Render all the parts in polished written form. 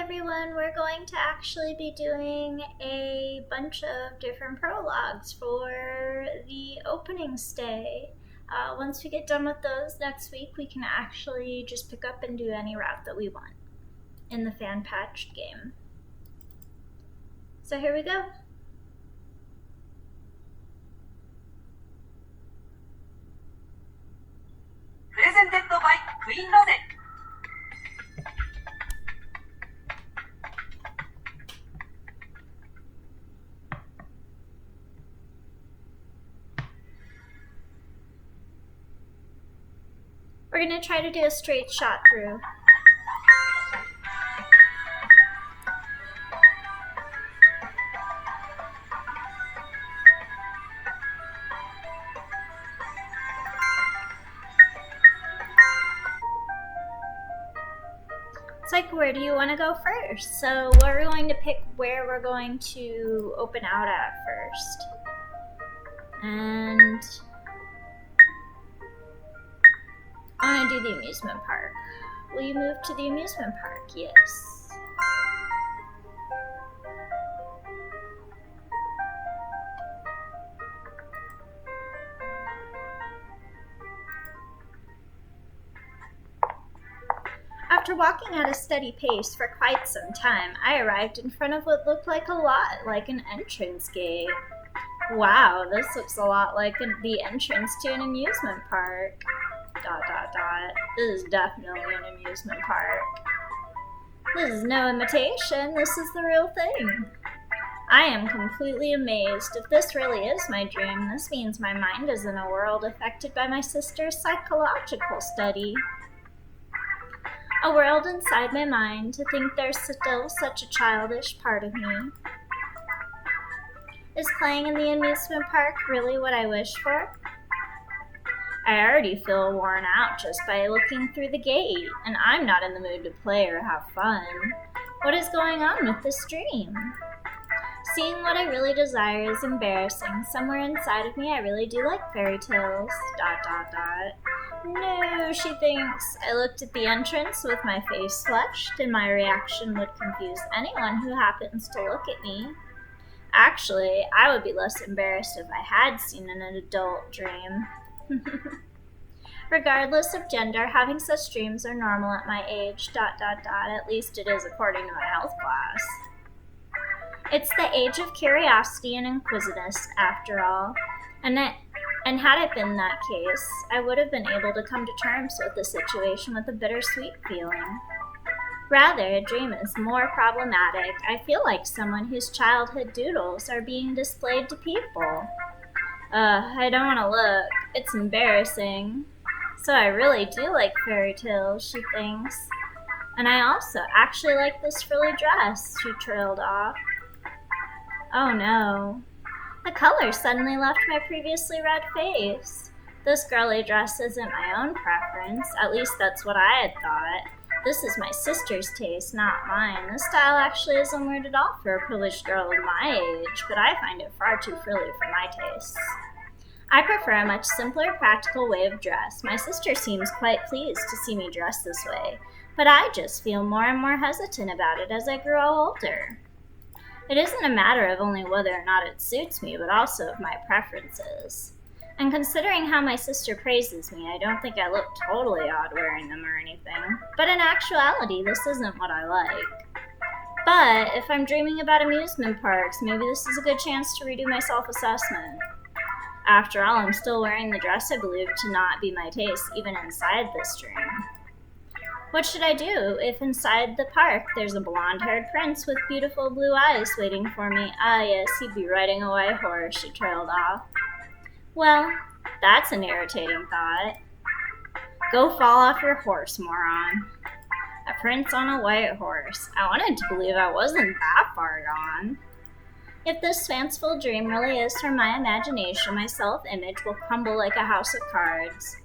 everyone, we're going to actually be doing a bunch of different prologues for the opening stay. Once we get done with those next week, we can actually just pick up and do any route that we want in the fan patched game. So here we go. Presented by Quinrose. We're going to try to do a straight shot through. It's like, where do you want to go first? So we're going to pick where we're going to open out at first. And I want to do the amusement park. Will you move to the amusement park? Yes. After walking at a steady pace for quite some time, I arrived in front of what looked like a lot like an entrance gate. Wow, this looks a lot like the entrance to an amusement park. ... This is definitely an amusement park. This is no imitation, this is the real thing. I am completely amazed. If this really is my dream, this means my mind is in a world affected by my sister's psychological study. A world inside my mind, to think there's still such a childish part of me. Is playing in the amusement park really what I wish for? I already feel worn out just by looking through the gate, and I'm not in the mood to play or have fun. What is going on with this dream? Seeing what I really desire is embarrassing. Somewhere inside of me, I really do like fairy tales. ... No, she thinks. I looked at the entrance with my face flushed, and my reaction would confuse anyone who happens to look at me. Actually, I would be less embarrassed if I had seen an adult dream. Regardless of gender, having such dreams are normal at my age. ... At least it is according to my health class. It's the age of curiosity and inquisitiveness, after all. And had it been that case, I would have been able to come to terms with the situation with a bittersweet feeling. Rather, a dream is more problematic. I feel like someone whose childhood doodles are being displayed to people. I don't want to look. It's embarrassing. So I really do like fairy tales, she thinks. And I also actually like this frilly dress, she trailed off. Oh no. The color suddenly left my previously red face. This girly dress isn't my own preference, at least that's what I had thought. This is my sister's taste, not mine. This style actually isn't weird at all for a privileged girl of my age, but I find it far too frilly for my tastes. I prefer a much simpler, practical way of dress. My sister seems quite pleased to see me dressed this way, but I just feel more and more hesitant about it as I grow older. It isn't a matter of only whether or not it suits me, but also of my preferences. And considering how my sister praises me, I don't think I look totally odd wearing them or anything. But in actuality, this isn't what I like. But if I'm dreaming about amusement parks, maybe this is a good chance to redo my self-assessment. After all, I'm still wearing the dress I believe to not be my taste, even inside this dream. What should I do if inside the park there's a blonde-haired prince with beautiful blue eyes waiting for me? Ah yes, he'd be riding a white horse, she trailed off. Well, that's an irritating thought. Go fall off your horse, moron. A prince on a white horse. I wanted to believe I wasn't that far gone. If this fanciful dream really is from my imagination, my self-image will crumble like a house of cards.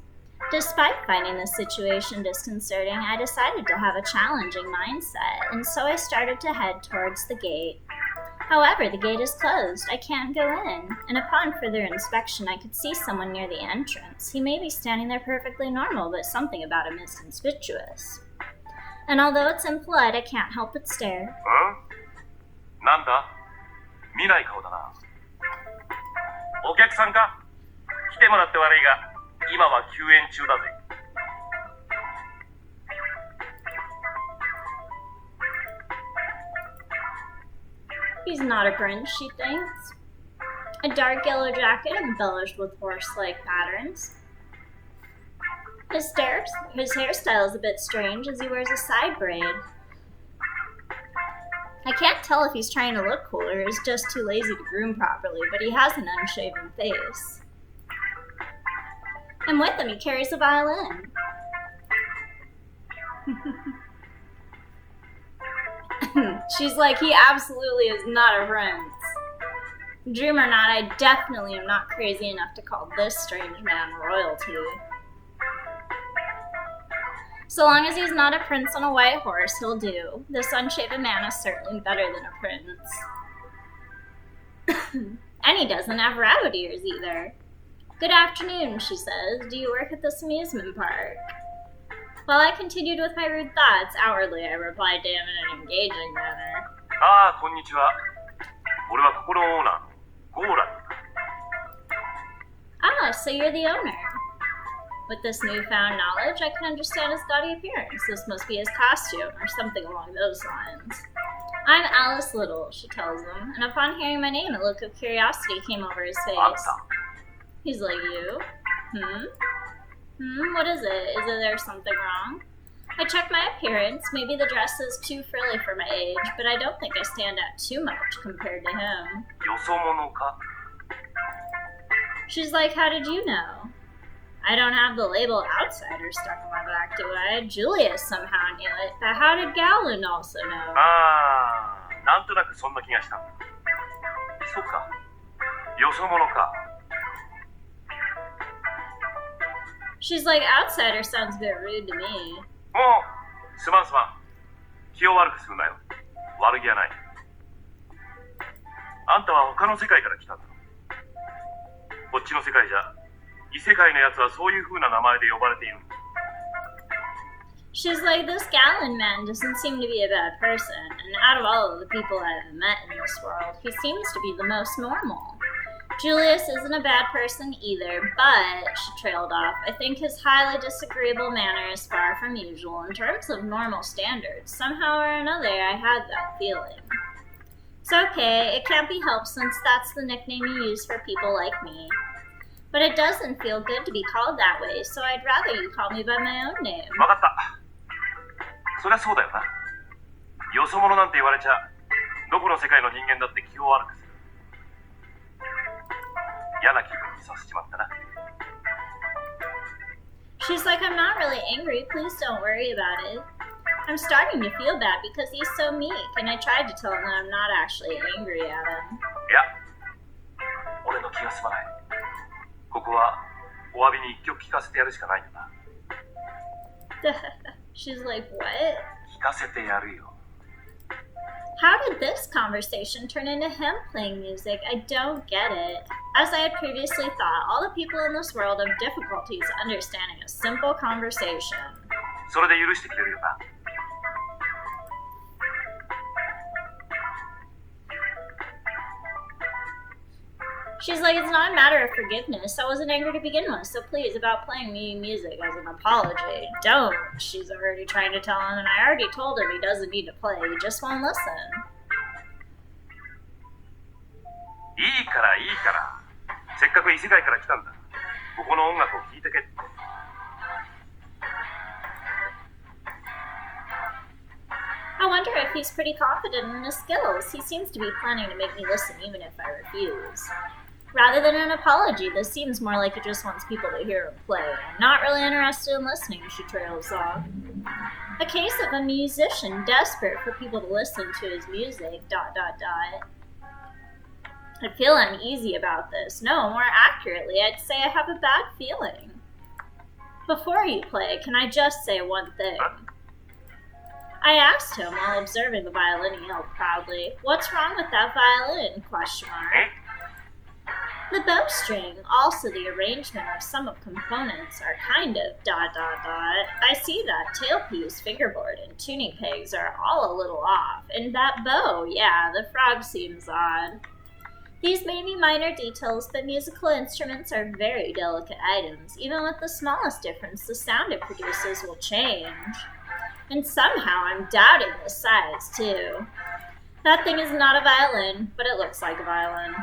Despite finding this situation disconcerting, I decided to have a challenging mindset, and so I started to head towards the gate. However, the gate is closed. I can't go in, and upon further inspection, I could see someone near the entrance. He may be standing there perfectly normal, but something about him is conspicuous. And although it's impolite, I can't help but stare. なんだ見ない顔だな。お客さんか来てもらって悪いが、今は休園中だぜ。He's not a prince, she thinks. A dark yellow jacket embellished with horse-like patterns. His hairstyle is a bit strange as he wears a side braid. I can't tell if he's trying to look cool or is just too lazy to groom properly, but he has an unshaven face. And with him, he carries a violin. She's like, he absolutely is not a prince. Dream or not, I definitely am not crazy enough to call this strange man royalty. So long as he's not a prince on a white horse, he'll do. This unshaven man is certainly better than a prince. And he doesn't have rabbit ears either. Good afternoon, she says. Do you work at this amusement park? While I continued with my rude thoughts, outwardly I replied to him in an engaging manner. ああ、こんにちは。俺はここのオーナー、ゴーラン。Ah, so you're the owner. With this newfound knowledge, I can understand his gaudy appearance. This must be his costume, or something along those lines. I'm Alice Little, she tells him, and upon hearing my name, a look of curiosity came over his face. He's like, you? What is it? Is there something wrong? I check my appearance. Maybe the dress is too frilly for my age, but I don't think I stand out too much compared to him. よそ者か She's like, how did you know? I don't have the label outsider stuck on my back, do I? Julius somehow knew it, but how did Gowland also know? ああ、なんとなくそんな気がしたんだ。そっか、よそ者か。She's like, outsider sounds a bit rude to me. もう、すまんすまん。気を悪くするなよ。悪気はない。あんたは他の世界から来たんだろ。こっちの世界じゃ、異世界のやつはそういう風な名前で呼ばれている。She's like, this Gallon man doesn't seem to be a bad person, and out of all of the people I've met in this world, he seems to be the most normal. Julius isn't a bad person either, but, she trailed off, I think his highly disagreeable manner is far from usual in terms of normal standards. Somehow or another, I had that feeling. It's okay, it can't be helped since that's the nickname you use for people like me. But it doesn't feel good to be called that way, so I'd rather you call me by my own name. わかった。そりゃそうだよな。よそ者なんて言われちゃ、どこの世界の人間だって気を悪くする。嫌な気分にさせちまったな。She's like, I'm not really angry, please don't worry about it. I'm starting to feel bad because he's so meek, and I tried to tell him that I'm not actually angry at him. いや、俺の気が済まない。ここはお詫びに一曲聴かせてやるしかないんだな。She's like, what? 聴かせてやるよ。How did this conversation turn into him playing music? I don't get it. As I had previously thought, all the people in this world have difficulties understanding a simple conversation. それで許してくれるよな。She's like, it's not a matter of forgiveness. I wasn't angry to begin with, so please, about playing me music as an apology. Don't. She's already trying to tell him, and I already told him he doesn't need to play. He just won't listen. いいからいいから。せっかく異世界から来たんだ。ここの音楽を聴いてけって。I wonder if he's pretty confident in his skills. He seems to be planning to make me listen even if I refuse. Rather than an apology, this seems more like he just wants people to hear him play. I'm not really interested in listening, she trails off. A case of a musician desperate for people to listen to his music, ... I feel uneasy about this. No, more accurately, I'd say I have a bad feeling. Before you play, can I just say one thing? I asked him while observing the violin he held proudly. What's wrong with that violin? ? The bowstring, also the arrangement of some of components are kind of ... I see that tailpiece, fingerboard, and tuning pegs are all a little off. And that bow, yeah, the frog seems odd. These may be minor details, but musical instruments are very delicate items. Even with the smallest difference, the sound it produces will change. And somehow I'm doubting the size, too. That thing is not a violin, but it looks like a violin.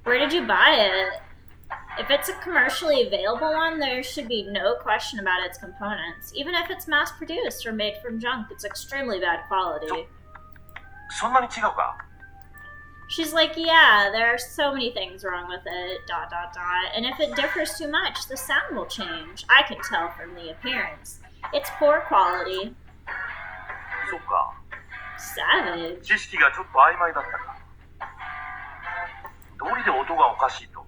Where did you buy it? If it's a commercially available one, there should be no question about its components. Even if it's mass-produced or made from junk, it's extremely bad quality. そんなに違うか? She's like, yeah, there are so many things wrong with it, ... And if it differs too much, the sound will change. I can tell from the appearance. It's poor quality. そっか. Savage. 知識がちょっと曖昧だったか. どうりで音がおかしいと.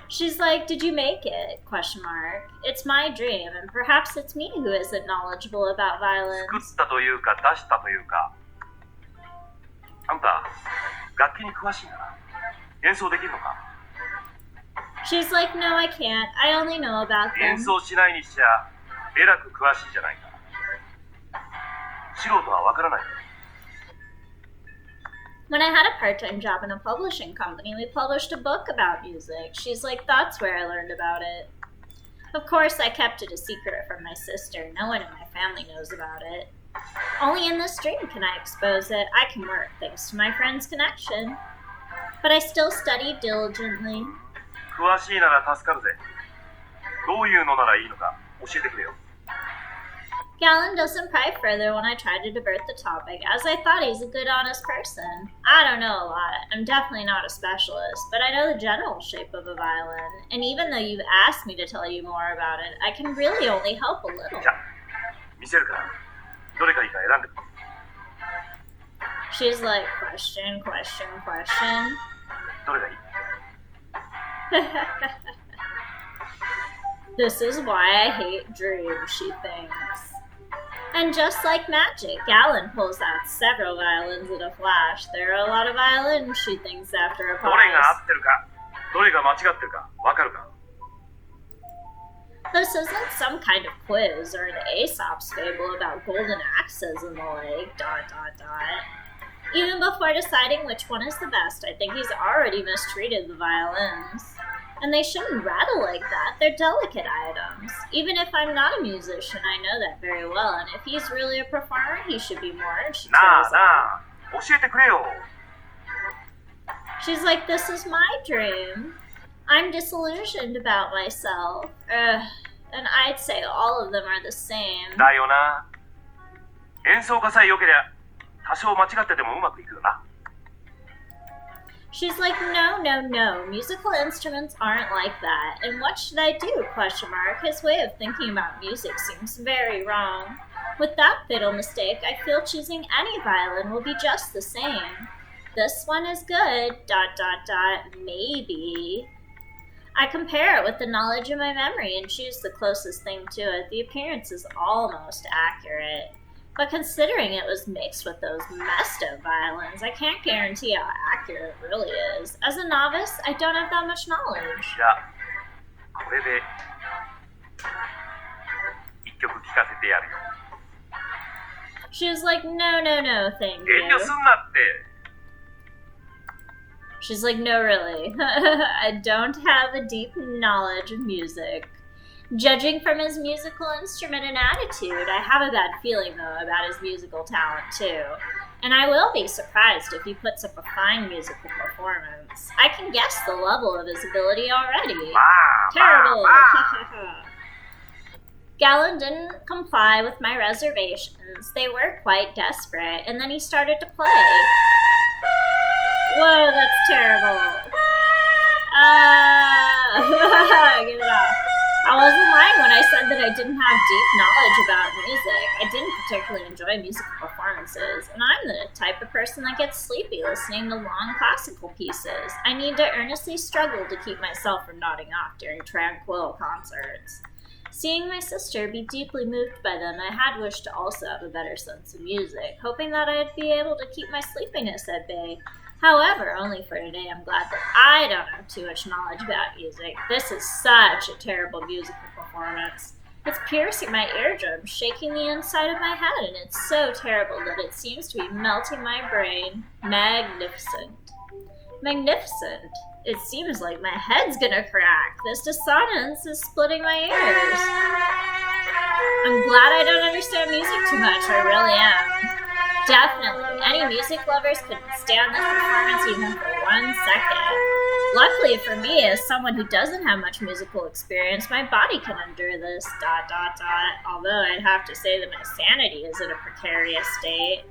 She's like, did you make it? ? It's my dream, and perhaps it's me who isn't knowledgeable about violins. 作ったというか出したというか. あんた、楽器に詳しいんだな。演奏できるのか? She's like, no, I can't. I only know about them. 演奏しないにしちゃ、えらく詳しいじゃないか。素人はわからない。 When I had a part-time job in a publishing company, we published a book about music. She's like, that's where I learned about it. Of course, I kept it a secret from my sister. No one in my family knows about it. Only in this dream can I expose it. I can work thanks to my friend's connection. But I still studied diligently. 詳しいなら助かるぜ。どういうのならいいのか教えてくれよ。 Galen doesn't pry further when I try to divert the topic, as I thought he's a good, honest person. I don't know a lot. I'm definitely not a specialist, but I know the general shape of a violin. And even though you've asked me to tell you more about it, I can really only help a little. じゃあ、見せるから。どれがいいか選んで。 She's like, question. どれがいい? This is why I hate dreams, she thinks. And just like magic, Galen pulls out several violins in a flash. There are a lot of violins, she thinks after a どれが合 pause. ってるか、どれが間違ってるか、わかるか? This isn't some kind of quiz or an Aesop's fable about golden axes and the like, ... Even before deciding which one is the best, I think he's already mistreated the violins. And they shouldn't rattle like that. They're delicate items. Even if I'm not a musician, I know that very well. And if he's really a performer, he should be more. She な trails あなあ、教えてくれよ。 She's like, this is my dream. I'm disillusioned about myself. And I'd say all of them are the same. だよな。演奏家さえ良けりゃ、多少間違っててもうまくいくよな。 She's like, no. Musical instruments aren't like that. And what should I do? ? His way of thinking about music seems very wrong. With that fatal mistake, I feel choosing any violin will be just the same. This one is good, ... maybe. I compare it with the knowledge of my memory and choose the closest thing to it. The appearance is almost accurate. But considering it was mixed with those messed up violins, I can't guarantee how accurate it really is. As a novice, I don't have that much knowledge. じゃあ、これで一曲聴かせてやるよ。 She was like, no, thank 遠 you. 慮すんなって。 She's like, no, really. I don't have a deep knowledge of music. Judging from his musical instrument and attitude, I have a bad feeling, though, about his musical talent, too. And I will be surprised if he puts up a fine musical performance. I can guess the level of his ability already. Terrible! Galen didn't comply with my reservations. They were quite desperate, and then he started to play. Whoa, that's terrible. Get it off. I wasn't lying when I said that I didn't have deep knowledge about music. I didn't particularly enjoy musical performances, and I'm the type of person that gets sleepy listening to long classical pieces. I need to earnestly struggle to keep myself from nodding off during tranquil concerts. Seeing my sister be deeply moved by them, I had wished to also have a better sense of music, hoping that I'd be able to keep my sleepiness at bay. However, only for today, I'm glad that I don't have too much knowledge about music. This is such a terrible musical performance. It's piercing my eardrums, shaking the inside of my head, and it's so terrible that it seems to be melting my brain. Magnificent. Magnificent. It seems like my head's gonna crack. This dissonance is splitting my ears. I'm glad I don't understand music too much, I really am. Definitely, any music lovers couldn't stand this performance even for 1 second. Luckily for me, as someone who doesn't have much musical experience, my body can endure this, ... Although I'd have to say that my sanity is in a precarious state.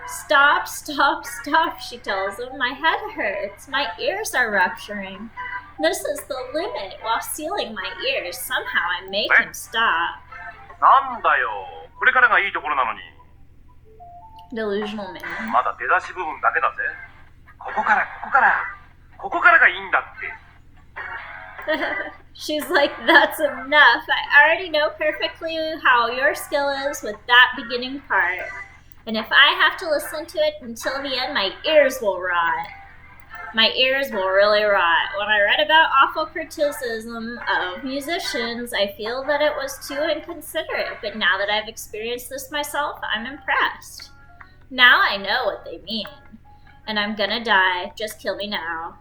Stop, stop, stop, she tells him. My head hurts. My ears are rupturing. This is the limit. While sealing my ears, somehow I make him stop. なんだよ。これからがいいところなのに。 Delusional man. まだ出だし部分だけだぜ。ここからがいいんだって。 She's like, that's enough. I already know perfectly how your skill is with that beginning part. And if I have to listen to it until the end, my ears will rot. My ears will really rot. When I read about awful criticism of musicians, I feel that it was too inconsiderate. But now that I've experienced this myself, I'm impressed. Now I know what they mean. And I'm gonna die. Just kill me now.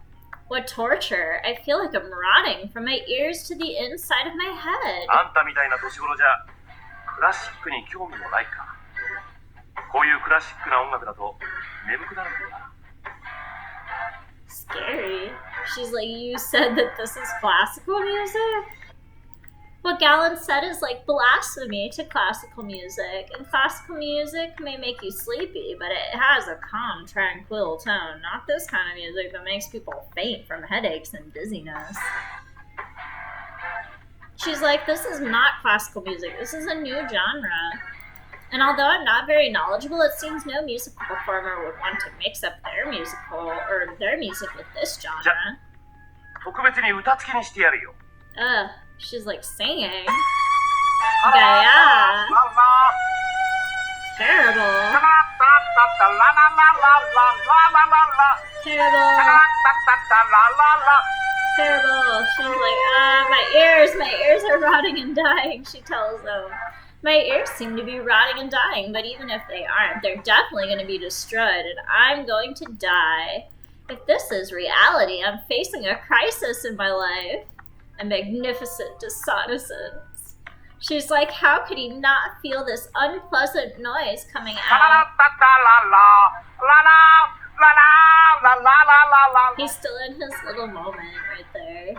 What torture. I feel like I'm rotting from my ears to the inside of my head. あんたみたいな年頃じゃクラシックに興味もないか。こういうクラシックな音楽だと眠くなるんだ。 Scary. She's like, you said that this is classical music? What Galen said is like blasphemy to classical music, and classical music may make you sleepy, but it has a calm, tranquil tone, not this kind of music that makes people faint from headaches and dizziness. She's like, this is not classical music, this is a new genre. And although I'm not very knowledgeable, it seems no musical performer would want to mix up their music with this genre. 特別に歌付きにしてやるよ。 She's like singing. Gaia. Terrible. Terrible. She's like, my ears are rotting and dying, she tells them. My ears seem to be rotting and dying, but even if they aren't, they're definitely going to be destroyed, and I'm going to die. If this is reality, I'm facing a crisis in my life. A magnificent dissonance. She's like, how could he not feel this unpleasant noise coming out? He's still in his little moment right there.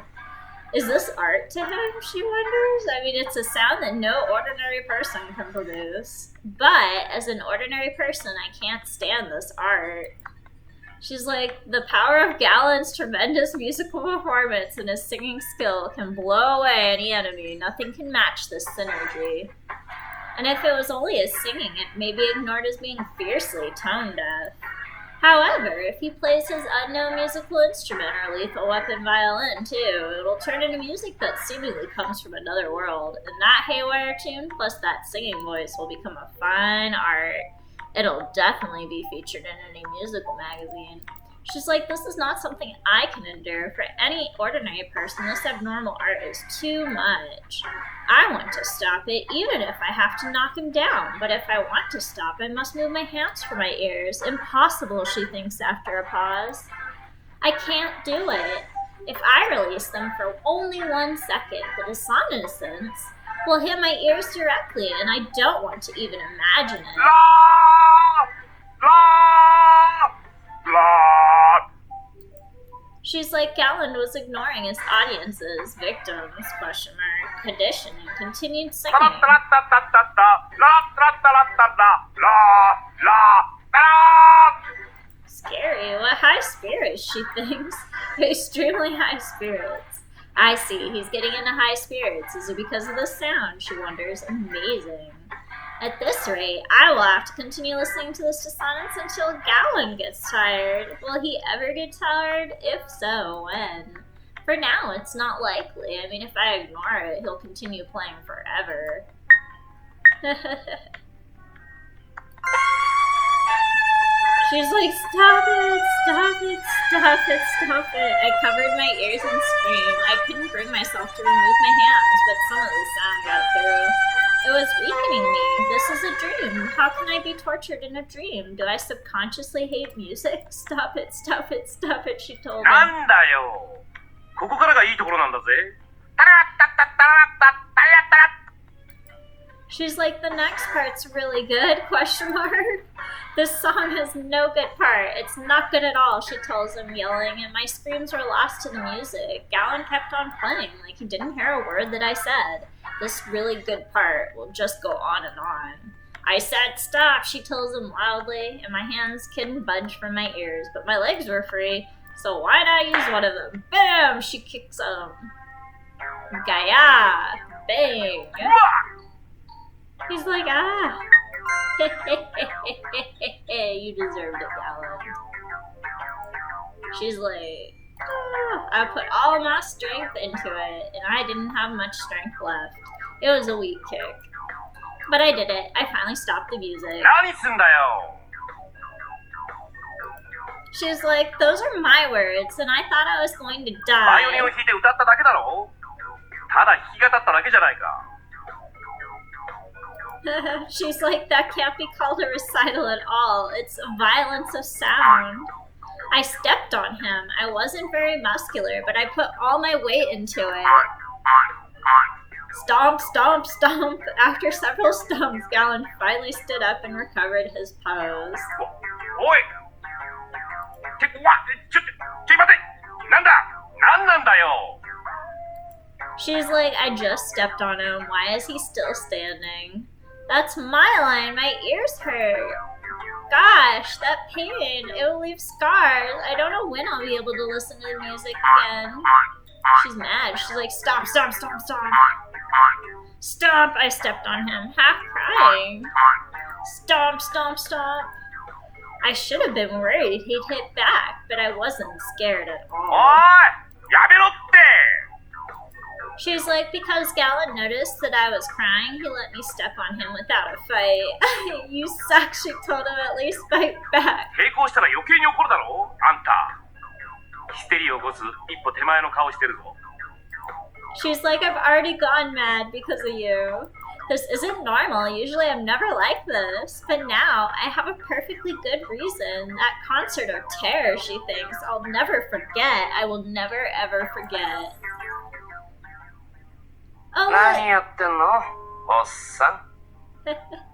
Is this art to him, she wonders? I mean, it's a sound that no ordinary person can produce. But as an ordinary person, I can't stand this art. She's like, the power of Galen's tremendous musical performance and his singing skill can blow away any enemy. Nothing can match this synergy. And if it was only his singing, it may be ignored as being fiercely tone deaf. However, if he plays his unknown musical instrument or lethal weapon violin too, it'll turn into music that seemingly comes from another world. And that haywire tune plus that singing voice will become a fine art. It'll definitely be featured in any musical magazine. She's like, this is not something I can endure. For any ordinary person, this abnormal art is too much. I want to stop it, even if I have to knock him down. But if I want to stop, I must move my hands from my ears. Impossible, she thinks after a pause. I can't do it. If I release them for only 1 second, the dissonance will hit my ears directly, and I don't want to even imagine it. She's like, Galen was ignoring his audience's victims, condition, and continued singing. Scary. What high spirits, she thinks. Extremely high spirits. I see. He's getting into high spirits. Is it because of the sound? She wonders. Amazing. At this rate, I will have to continue listening to this dissonance until Galen gets tired. Will he ever get tired? If so, when? For now, it's not likely. I mean, if I ignore it, he'll continue playing forever. She's like, stop it, stop it, stop it, stop it. I covered my ears and screamed. I couldn't bring myself to remove my hands, but some of the sound got through. It was weakening me. This is a dream. How can I be tortured in a dream? Do I subconsciously hate music? Stop it, stop it, stop it, she told him. なんだよ。ここからがいいところなんだぜ。 She's like, the next part's really good, question mark. This song has no good part. It's not good at all, she tells him, yelling, and my screams were lost to the music. Gallon kept on playing, like he didn't hear a word that I said. This really good part will just go on and on. I said stop, she tells him loudly, and my hands couldn't budge from my ears, but my legs were free, so why not use one of them? Bam! She kicks him. Gaya! Bang! He's like, ah! You deserved it, Gallon. She's like, ah. I put all my strength into it, and I didn't have much strength left. It was a weak kick. But I did it. I finally stopped the music. 何すんだよ。 She's like, those are my words, and I thought I was going to バイオリンを die. 弾いて歌っただけだろ。ただ弾き語っただけじゃないか。 She's like, that can't be called a recital at all. It's violence of sound. I stepped on him. I wasn't very muscular, but I put all my weight into it. Stomp, stomp, stomp. After several stomps, Gallon finally stood up and recovered his pose. おい。ちょ待て。なんだ。なんなんだよ。 She's like, I just stepped on him. Why is he still standing? That's my line. My ears hurt. Gosh, that pain. It will leave scars. I don't know when I'll be able to listen to the music again. She's mad. She's like, stop, stop, stop, stop. Stop. I stepped on him, half crying. Stomp, stomp, stomp. I should have been worried he'd hit back, but I wasn't scared at お all. い。やめろって。 She's like, because Gallon noticed that I was crying, he let me step on him without a fight. You suck, she told him, at least fight back. 抵抗したら余計に怒るだろ。あんた。ヒステリーを起こす一歩手前の顔してるぞ。 She's like, I've already gone mad because of you. This isn't normal. Usually I'm never like this. But now I have a perfectly good reason. That concert of terror, she thinks. I'll never forget. I will never ever forget. Oh, 何やってんのおっさん。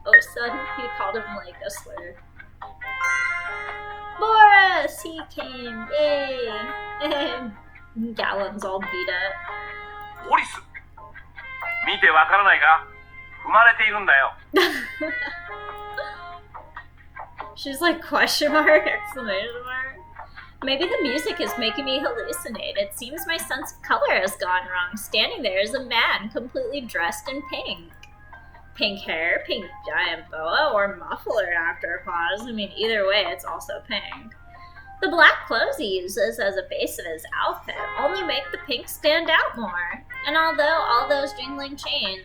oh, son, he called him like a slur. Boris, he came. Yay. Gallon's all beat up. ボリス。見てわからないが、生まれているんだよ。 She's like, question mark, exclamation mark. Maybe the music is making me hallucinate. It seems my sense of color has gone wrong. Standing there is a man completely dressed in pink. Pink hair, pink giant boa, or muffler after a pause. I mean, either way, it's also pink. The black clothes he uses as a base of his outfit only make the pink stand out more. And through all those jingling chains,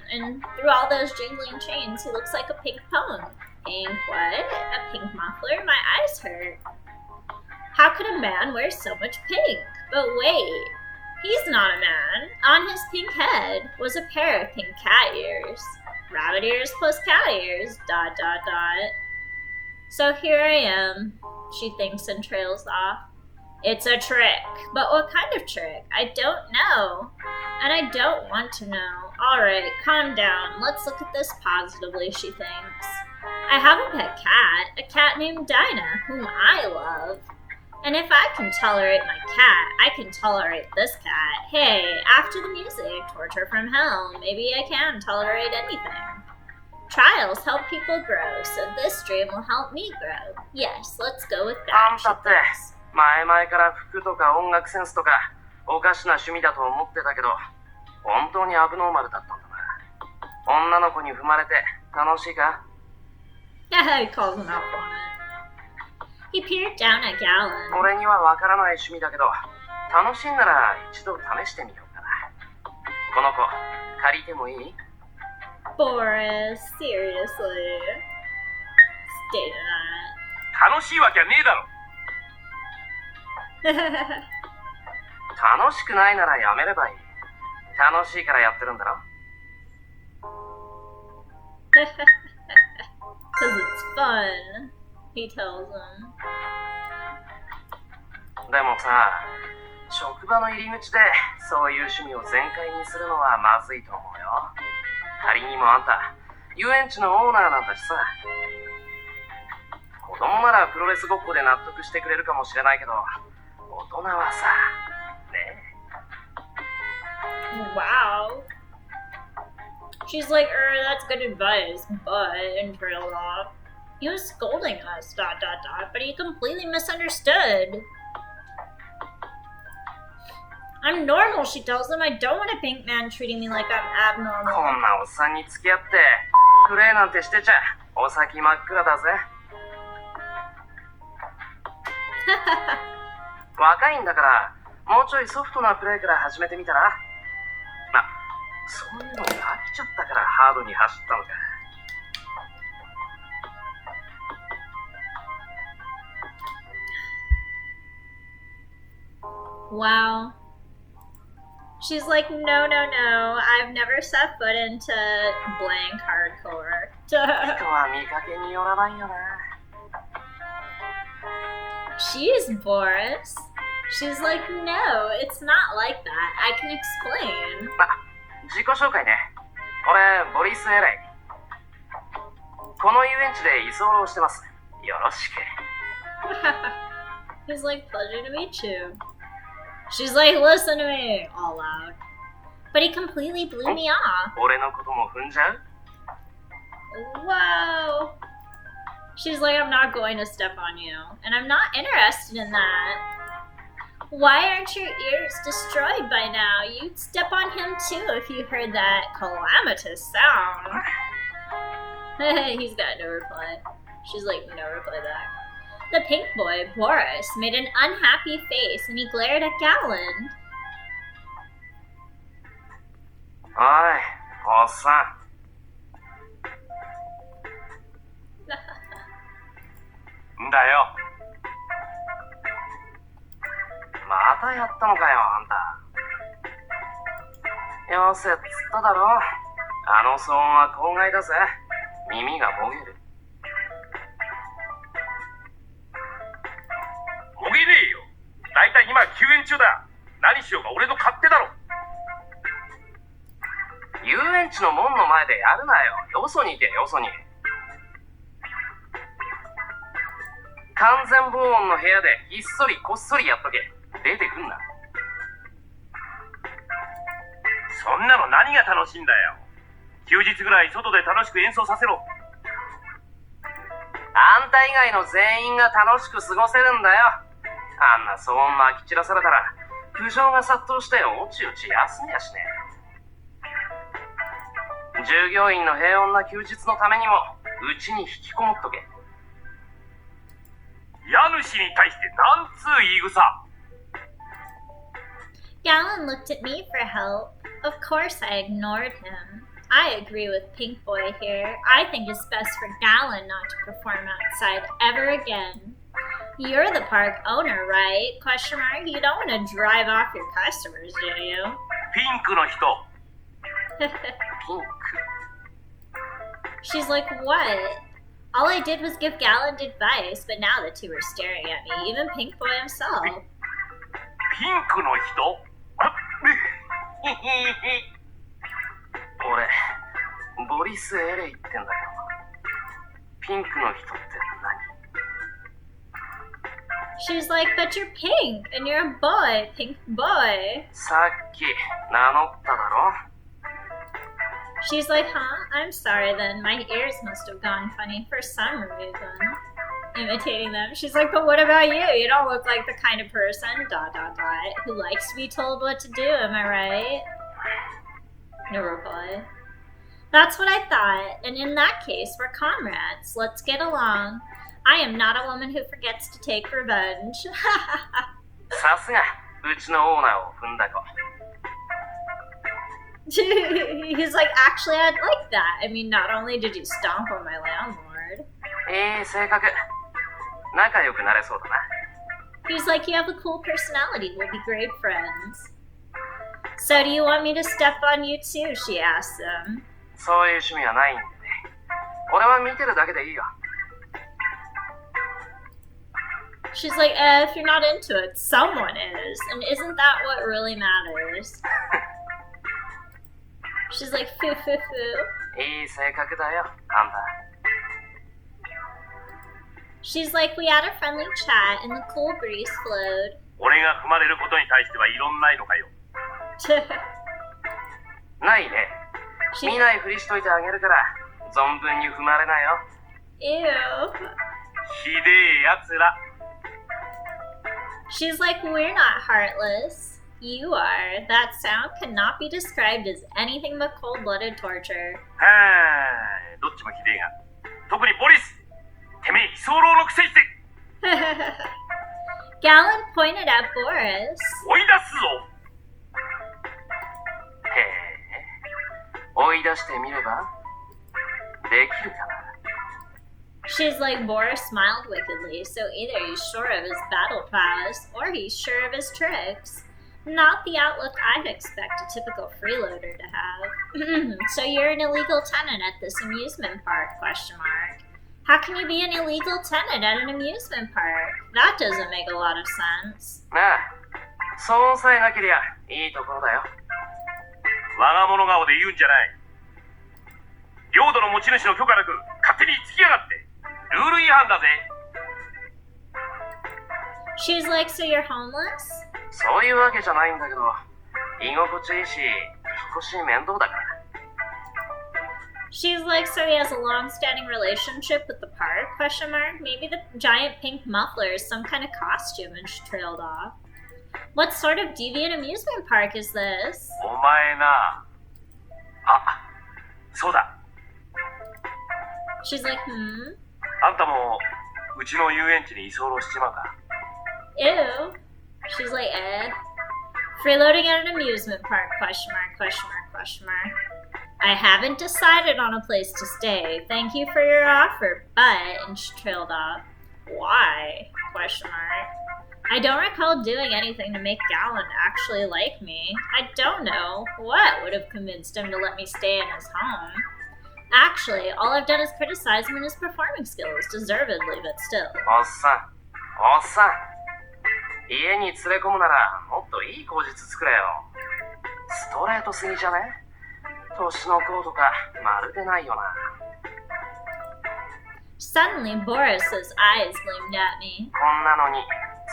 he looks like a pink pony. Pink what? A pink muffler? My eyes hurt. How could a man wear so much pink? But wait, he's not a man. On his pink head was a pair of pink cat ears. Rabbit ears plus cat ears, ... So here I am, she thinks and trails off. It's a trick. But what kind of trick? I don't know. And I don't want to know. Alright, calm down. Let's look at this positively, she thinks. I have a pet cat, a cat named Dinah, whom I love. And if I can tolerate my cat, I can tolerate this cat. Hey, after the music, torture from hell, maybe I can tolerate anything. Trials help people grow, so this dream will help me grow. Yes, let's go with that, she thinks. 前々から服とか音楽センスとかおかしな趣味だと思ってたけど、本当にアブノーマルだったんだな。女の子に踏まれて楽しいか？ Yeah, he calls him out on it. He peered down at Gallon. 俺にはわからない趣味だけど、楽しいなら一度試してみようかな。この子、借りてもいい？ Boris, seriously. Stay 楽しいわけはねえだろ。 tonight. 楽しくないならやめればいい。楽しいからやってるんだろ。Because it's fun, he tells him. でもさ、職場の入り口でそういう趣味を全開にするのはまずいと思うよ。仮にもあんた、遊園地のオーナーなんだしさ。子供ならプロレスごっこで納得してくれるかもしれないけど、大人はさ、ね。Wow. She's like, that's good advice, but in Prologue, he was scolding us, ... but he completely misunderstood. I'm normal, she tells him. I don't want a pink man treating me like I'm こ abnormal. んなおっさんに付き合って、プレイなんてしてちゃ、お先真っ暗だぜ。若いんだから、もうちょいソフトなプレイから始めてみたら？そういうのに飽きちゃったからハードに走ったのか。Wow. She's like, no, I've never set foot into blank hardcore. 人は見かけによらないよな。She's Boris. She's like, no, it's not like that. I can explain. 自己紹介ね。俺、ボリス・エレイ。この遊園地で居候してます。よろしく。He's like, pleasure to meet you. She's like, listen to me, all loud. But he completely blew me off. 俺のことも踏んじゃう？ Whoa. She's like, I'm not going to step on you. And I'm not interested in that. Why aren't your ears destroyed by now? You'd step on him too if you heard that calamitous sound. He's got no reply. She's like, no reply back. The pink boy, Boris, made an unhappy face and he glared at Galland. おい、おっさん。んだよ。またやったのかよ、あんた。よせっつっただろ。あの騒音は公害だぜ。耳がもげる。もげねえよ。だいたい今休園中だ。何しようか俺の勝手だろ。遊園地の門の前でやるなよ。よそに行け、よそに。完全防音の部屋でひっそりこっそりやっとけ。出てくんな。そんなの何が楽しいんだよ。休日ぐらい外で楽しく演奏させろ。あんた以外の全員が楽しく過ごせるんだよ。あんな騒音まき散らされたら苦情が殺到しておちおち休みやしね。従業員の平穏な休日のためにもうちに引きこもっとけ。家主に対してなんつう言い草。Galland looked at me for help. Of course I ignored him. I agree with Pink Boy here. I think it's best for Galland not to perform outside ever again. You're the park owner, right? Question mark. You don't want to drive off your customers, do you? ピンクの人。ピンク。 She's like, what? All I did was give Galland advice, but now the two are staring at me, even Pink Boy himself. ピンクの人？俺、ボリス・エレイってんだけど、ピンクの人って何？ She's like, but you're pink, and you're a boy, pink boy. さっき名乗っただろ？ She's like, huh? I'm sorry then. My ears must have gone funny for some reason. Imitating them. She's like, but what about you? You don't look like the kind of person, ... who likes to be told what to do, am I right? No reply. That's what I thought, and in that case, we're comrades. Let's get along. I am not a woman who forgets to take revenge. さすが、うちのオーナーを踏んだ子。He's like, actually, I'd like that. I mean, not only did you stomp on my landlord. いい性格。仲良くなれそうだな。He's like, you have a cool personality. We'll be great friends. So do you want me to step on you too? She asks him. そういう趣味はないんでね。俺は見てるだけでいいよ。She's like, if you're not into it, someone is. And isn't that what really matters? She's like, foo foo foo. いい性格だよ、あんた。She's like, we had a friendly chat and the cool breeze flowed. 俺が踏まれることに対しては異論ないのかよ。ないね。見ないふりしといてあげるから、存分に踏まれなよ。Ew. ひでえやつら。She's like, we're not heartless. You are. That sound cannot be described as anything but cold-blooded torture. はーい、どっちもひでえが。特にボリス、てめえ居候のくせして。Galen pointed at Boris. 追い出すぞ。へえ、追い出してみればできるかな。She's like, Boris smiled wickedly, so either he's sure of his battle prowess, or he's sure of his tricks. Not the outlook I'd expect a typical freeloader to have. So you're an illegal tenant at this amusement park, ? How can you be an illegal tenant at an amusement park? That doesn't make a lot of sense. なあ、そうさえなけりゃいいところだよ。我が物顔で言うんじゃない。領土の持ち主の許可なく勝手に突きやがって。ルール違反だぜ。She's like, so you're homeless? そういうわけじゃないんだけど、居心地いいし、引っ越し面倒だから。She's like, so he has a long-standing relationship with the park? ? Maybe the giant pink muffler is some kind of costume, and she trailed off. What sort of deviant amusement park is this? お前な。あ、そうだ。She's like, あんたもうちの遊園地に居候しちまうか。Ew. She's like, Freeloading at an amusement park? ? I haven't decided on a place to stay. Thank you for your offer, but... And she trailed off. Why? ? I don't recall doing anything to make Galen actually like me. I don't know what would have convinced him to let me stay in his home. Actually, all I've done is criticize him and his performing skills, deservedly, but still. おっさん。家に連れ込むならもっといい口実作れよ。ストレートすぎじゃね？年の子とかまるでないよな。Suddenly, Boris's eyes gleamed at me. こんなのに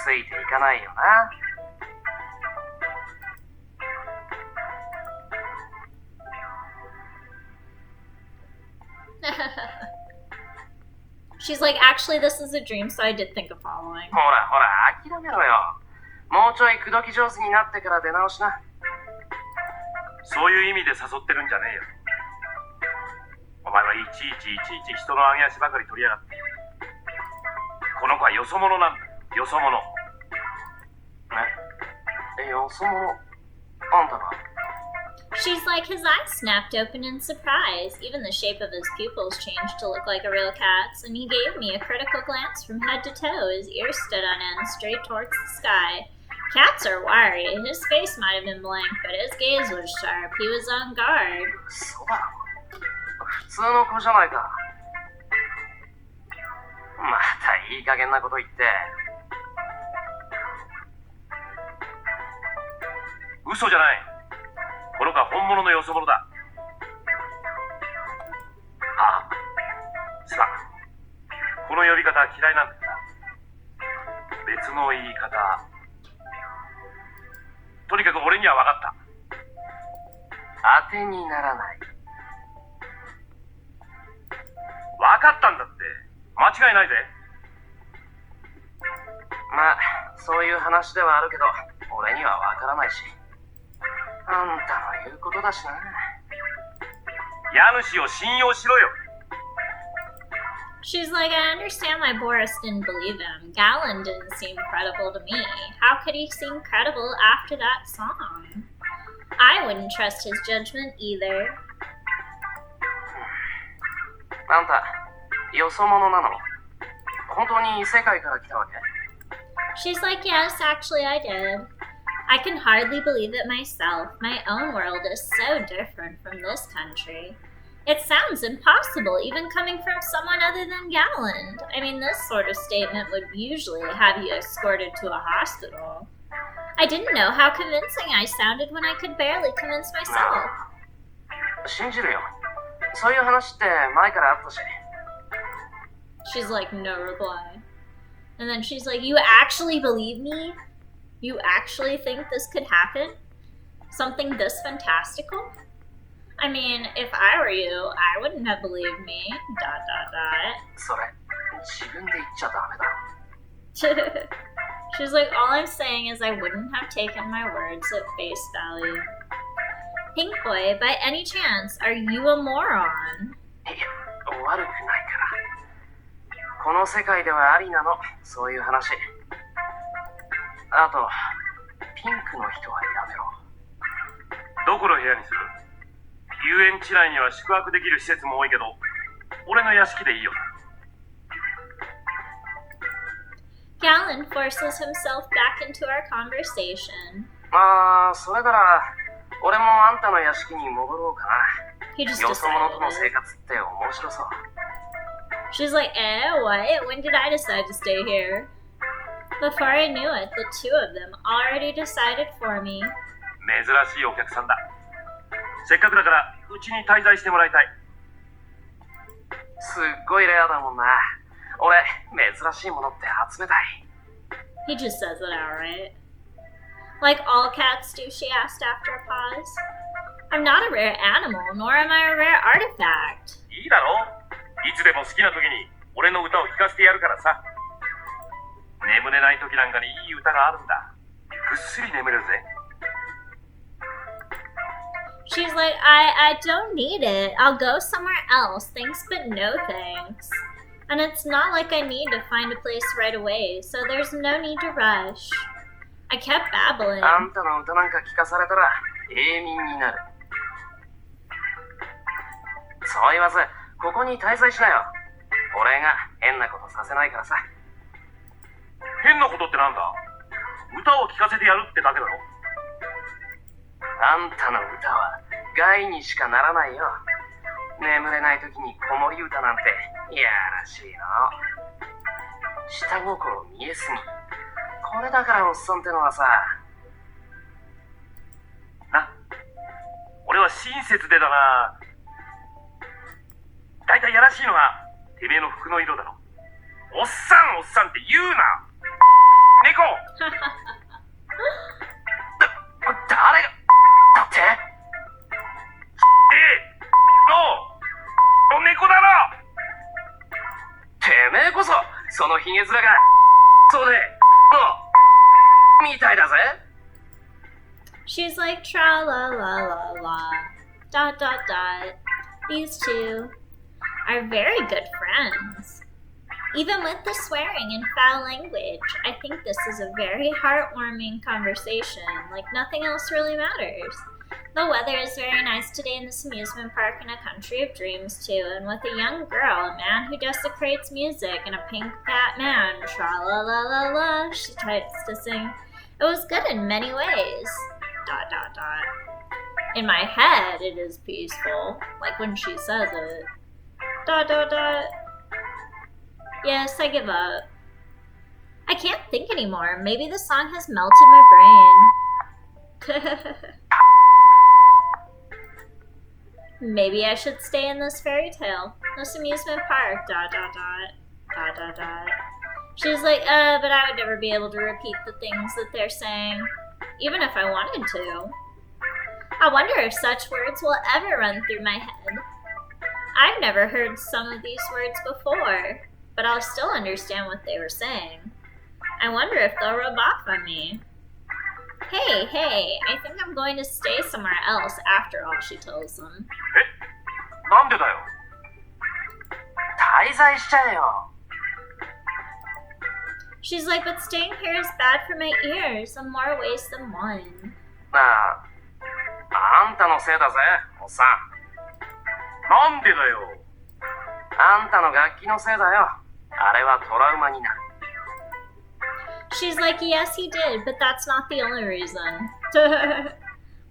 ついていかないよな。She's like, actually, this is a dream, so I did think of following. ほら、諦めろよ。もうちょい口説き上手になってから出直しな。そういう意味で誘ってるんじゃねえよ。お前はいちいち人の揚げ足ばかり取りやがって。この子はよそ者なんだ。よそ者。え、よそ者？あんたが？ She's like, his eyes snapped open in surprise. Even the shape of his pupils changed to look like a real cat's, and he gave me a critical glance from head to toe. His ears stood on end, straight towards the sky. Cats are wiry. His face might have been blank, but his gaze was sharp. He was on guard. そうだろ。普通の子じゃないか。またいい加減なこと言って。嘘じゃない。この子は本物のよそ者だ。ああ、すまん。この呼び方は嫌いなんだよな。別の言い方。とにかく俺には分かった。当てにならない。分かったんだって。間違いないぜ。まあ、そういう話ではあるけど、俺には分からないし。あんたの言うことだしな。家主を信用しろよ。She's like, I understand why Boris didn't believe him. Galen didn't seem credible to me. How could he seem credible after that song? I wouldn't trust his judgment either. あんた、よそ者なの？本当に世界から来たわけ？ She's like, yes, actually I did. I can hardly believe it myself. My own world is so different from this country. It sounds impossible, even coming from someone other than Galen. I mean, this sort of statement would usually have you escorted to a hospital. I didn't know how convincing I sounded when I could barely convince myself. 信じるよ。そういう話って前からあったし。 She's like, no reply. And then she's like, you actually believe me? You actually think this could happen? Something this fantastical? I mean, if I were you, I wouldn't have believed me. ... それ、自分で言っちゃダメだ。 She's like, all I'm saying is I wouldn't have taken my words at face value. Pink Boy, by any chance, are you a moron? いや、悪くないから。この世界ではありなの、そういう話。あと、ピンクの人はやめろ。どこの部屋にする？遊園地内には宿泊できる施設も多いけど、俺の屋敷でいいよ。 Galen forces himself back into our conversation. まあ、それなら、俺もあんたの屋敷に戻ろうかな。 He just よそ者との decided. 生活って面白そう。 She's like, what? When did I decide to stay here? Before I knew it, the two of them already decided for me. 珍しいお客さんだ。せっかくだからうちに滞在してもらいたい。すっごいレアだもんな。俺、珍しいものって集めたい。 He just says it outright. Like all cats do, she asked after a pause. I'm not a rare animal, nor am I a rare artifact. いいだろ？いつでも好きな時に俺の歌を聴かせてやるからさ。眠れない時なんかにいい歌があるんだ。ぐっすり眠れるぜ。 She's like, I don't need it. I'll go somewhere else. Thanks, but no thanks. And it's not like I need to find a place right away, so there's no need to rush. I kept babbling. あんたの歌なんか聞かされたら永眠になる。そう言わず、ここに滞在しなよ。俺が変なことさせないからさ。変なことってなんだ？歌を聴かせてやるってだけだろ。あんたの歌は害にしかならないよ。眠れない時に子守歌なんていやらしいの。下心見えすぎ。これだからおっさんってのはさ。な、俺は親切でだな。だいたいやらしいのはてめえの服の色だろ。おっさんおっさんって言うな。猫。誰がだってお猫だろ。てめえこそそのヒゲ面がそうでみたいだぜ。 She's like, tra la la la la. ... These two are very good friends. Even with the swearing and foul language, I think this is a very heartwarming conversation, like nothing else really matters. The weather is very nice today in this amusement park in a country of dreams too, and with a young girl, a man who desecrates music, and a pink fat man, tra-la-la-la-la, she tries to sing. It was good in many ways. ... In my head, it is peaceful, like when she says it. ... Yes, I give up. I can't think anymore. Maybe the song has melted my brain. Maybe I should stay in this fairy tale. This amusement park. ... She's like, but I would never be able to repeat the things that they're saying, even if I wanted to. I wonder if such words will ever run through my head. I've never heard some of these words before, but I'll still understand what they were saying. I wonder if they'll rub off on me. Hey, I think I'm going to stay somewhere else after all, she tells them. なんでだよ。滞在しちゃえよ。 She's like, but staying here is bad for my ears in more ways than one. なあ、あんたのせいだぜ、おっさん。なんでだよ。あんたの楽器のせいだよ。あれはトラウマになる。 She's like, yes, he did, but that's not the only reason.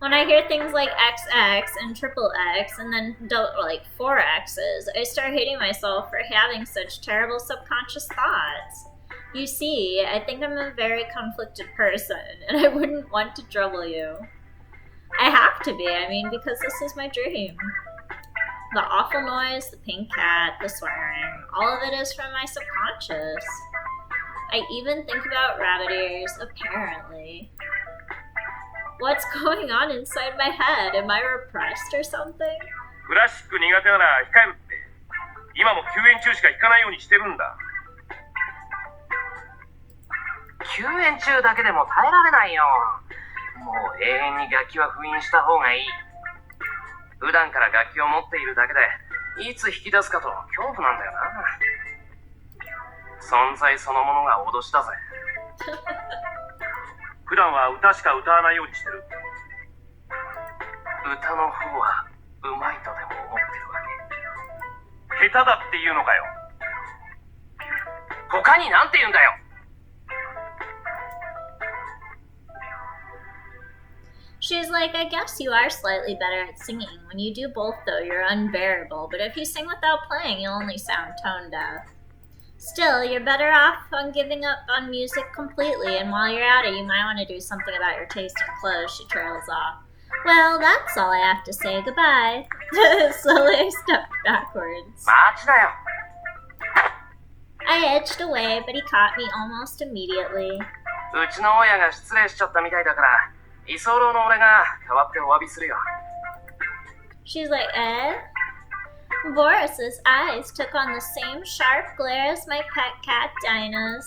When I hear things like XX and triple X and then like 4Xs, I start hating myself for having such terrible subconscious thoughts. You see, I think I'm a very conflicted person, and I wouldn't want to trouble you. I have to be, I mean, because this is my dream. The awful noise, the pink cat, the swearing, all of it is from my subconscious. I even think about rabbit ears, apparently. What's going on inside my head? Am I repressed or something? クラシック苦手なら控えるって。今も休園中しか行かないようにしてるんだ。休園中だけでも耐えられないよ。もう永遠に楽器は封印した方がいい。普段から楽器を持っているだけでいつ弾き出すかと恐怖なんだよな。存在そのものが脅しだぜ。普段は歌しか歌わないようにしてる。歌の方はうまいとでも思ってるわけ。下手だっていうのかよ。他になんて言うんだよ。She's like, I guess you are slightly better at singing. When you do both, though, you're unbearable. But if you sing without playing, you'll only sound tone deaf. Still, you're better off on giving up on music completely, and while you're at it, you might want to do something about your taste in clothes, she trails off. Well, that's all I have to say. Goodbye. Slowly, I stepped backwards. 待ちなよ。 I edged away, but he caught me almost immediately. うちの親が失礼しちゃったみたいだから、居候の俺が代わってお詫びするよ。 She's like, eh? Boris's eyes took on the same sharp glare as my pet cat Dinah's.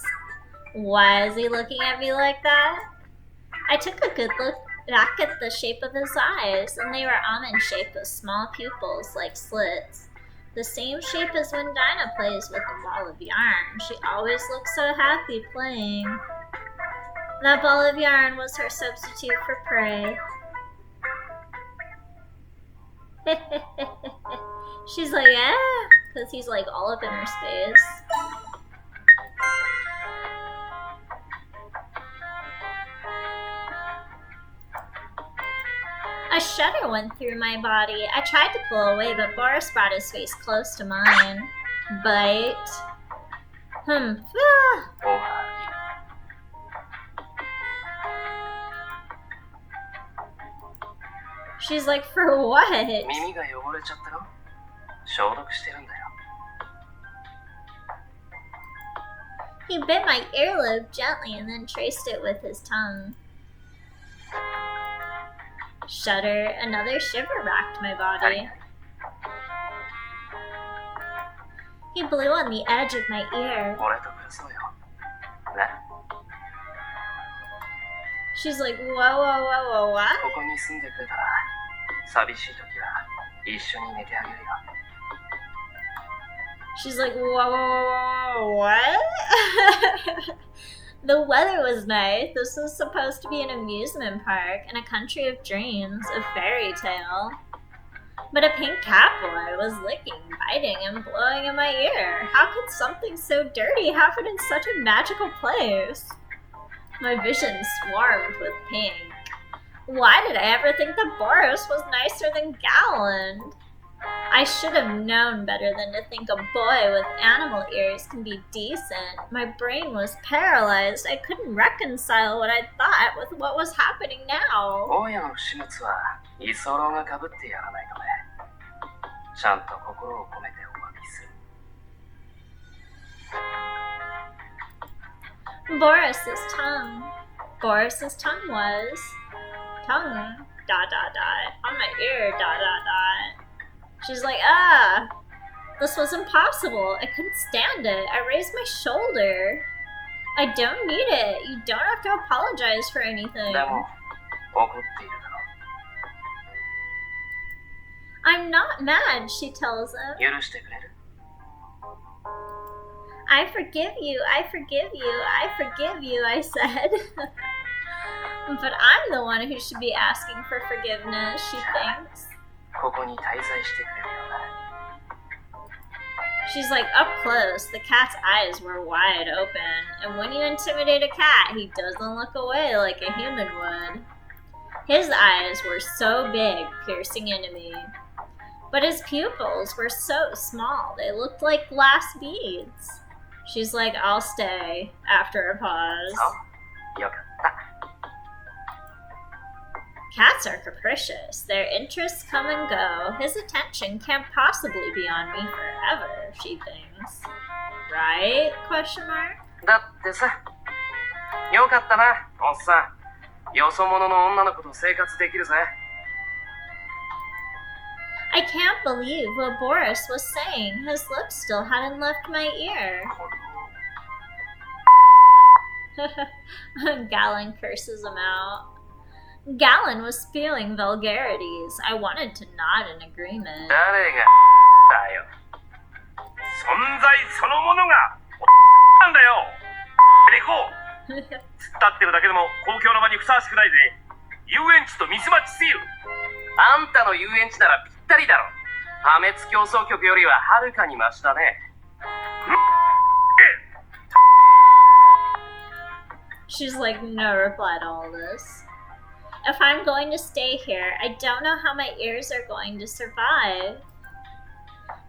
Why is he looking at me like that? I took a good look back at the shape of his eyes, and they were almond-shaped with small pupils like slits. The same shape as when Dinah plays with a ball of yarn. She always looks so happy playing. That ball of yarn was her substitute for prey. She's like, yeah, because he's like all up in her space. A shudder went through my body. I tried to pull away, but Boris brought his face close to mine. Bite. Ah. She's like, for what? 耳が汚れちゃったろ。消毒してるんだよ。 He bit my earlobe gently and then traced it with his tongue. Shudder, another shiver racked my body. He blew on the edge of my ear. 俺と暮らそうよ。ね。 She's like, whoa, whoa, whoa, whoa, what? ここに住んでくれたら、寂しい時は一緒に寝てあげるよ。 She's like, whoa, whoa, whoa, whoa, what? The weather was nice. This was supposed to be an amusement park in a country of dreams, a fairy tale. But a pink cat boy was licking, biting, and blowing in my ear. How could something so dirty happen in such a magical place? My vision swarmed with pink. Why did I ever think that Boris was nicer than Galland? I should have known better than to think a boy with animal ears can be decent. My brain was paralyzed. I couldn't reconcile what I thought with what was happening now. 大家の不始末は居候がかぶってやらないとね。ちゃんと心を込めてお詫びする。 Boris's tongue. Boris's tongue was... Tongue, dot, dot, dot. On my ear, dot, dot, dot. She's like, ah, this was impossible. I couldn't stand it. I raised my shoulder. I don't need it. You don't have to apologize for anything. でも、怒っているだろ。 I'm not mad, she tells him. 許してくれる？ I forgive you, I forgive you, I forgive you, I said. But I'm the one who should be asking for forgiveness, she thinks. ここに滞在してくれるような。 She's like, up close, the cat's eyes were wide open, and when you intimidate a cat, he doesn't look away like a human would. His eyes were so big, piercing into me. But his pupils were so small, they looked like glass beads. She's like, I'll stay, after a pause. そう、よかった。 Cats are capricious. Their interests come and go. His attention can't possibly be on me forever, she thinks. Right? Question mark? だってさ、よかったな、おっさん。よそ者の女の子と生活できるぜ。 I can't believe what Boris was saying. His lips still hadn't left my ear. Gallon curses him out. Gallon was spewing vulgarities. I wanted to nod in agreement. 誰がだよ。存在そのものがなんだよ。レコ突っ立ってるだけでも公共の場にふさわしくないぜ。遊園地とミスマッチすぎる。あんたの遊園地ならぴったりだろ。破滅競争曲よりははるかにマシだね。She's like, no reply to all this. If I'm going to stay here, I don't know how my ears are going to survive.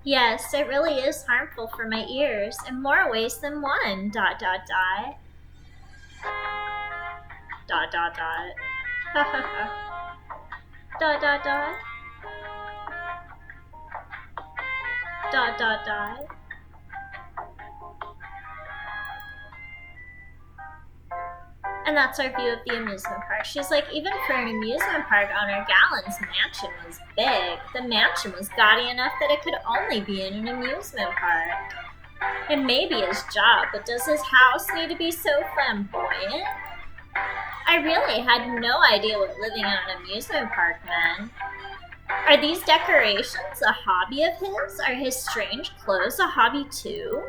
Yes, it really is harmful for my ears in more ways than one. ... Dot dot dot. Dot dot dot. Dot dot dot. And that's our view of the amusement park. She's like, even for an amusement park owner, Gallon's mansion was big. The mansion was gaudy enough that it could only be in an amusement park. It may be his job, but does his house need to be so flamboyant? I really had no idea what living in an amusement park meant. Are these decorations a hobby of his? Are his strange clothes a hobby too?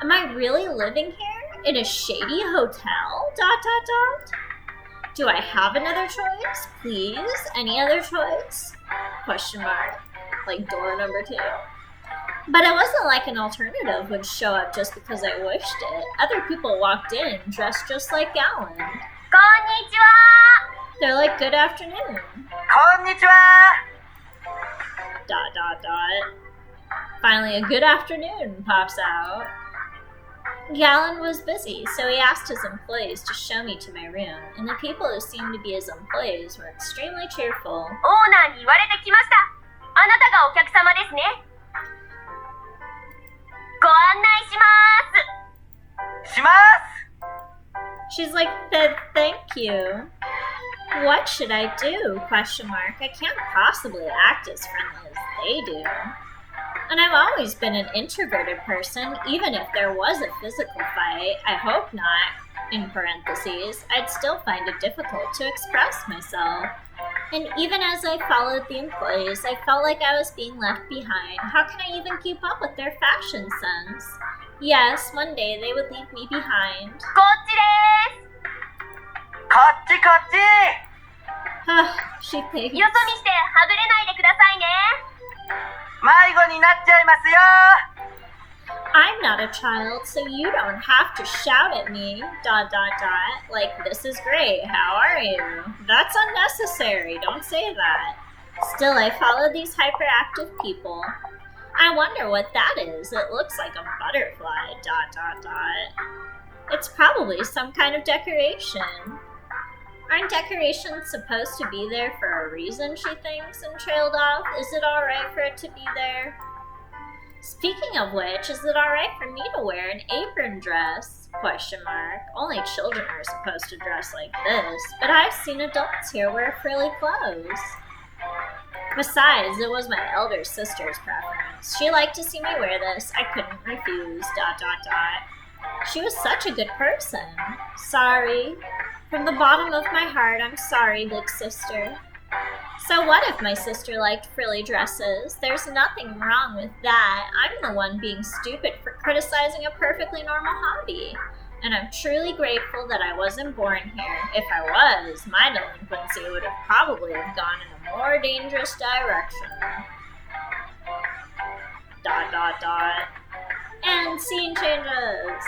Am I really living here? In a shady hotel? ... Dot dot dot. Do I have another choice? Please? Any other choice? Question mark. Like door number 2. But it wasn't like an alternative would show up just because I wished it. Other people walked in dressed just like Gallon. こんにちは。 They're like, good afternoon. こんにちは。 Dot dot dot. Finally, a good afternoon pops out. Gallon was busy, so he asked his employees to show me to my room, and the people who seemed to be his employees were extremely cheerful. オーナーに言われてきました。あなたがお客様ですね。ご案内します。します。 She's like, thank you. What should I do? Question mark. I can't possibly act as friendly as they do. And I've always been an introverted person, even if there was a physical fight. I hope not, in parentheses. I'd still find it difficult to express myself. And even as I followed the employees, I felt like I was being left behind. How can I even keep up with their fashion sense? Yes, one day they would leave me behind. こっちです。こっちこっち。 She thinks. よそ見してはぐれないでくださいね。迷子になっちゃいますよ。 I'm not a child, so you don't have to shout at me. ... Dot dot dot. Like, this is great. How are you? That's unnecessary. Don't say that. Still, I follow these hyperactive people. I wonder what that is. It looks like a butterfly. ... Dot dot dot. It's probably some kind of decoration. Aren't decorations supposed to be there for a reason, she thinks, and trailed off? Is it alright for it to be there? Speaking of which, is it alright for me to wear an apron dress? Question mark. Only children are supposed to dress like this, but I've seen adults here wear frilly clothes. Besides, it was my elder sister's preference. She liked to see me wear this. I couldn't refuse. ... Dot dot dot. She was such a good person. Sorry. From the bottom of my heart, I'm sorry, big sister. So what if my sister liked frilly dresses? There's nothing wrong with that. I'm the one being stupid for criticizing a perfectly normal hobby. And I'm truly grateful that I wasn't born here. If I was, my delinquency would have probably gone in a more dangerous direction. ... And scene changes.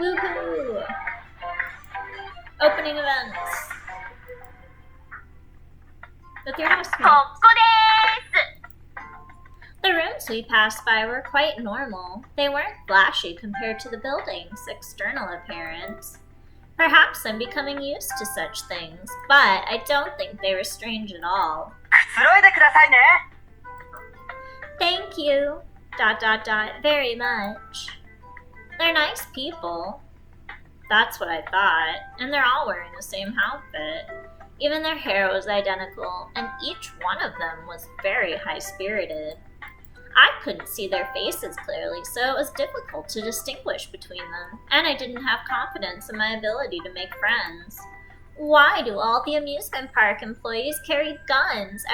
Woohoo! Opening events. With your こ housemates. こです。 The rooms we passed by were quite normal. They weren't flashy compared to the building's external appearance. Perhaps I'm becoming used to such things, but I don't think they were strange at all. くつろいでくださいね。 Thank you. ... Very much. They're nice people. That's what I thought. And they're all wearing the same outfit. Even their hair was identical, and each one of them was very high-spirited. I couldn't see their faces clearly, so it was difficult to distinguish between them, and I didn't have confidence in my ability to make friends. Why do all the amusement park employees carry guns? !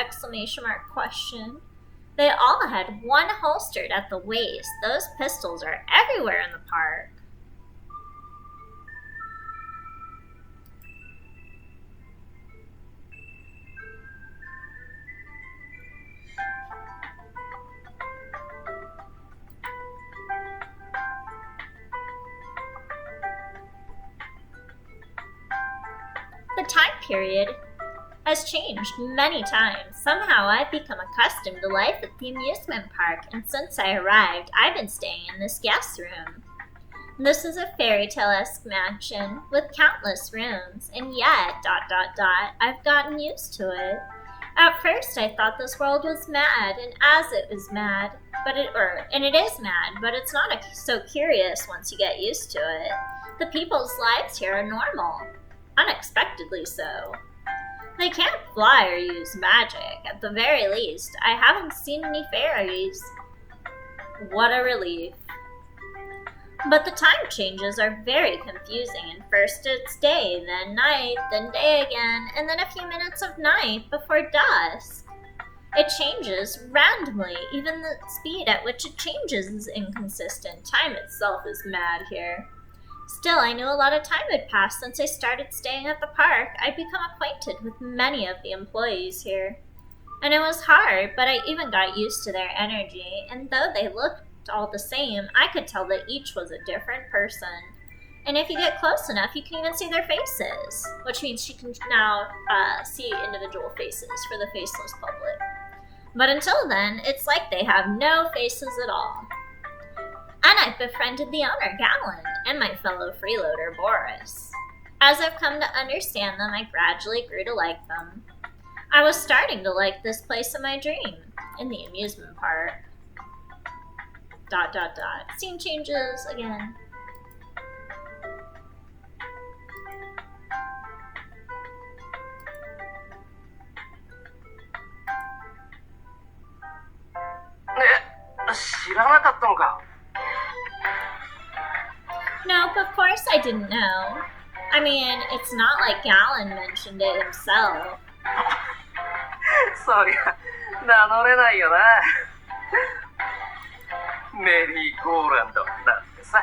They all had one holstered at the waist. Those pistols are everywhere in the park. The time period has changed many times. Somehow I've become accustomed to life at the amusement park, and since I arrived, I've been staying in this guest room. This is a fairy tale-esque mansion with countless rooms, and yet, ... I've gotten used to it. At first I thought this world was mad, and as it is mad, and it is mad, but it's not so curious once you get used to it. The people's lives here are normal. Unexpectedly so. They can't fly or use magic. At the very least, I haven't seen any fairies. What a relief. But the time changes are very confusing, and first it's day, then night, then day again, and then a few minutes of night before dusk. It changes randomly. Even the speed at which it changes is inconsistent. Time itself is mad here. Still, I knew a lot of time had passed since I started staying at the park. I'd become acquainted with many of the employees here. And it was hard, but I even got used to their energy, and though they looked all the same, I could tell that each was a different person. And if you get close enough, you can even see their faces, which means you can now see individual faces for the faceless public. But until then, it's like they have no faces at all. And I've befriended the owner, Gallon, and my fellow freeloader, Boris. As I've come to understand them, I gradually grew to like them. I was starting to like this place in my dream, in the amusement park. ... Scene changes again. Nope, of course I didn't know. I mean, it's not like Gallon mentioned it himself. そりゃ名乗れないよな。メリーゴーランドだってさ。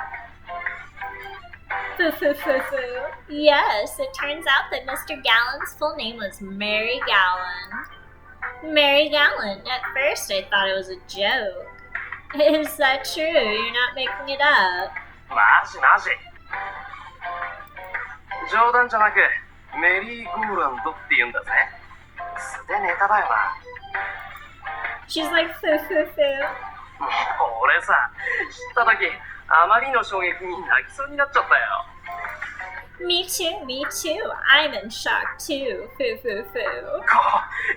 Yes, it turns out that Mr. Gallon's full name was Mary Gallon. Mary Gallon. At first I thought it was a joke. Is that true? You're not making it up. マジマジ。冗談じゃなくメリーゴーランドって言うんだぜ。素でネタだよな。She's like, もう俺さ、知った時あまりの衝撃に泣きそうになっちゃったよ。Me too, me too. I'm in shock too. こう、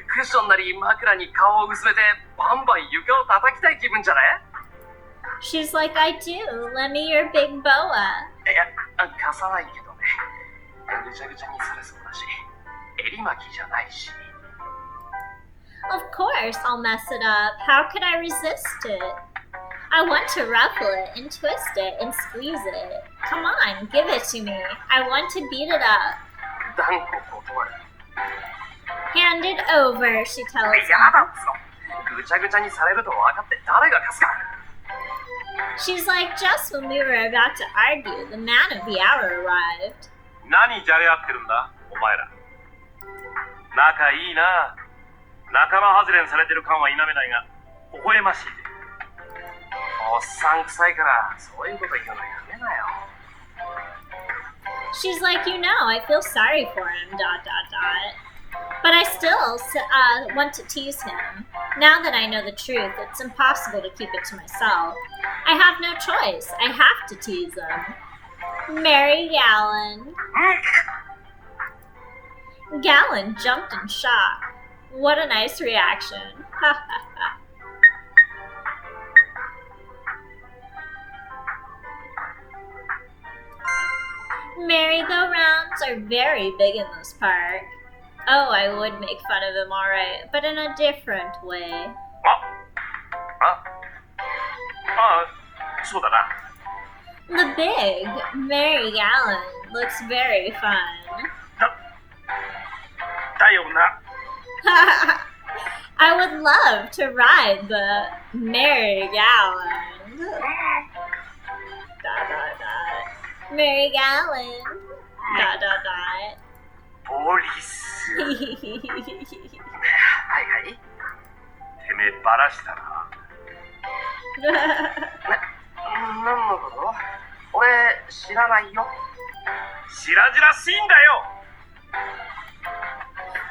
クッションなり枕に顔をうずめてバンバン床を叩きたい気分じゃね？ She's like, I do. Lend me your big boa. いや、貸さないけどね。ぐちゃぐちゃにされそうだし、襟巻きじゃないし。Of course, I'll mess it up. How could I resist it? I want to ruffle it and twist it and squeeze it. Come on, give it to me. I want to beat it up. 断固断る。 Hand it over, she tells やだ him. っつの。ぐちゃぐちゃにされると分かって誰が勝つか。 She's like, just when we were about to argue, the man of the hour arrived. 何じゃれ合ってるんだお前ら。仲いいな。仲間外れにされてる感は否めないが微笑ましいぜ。おっさん臭いからそういうこと言うのやめなよ。 She's like, you know, I feel sorry for him, ... But I still want to tease him. Now that I know the truth, it's impossible to keep it to myself. I have no choice. I have to tease him. Mary Gallon. Gallon jumped in shock. What a nice reaction. Merry-go-rounds are very big in this park. Oh, I would make fun of him, alright, but in a different way. そうだな。 The big Mary Gallon looks very fun. だよな。 I would love to ride the Mary Gallon. ... Mary Gallon. ... ポリス。はいはい。てめえバラしたな。何のこと？俺知らないよ。しらじらしいんだよ。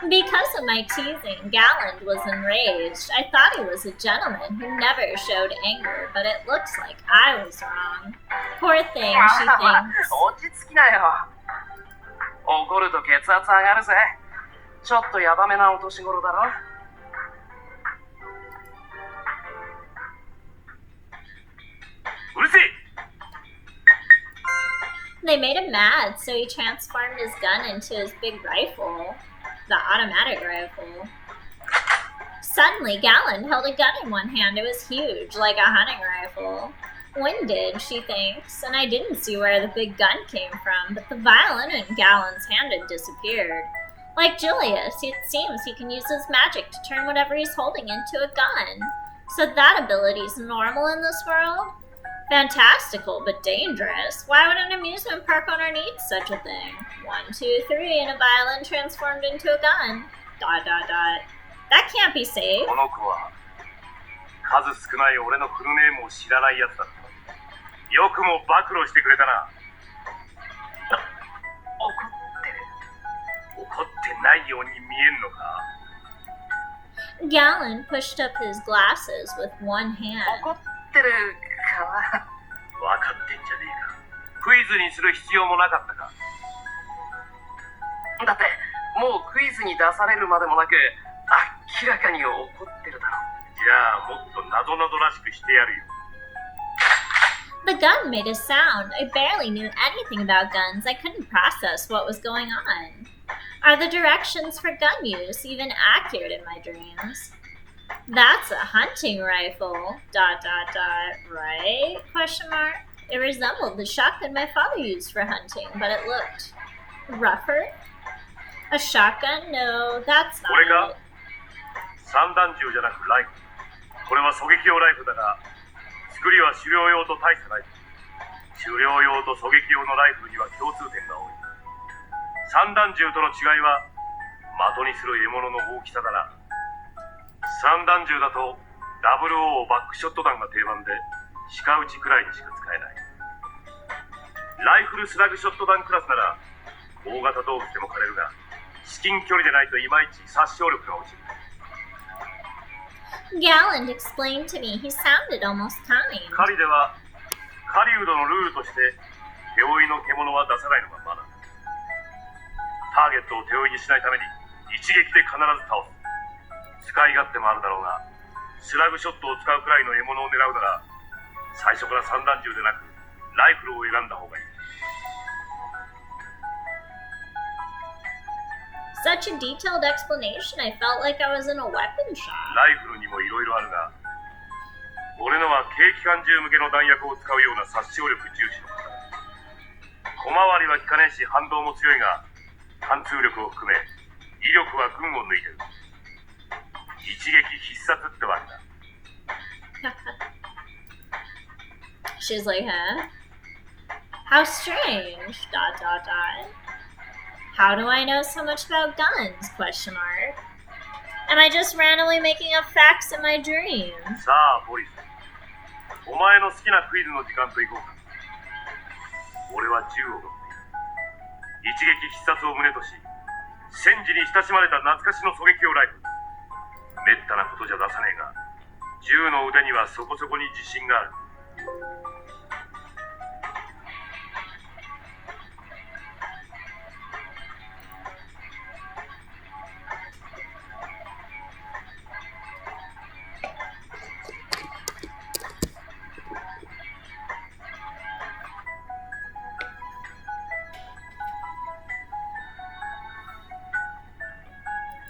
Because of my teasing, Galland was enraged. I thought he was a gentleman who never showed anger, but it looks like I was wrong. Poor thing, she まあまあ thinks. 落ち着きなよ。怒ると血圧上がるぜ。ちょっとヤバめなお年頃だろ。うるせえ。 They made him mad, so he transformed his gun into his big rifle, the automatic rifle. Suddenly, Galland held a gun in one hand. It was huge, like a hunting rifle. Winded, she thinks, and I didn't see where the big gun came from, but the violin in Galland's hand had disappeared. Like Julius, it seems he can use his magic to turn whatever he's holding into a gun. So that ability's normal in this world? Fantastical, but dangerous. Why would an amusement park owner need such a thing? 1, 2, 3, and a violin transformed into a gun. ... That can't be safe. この子は数少ない俺のフルネームを知らないやつだった。よくも暴露してくれたな。怒ってないように見えんのか？ Galland pushed up his glasses with one hand. 怒ってるかな。分かってんじゃねえか。クイズにする必要もなかったか。だってもうクイズに出されるまでもなく明らかに怒ってるだろ。じゃあもっとなぞなぞらしくしてやるよ。 The gun made a sound. I barely knew anything about guns. I couldn't process what was going on. Are the directions for gun use even accurate in my dreams? That's a hunting rifle. ... Right? Question mark. It resembled the shotgun my father used for hunting, but it looked rougher. A shotgun? No, that's これ not が it. 散弾銃じゃなくライフル。これは狙撃用ライフルだが、作りは狩猟用と大差ない。狩猟用と狙撃用のライフルには共通点が多い。散弾銃との違いは的にする獲物の大きさだな。散弾銃だと00バックショット弾が定番で鹿撃ちくらいにしか使えない。ライフルスラグショット弾クラスなら大型動物でも狩れるが、至近距離でないといまいち殺傷力が落ちる。 Galland explained to me. He sounded almost kind. 狩りでは狩人のルールとして手負いの獣は出さないのがマナー。ターゲットを手負いにしないために一撃で必ず倒す。使い勝手もあるだろうが、スラグショットを使うくらいの獲物を狙うなら最初から散弾銃でなくライフルを選んだ方がいい。 Such a detailed explanation, I felt like I was in a weapon shop. ライフルにもいろいろあるが、俺のは軽機関銃向けの弾薬を使うような殺傷力重視の型だ。小回りは効かねえし反動も強いが、貫通力を含め威力は群を抜いてる。一撃必殺ってわけだ。She's like, huh? How strange, ... How do I know so much about guns, ? Am I just randomly making up facts in my dreams? さあ、ボリス。お前の好きなクイズの時間といこうか。俺は銃を持っている。一撃必殺を胸とし、戦時に親しまれた懐かしの狙撃用ライフル。めったなことじゃ出さねえが、銃の腕にはそこそこに自信がある。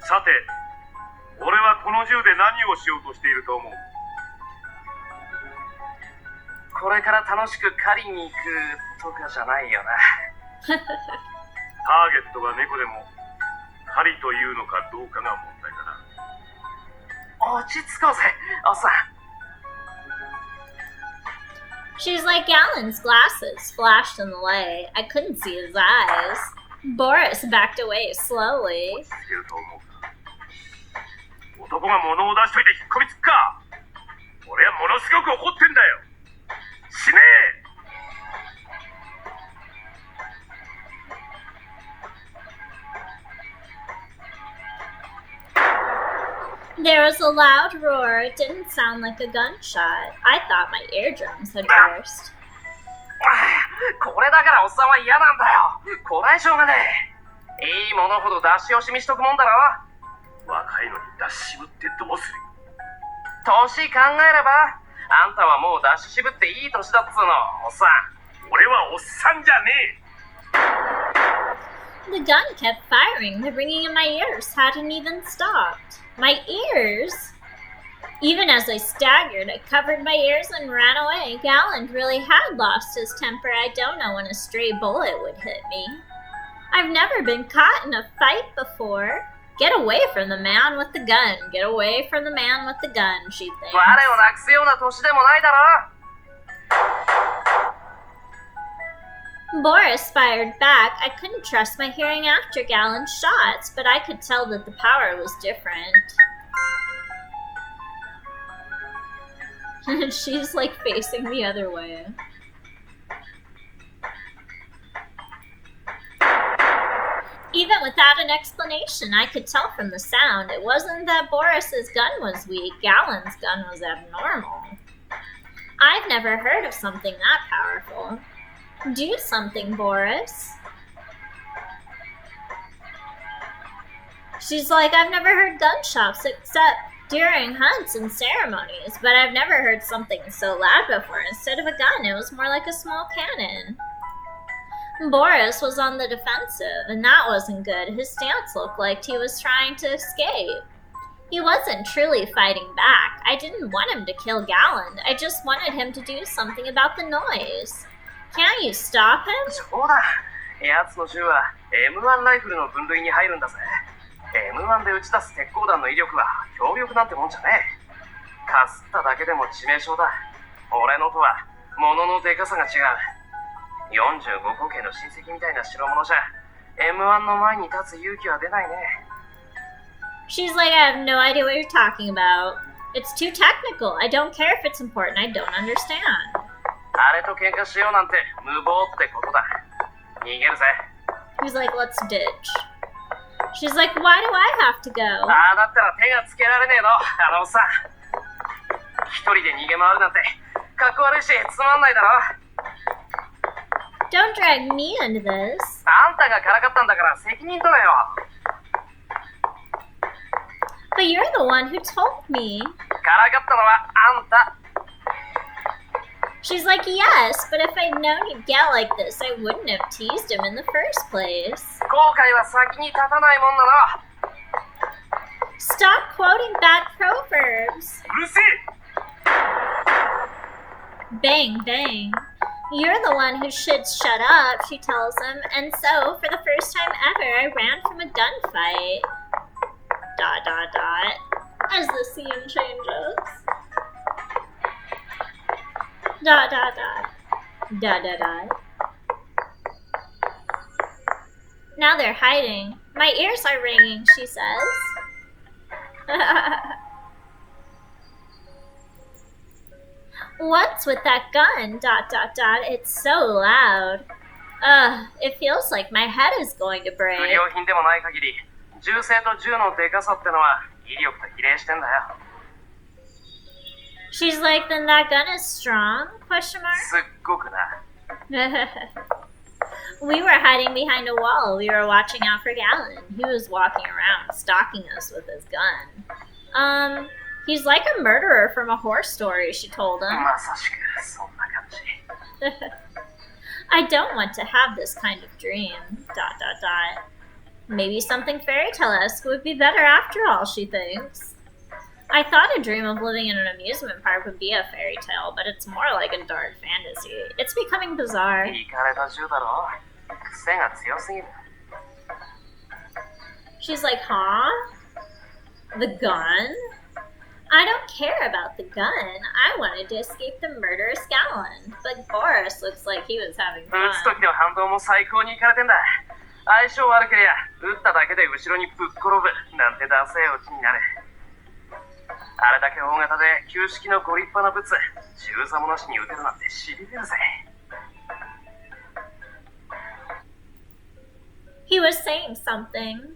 さて、俺はこの銃で何をしようとしていると思う？これから楽しく狩りに行くとかじゃないよな。ターゲットが猫でも狩りというのかどうかが問題だな。落ち着こうぜ、おっさん。She's like Galen's glasses flashed in the light. I couldn't see his eyes. Boris backed away slowly. 落ち着けると思うか。男が物を出しといて引っ込みつくか。俺はものすごく怒ってんだよ。死ねえ! There was a loud roar. It didn't sound like a gunshot. I thought my eardrums had burst. これだからおっさんは嫌なんだよ。こらえ性がねえ。いいものほど出し惜しみしとくもんだろ。若いのに出し渋ってどうする？年考えれば、あんたはもう出し渋っていい年だっつうの、おっさん。俺はおっさんじゃねえ。 The gun kept firing. The ringing in my ears hadn't even stopped. My ears? Even as I staggered, I covered my ears and ran away. Galen really had lost his temper. I don't know when a stray bullet would hit me. I've never been caught in a fight before. Get away from the man with the gun. Get away from the man with the gun, she thinks. 我をなくすような年でもないだろ。Boris fired back. I couldn't trust my hearing after Galen's shots, but I could tell that the power was different. She's like facing the other way. Even without an explanation, I could tell from the sound it wasn't that Boris's gun was weak. Galen's gun was abnormal. I've never heard of something that powerful. Do something, Boris. She's like, I've never heard gunshots except during hunts and ceremonies, but I've never heard something so loud before. Instead of a gun, it was more like a small cannon. Boris was on the defensive, and that wasn't good. His stance looked like he was trying to escape. He wasn't truly fighting back. I didn't want him to kill Galen. I just wanted him to do something about the noise. Can't you stop him? そうだ。奴の銃は M1 ライフルの分類に入るんだぜ。M1 で打ち出す鉄鋼弾の威力は強力なんてもんじゃねえ。かすっただけでも致命傷だ。俺のとは物のでかさが違う。45口径の親戚みたいな代物じゃ M1 の前に立つ勇気は出ないね。She's like, I have no idea what you're talking about. It's too technical. I don't care if it's important. I don't understand. あれと喧嘩しようなんて無謀ってことだ。逃げるぜ。He's like, let's ditch. She's like, why do I have to go? ああ、だったら手がつけられねえの、あのおっさん。一人で逃げ回るなんてかっこ悪いしつまんないだろ。Don't drag me into this. あんたがからかったんだから責任取れよ。But you're the one who told me. からかったのはあんた。She's like, yes, but if I'd known you'd get like this, I wouldn't have teased him in the first place. 後悔は先に立たないもんなの。Stop quoting bad proverbs. うるせえ。 Bang, bang. You're the one who should shut up, she tells him, and so, for the first time ever, I ran from a gunfight. ... As the scene changes. ... Now they're hiding. My ears are ringing, she says. What's with that gun? ... It's so loud. It feels like my head is going to break. 不良品でもない限り、銃声と銃のでかさってのは威力と比例してんだよ。 She's like, then that gun is strong? Question mark? すっごくな。 We were hiding behind a wall. We were watching out for Galen. He was walking around, stalking us with his gun. He's like a murderer from a horror story, she told him. まさしくそんな感じ。 I don't want to have this kind of dream. ... Maybe something fairy tale-esque would be better after all, she thinks. I thought a dream of living in an amusement park would be a fairy tale, but it's more like a dark fantasy. It's becoming bizarre. いかれた銃だろ。癖が強すぎる。 She's like, huh? The gun? I don't care about the gun. I wanted to escape the murderous Galen. But Boris looks like he was having 撃 fun. つ時の反動も最高にいかれてんだ。相性悪けりゃ、撃っただけで後ろにぶっ転ぶなんてダセえオチになる。あれだけ大型で旧式のご立派なブツ、銃座もなしに撃てるなんてしびれるぜ。 He was saying something.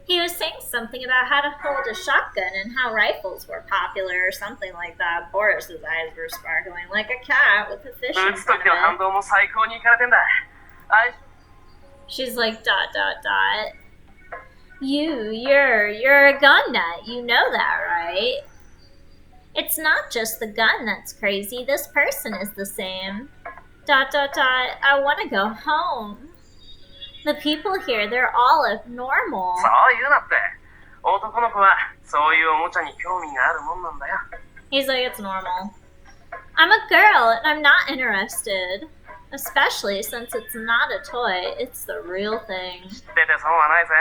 He was saying something about how to hold a shotgun and how rifles were popular or something like that. Boris's eyes were sparkling like a cat with a fish in 撃つ front 時の反 of it. 動も最高にいかれてんだ。She's like, ... You're a gun nut. You know that, right? It's not just the gun that's crazy. This person is the same. ... I want to go home. The people here, they're all abnormal. そう言うなって。男の子はそういうおもちゃに興味があるもんなんだよ。 He's like, it's normal. I'm a girl and I'm not interested. Especially since it's not a toy, it's the real thing. 知ってて損はないぜ。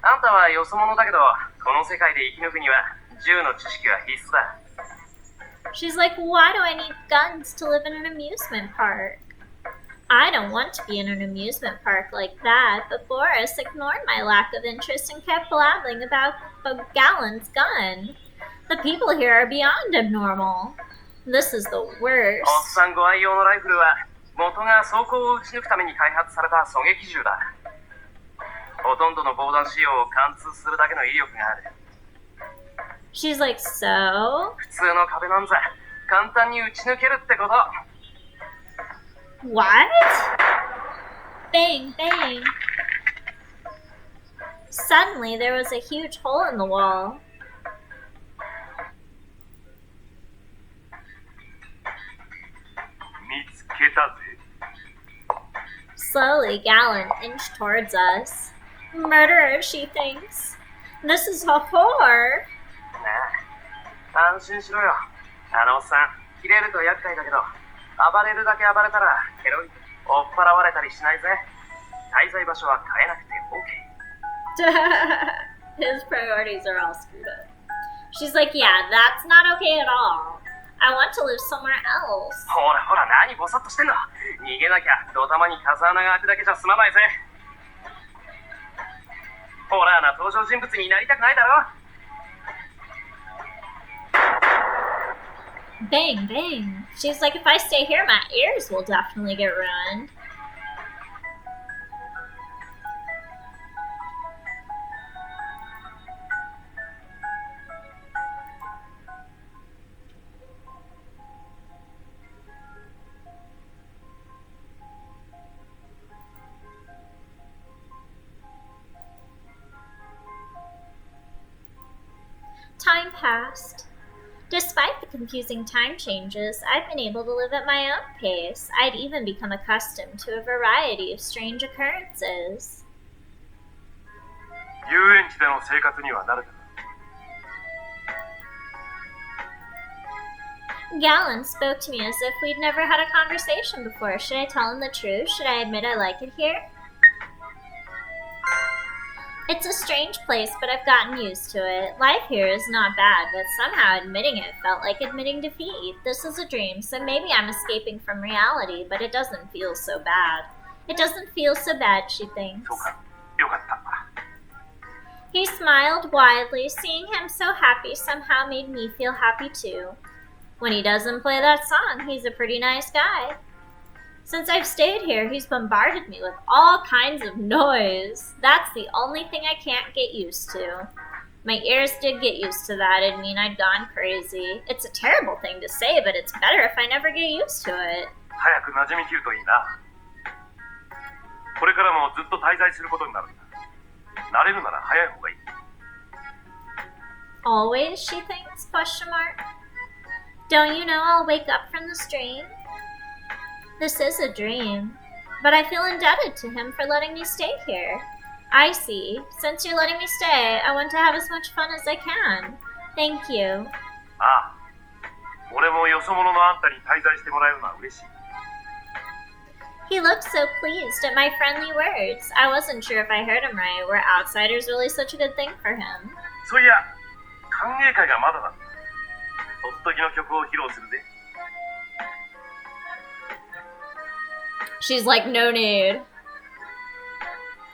あんたはよそ者だけど、この世界で生き抜くには銃の知識は必須だ。 She's like, why do I need guns to live in an amusement park? I don't want to be in an amusement park like that, but Boris ignored my lack of interest and kept blabbing about Galen's gun. The people here are beyond abnormal. This is the おっ worst. さんご愛用のライフルは元が装甲を撃ち抜くために開発された狙撃銃だ。ほとんどの防弾仕様を貫通するだけの威力がある。 She's like, so? 普通の壁なんざ簡単に撃ち抜けるってこと。 What? Bang, bang. Suddenly, there was a huge hole in the wall. Slowly, Galen inched towards us. Murderer, she thinks. This is a whore. ねえ、安心しろよ。あのおっさん、切れると厄介だけど、暴れるだけ暴れたらケロリ追っ払われたりしないぜ。滞在場所は変えなくて OK。 His priorities are all screwed up. She's like, yeah, that's not okay at all. I want to live somewhere else. ほらほら、何ボサッとしてんの。逃げなきゃドタマに風穴が開くだけじゃ済まないぜ。ホラーな登場人物になりたくないだろ。 Bang, bang. She's like, if I stay here, my ears will definitely get ruined. Time passed. Despite the confusing time changes, I've been able to live at my own pace. I'd even become accustomed to a variety of strange occurrences. 遊園地での生活には慣れた。Galen spoke to me as if we'd never had a conversation before. Should I tell him the truth? Should I admit I like it here? It's a strange place, but I've gotten used to it. Life here is not bad, but somehow admitting it felt like admitting defeat. This is a dream, so maybe I'm escaping from reality, but it doesn't feel so bad. It doesn't feel so bad, she thinks. そうか。よかった。 He smiled widely. Seeing him so happy somehow made me feel happy too. When he doesn't play that song, he's a pretty nice guy. Since I've stayed here, he's bombarded me with all kinds of noise. That's the only thing I can't get used to. My ears did get used to that. It'd mean I'd gone crazy. It's a terrible thing to say, but it's better if I never get used to it. 早く馴染みきるといいな。これからもずっと滞在することになるんだ。慣れるなら早い方がいい。 Always, she thinks? Question mark. Don't you know I'll wake up from this dream? This is a dream, but I feel indebted to him for letting me stay here. I see. Since you're letting me stay, I want to have as much fun as I can. Thank you. ああ。俺もよそ者のあんたに滞在してもらえるのは嬉しい。 He looked so pleased at my friendly words. I wasn't sure if I heard him right. Were outsiders really such a good thing for him? そういや、歓迎会がまだだ。とっときの曲を披露するぜ。 She's like, no need.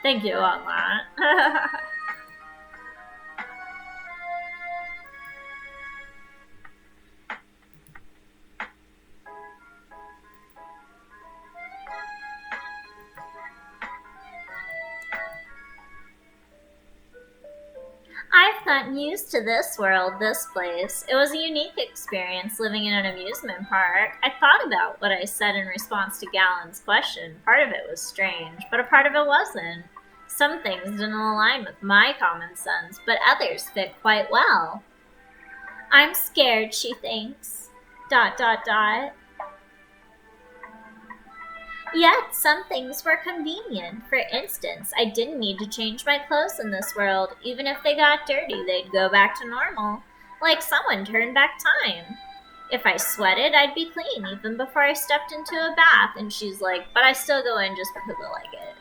Thank you on that. I've gotten used to this world, this place. It was a unique experience living in an amusement park. I thought about what I said in response to Galen's question. Part of it was strange, but a part of it wasn't. Some things didn't align with my common sense, but others fit quite well. I'm scared, she thinks. ... Yet, some things were convenient. For instance, I didn't need to change my clothes in this world. Even if they got dirty, they'd go back to normal. Like someone turned back time. If I sweated, I'd be clean even before I stepped into a bath. And she's like, but I still go in just because I like it.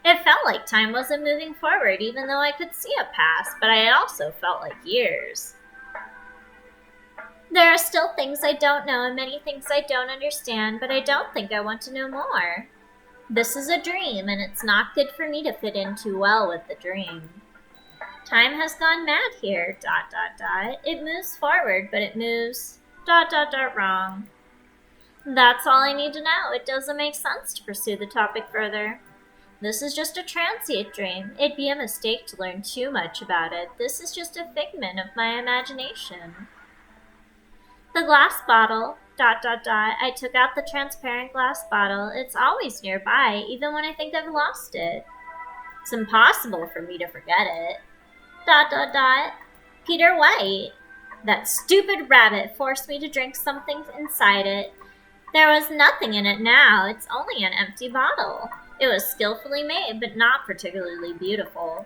It felt like time wasn't moving forward, even though I could see it pass, but I also felt like years. There are still things I don't know and many things I don't understand, but I don't think I want to know more. This is a dream, and it's not good for me to fit in too well with the dream. Time has gone mad here, ... It moves forward, but it moves ... wrong. That's all I need to know. It doesn't make sense to pursue the topic further. This is just a transient dream. It'd be a mistake to learn too much about it. This is just a figment of my imagination. The glass bottle ... I took out the transparent glass bottle. It's always nearby, even when I think I've lost it. It's impossible for me to forget it. ... Peter White. That stupid rabbit forced me to drink something inside it. There was nothing in it now. It's only an empty bottle. It was skillfully made, but not particularly beautiful.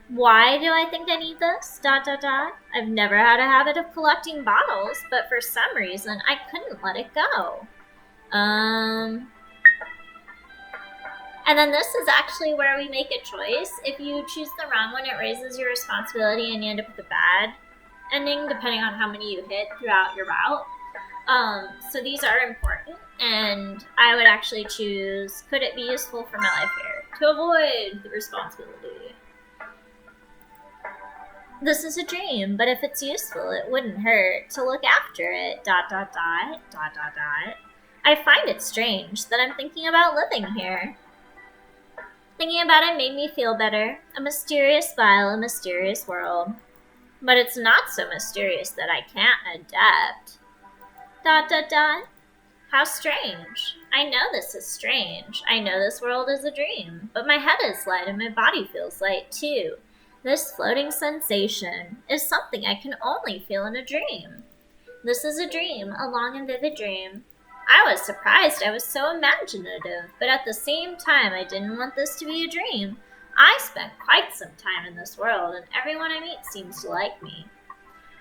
Why do I think I need this? ... I've never had a habit of collecting bottles, but for some reason, I couldn't let it go. And then this is actually where we make a choice. If you choose the wrong one, it raises your responsibility and you end up with a bad ending, depending on how many you hit throughout your route. So these are important, and I would actually choose, could it be useful for my life here? To avoid the responsibility. This is a dream, but if it's useful, it wouldn't hurt to look after it. ... I find it strange that I'm thinking about living here. Thinking about it made me feel better. A mysterious file, a mysterious world. But it's not so mysterious that I can't adapt. ... How strange. I know this is strange. I know this world is a dream, but my head is light and my body feels light too. This floating sensation is something I can only feel in a dream. This is a dream, a long and vivid dream. I was surprised I was so imaginative, but at the same time I didn't want this to be a dream. I spent quite some time in this world, and everyone I meet seems to like me.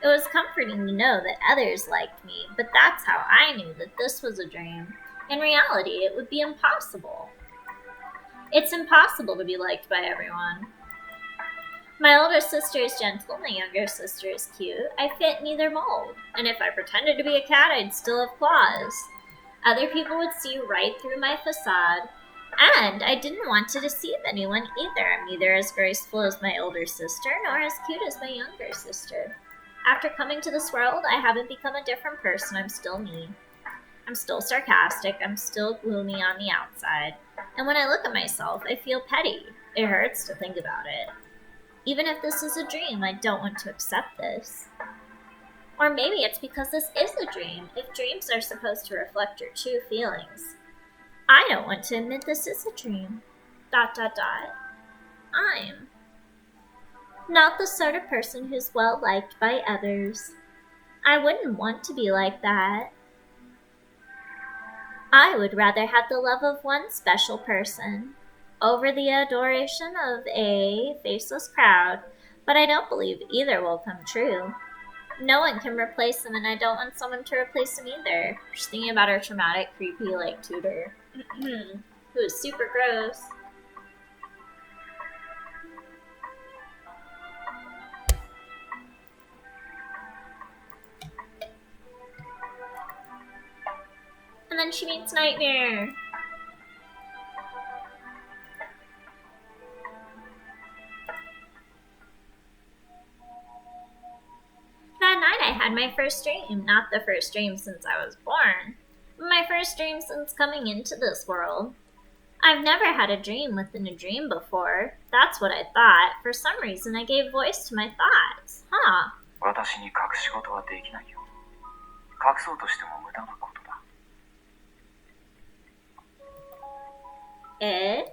It was comforting to know that others liked me, but that's how I knew that this was a dream. In reality, it would be impossible. It's impossible to be liked by everyone. My older sister is gentle, my younger sister is cute. I fit neither mold, and if I pretended to be a cat, I'd still have claws. Other people would see right through my facade, and I didn't want to deceive anyone either. I'm neither as graceful as my older sister, nor as cute as my younger sister. After coming to this world, I haven't become a different person. I'm still me. I'm still sarcastic. I'm still gloomy on the outside. And when I look at myself, I feel petty. It hurts to think about it. Even if this is a dream, I don't want to accept this. Or maybe it's because this is a dream, if dreams are supposed to reflect your true feelings. I don't want to admit this is a dream. ... I'm not the sort of person who's well liked by others. I wouldn't want to be like that. I would rather have the love of one special person over the adoration of a faceless crowd, but I don't believe either will come true. No one can replace him, and I don't want someone to replace him either. She's thinking about her traumatic, creepy, tutor, who is super gross. And then she meets Nightmare. That night I had my first dream. Not the first dream since I was born, but my first dream since coming into this world. I've never had a dream within a dream before. That's what I thought. For some reason, I gave voice to my thoughts. Huh. 私に隠し事はできないよ。隠そうとしても無駄なことだ。I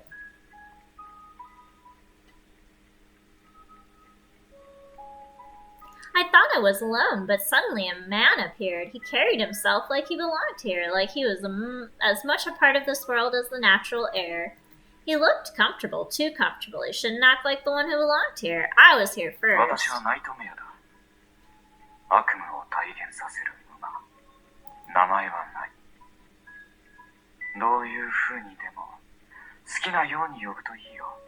thought I was alone, but suddenly a man appeared. He carried himself like he belonged here, like he was as much a part of this world as the natural air. He looked comfortable, too comfortable. He shouldn't act like the one who belonged here. I was here first. 私はナイトメアだ。悪夢を体現させる馬。名前はない。どういう風にでも好きなように呼ぶといいよ。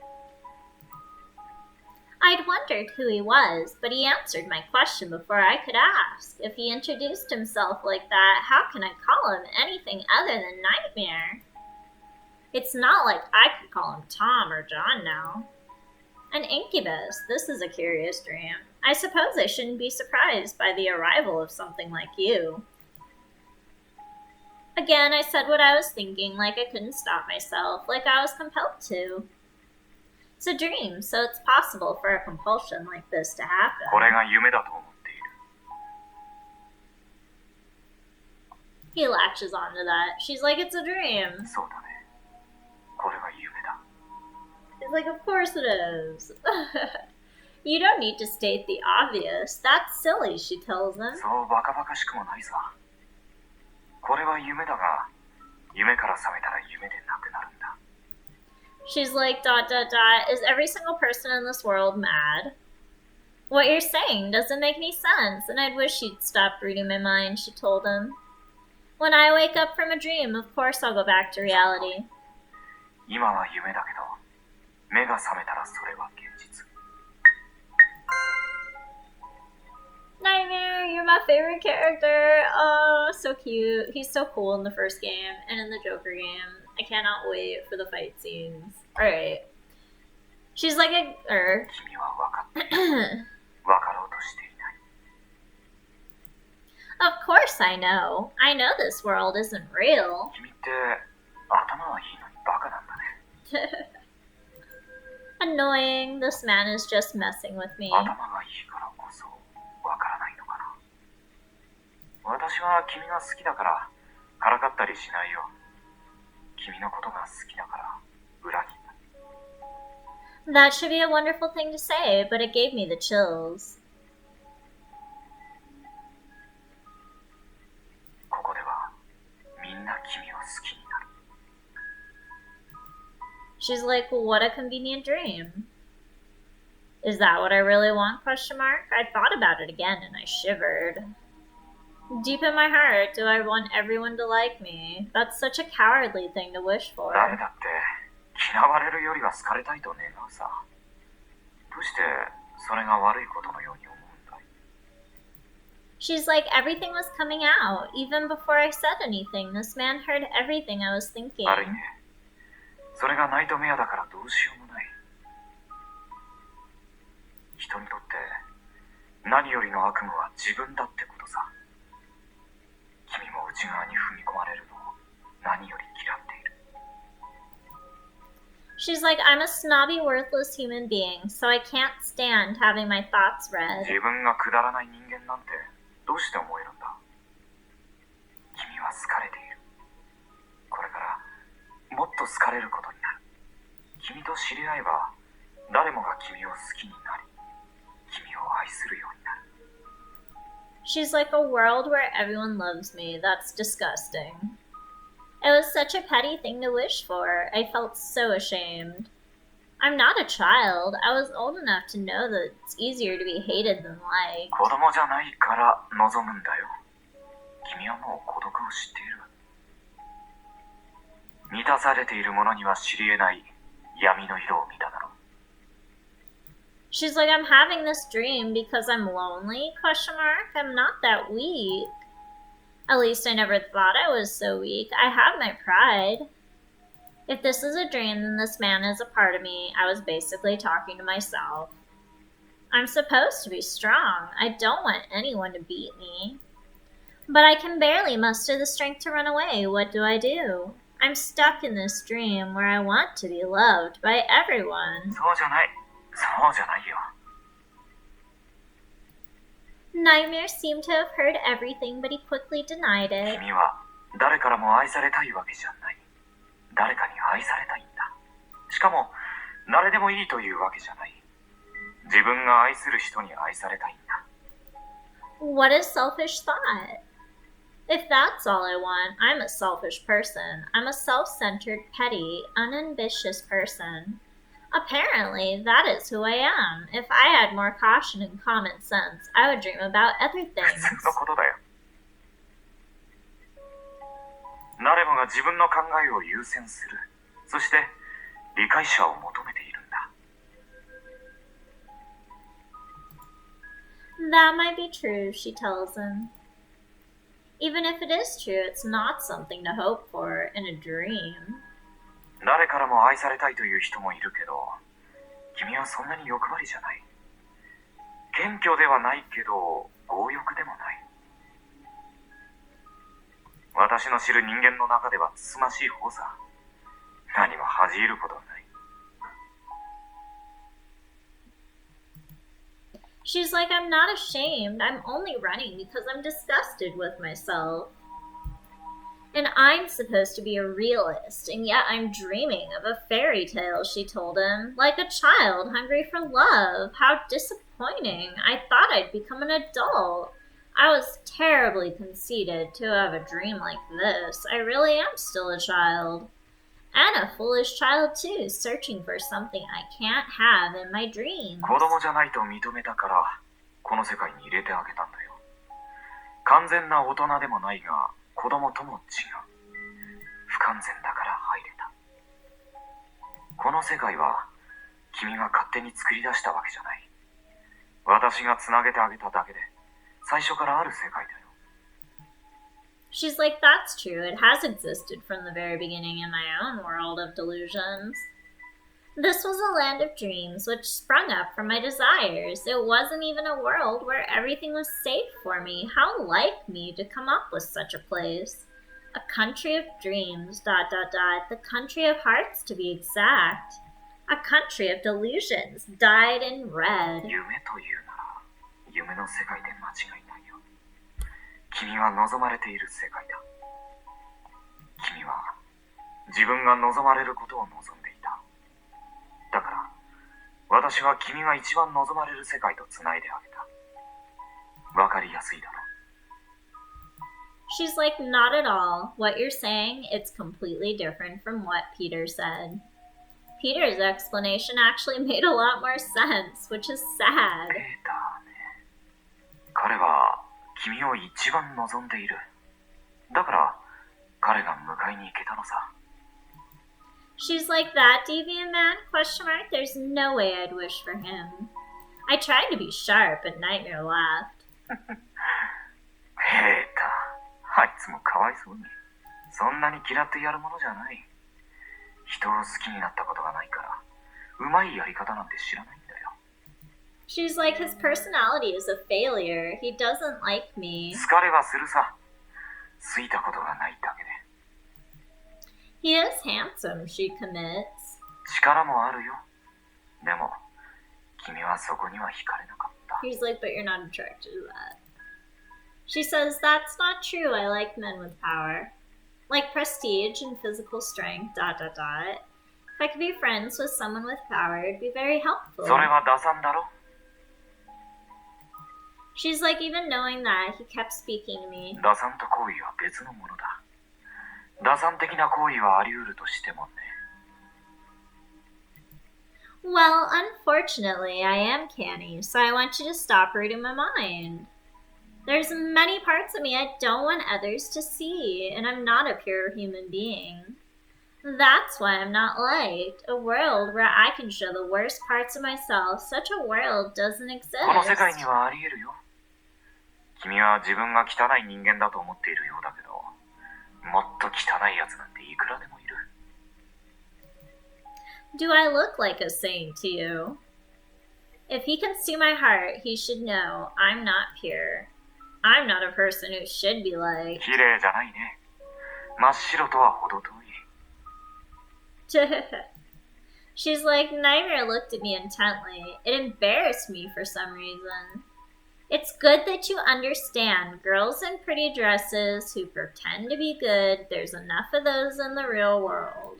I'd wondered who he was, but he answered my question before I could ask. If he introduced himself like that, how can I call him anything other than Nightmare? It's not like I could call him Tom or John now. An incubus. This is a curious dream. I suppose I shouldn't be surprised by the arrival of something like you. Again, I said what I was thinking, like I couldn't stop myself, like I was compelled to. It's a dream, so it's possible for a compulsion like this to happen. これが夢だと思っている。He latches onto that. She's like, it's a dream. そうだね。これが夢だ。 He's like, of course it is. You don't need to state the obvious. That's silly, she tells him. そうバカバカしくもないさ。これは夢だが、夢から覚めたら夢でなくなるんだ。She's like, ... Is every single person in this world mad? What you're saying doesn't make any sense, and I'd wish you'd stop reading my mind, she told him. When I wake up from a dream, of course I'll go back to reality. 今は夢だけど、目が覚めたらそれは現実。Nightmare, you're my favorite character. Oh, so cute. He's so cool in the first game and in the Joker game. I cannot wait for the fight scenes. Alright. She's like a... 君は分かっている。分かろうとしていない。Of course I know. I know this world isn't real. 君って頭はいいのにバカなんだね。Annoying. This man is just messing with me. 頭がいいからこそ分からないのかな。私は君が好きだからからかったりしないよ。君のことが好きだから裏切った。 That should be a wonderful thing to say, but it gave me the chills. ここではみんな君を好きになる。 She's like, what a convenient dream. Is that what I really want? I thought about it again and I shivered. Deep in my heart, do I want everyone to like me? That's such a cowardly thing to wish for. 誰だって嫌われるよりは好かれたいと願うさ。どうしてそれが悪いことのように思うんだい？ She's like, everything was coming out. Even before I said anything, this man heard everything I was thinking. 悪いね。それがナイトメアだからどうしようもない。人にとって何よりの悪夢は自分だってことさ。君も内側に踏み込まれるのを何より嫌っている。 She's like, I'm a snobby, worthless human being, so I can't stand having my thoughts read. 自分がくだらない人間なんてどうして思えるんだ？君は好かれている。これからもっと好かれることになる。君と知り合えば誰もが君を好きになり、君を愛するようになる。 She's like, a world where everyone loves me. That's disgusting. It was such a petty thing to wish for. I felt so ashamed. I'm not a child. I was old enough to know that it's easier to be hated than liked. 子供じゃないから望むんだよ。君はもう孤独を知っている。満たされているものには知り得ない闇の色を見ただろう。 She's like, I'm having this dream because I'm lonely? I'm not that weak. At least I never thought I was so weak. I have my pride. If this is a dream, then this man is a part of me. I was basically talking to myself. I'm supposed to be strong. I don't want anyone to beat me. But I can barely muster the strength to run away. What do I do? I'm stuck in this dream where I want to be loved by everyone. そうじゃない。そうじゃないよ。 Nightmare seemed to have heard everything, but he quickly denied it. 君は誰からも愛されたいわけじゃない。誰かに愛されたいんだ。しかも誰でもいいというわけじゃない。自分が愛する人に愛されたいんだ。 What a selfish thought. If that's all I want, I'm a selfish person. I'm a self-centered, petty, unambitious person. Apparently, that is who I am. If I had more caution and common sense, I would dream about other 普 things. 通のことだよ。誰もが自分の考えを優先する。そして理解者を求めているんだ。 That might be true, she tells him. Even if it is true, it's not something to hope for in a dream. 誰からも愛されたいという人もいるけど、君はそんなに欲張りじゃない。謙虚ではないけど、強欲でもない。私の知る人間の中ではつつましい方さ。何も恥じ入ることはない。 She's like, I'm not ashamed. I'm only running because I'm disgusted with myself. And I'm supposed to be a realist, and yet I'm dreaming of a fairy tale, she told him. Like a child hungry for love. How disappointing. I thought I'd become an adult. I was terribly conceited to have a dream like this. I really am still a child. And a foolish child, too, searching for something I can't have in my dreams. 子供じゃないと認めたから、この世界に入れてあげたんだよ。完全な大人でもないが、子供とも違う。不完全だから入れた。この世界は君が勝手に作り出したわけじゃない。私がつなげてあげただけで、最初からある世界だよ。 She's like, that's true. It has existed from the very beginning in my own world of delusions. This was a land of dreams which sprung up from my desires. It wasn't even a world where everything was safe for me. How like me to come up with such a place. A country of dreams, ... the country of hearts to be exact. A country of delusions, dyed in red. 夢というなら、夢の世界で間違いないよ。君は望まれている世界だ。君は自分が望まれることを望んでいた。だから、私は君が一番望まれる世界とつないであげた。わかりやすいだろう。 She's like, not at all. What you're saying, it's completely different from what Peter said. Peter's explanation actually made a lot more sense, which is sad. ペーターね。彼は君を一番望んでいる。だから彼が迎えに行けたのさ。She's like, that deviant man? There's no way I'd wish for him. I tried to be sharp, and Nightmare laughed. ペーター、あいつもかわいそうに。そんなに嫌ってやるものじゃない。人を好きになったことがないから、うまいやり方なんて知らないんだよ。She's like, his personality is a failure. He doesn't like me. 疲れはするさ。好いたことがないだけで。He is handsome, she commits. 力もあるよ。でも、君はそこには惹かれなかった。 He's like, but you're not attracted to that. She says, that's not true. I like men with power. Like prestige and physical strength, ... If I could be friends with someone with power, it'd be very helpful. それは打算だろ。 She's like, even knowing that, he kept speaking to me. 打算と行為は別のものだ。打算的な行為はあり得るとしてもね。 Well, unfortunately, I am canny, so I want you to stop reading my mind. There's many parts of me I don't want others to see, and I'm not a pure human being. That's why I'm not liked. A world where I can show the worst parts of myself. Such a world doesn't exist. この世界にはあり得るよ。君は自分が汚い人間だと思っているようだけど、もっと汚いやつなんていくらでもいる。 Do I look like a saint to you? If he can see my heart, he should know I'm not pure. I'm not a person who should be liked. 綺麗じゃないね。真っ白とは程遠い。She's like, Nightmare looked at me intently. It embarrassed me for some reason. It's good that you understand. Girls in pretty dresses who pretend to be good, there's enough of those in the real world.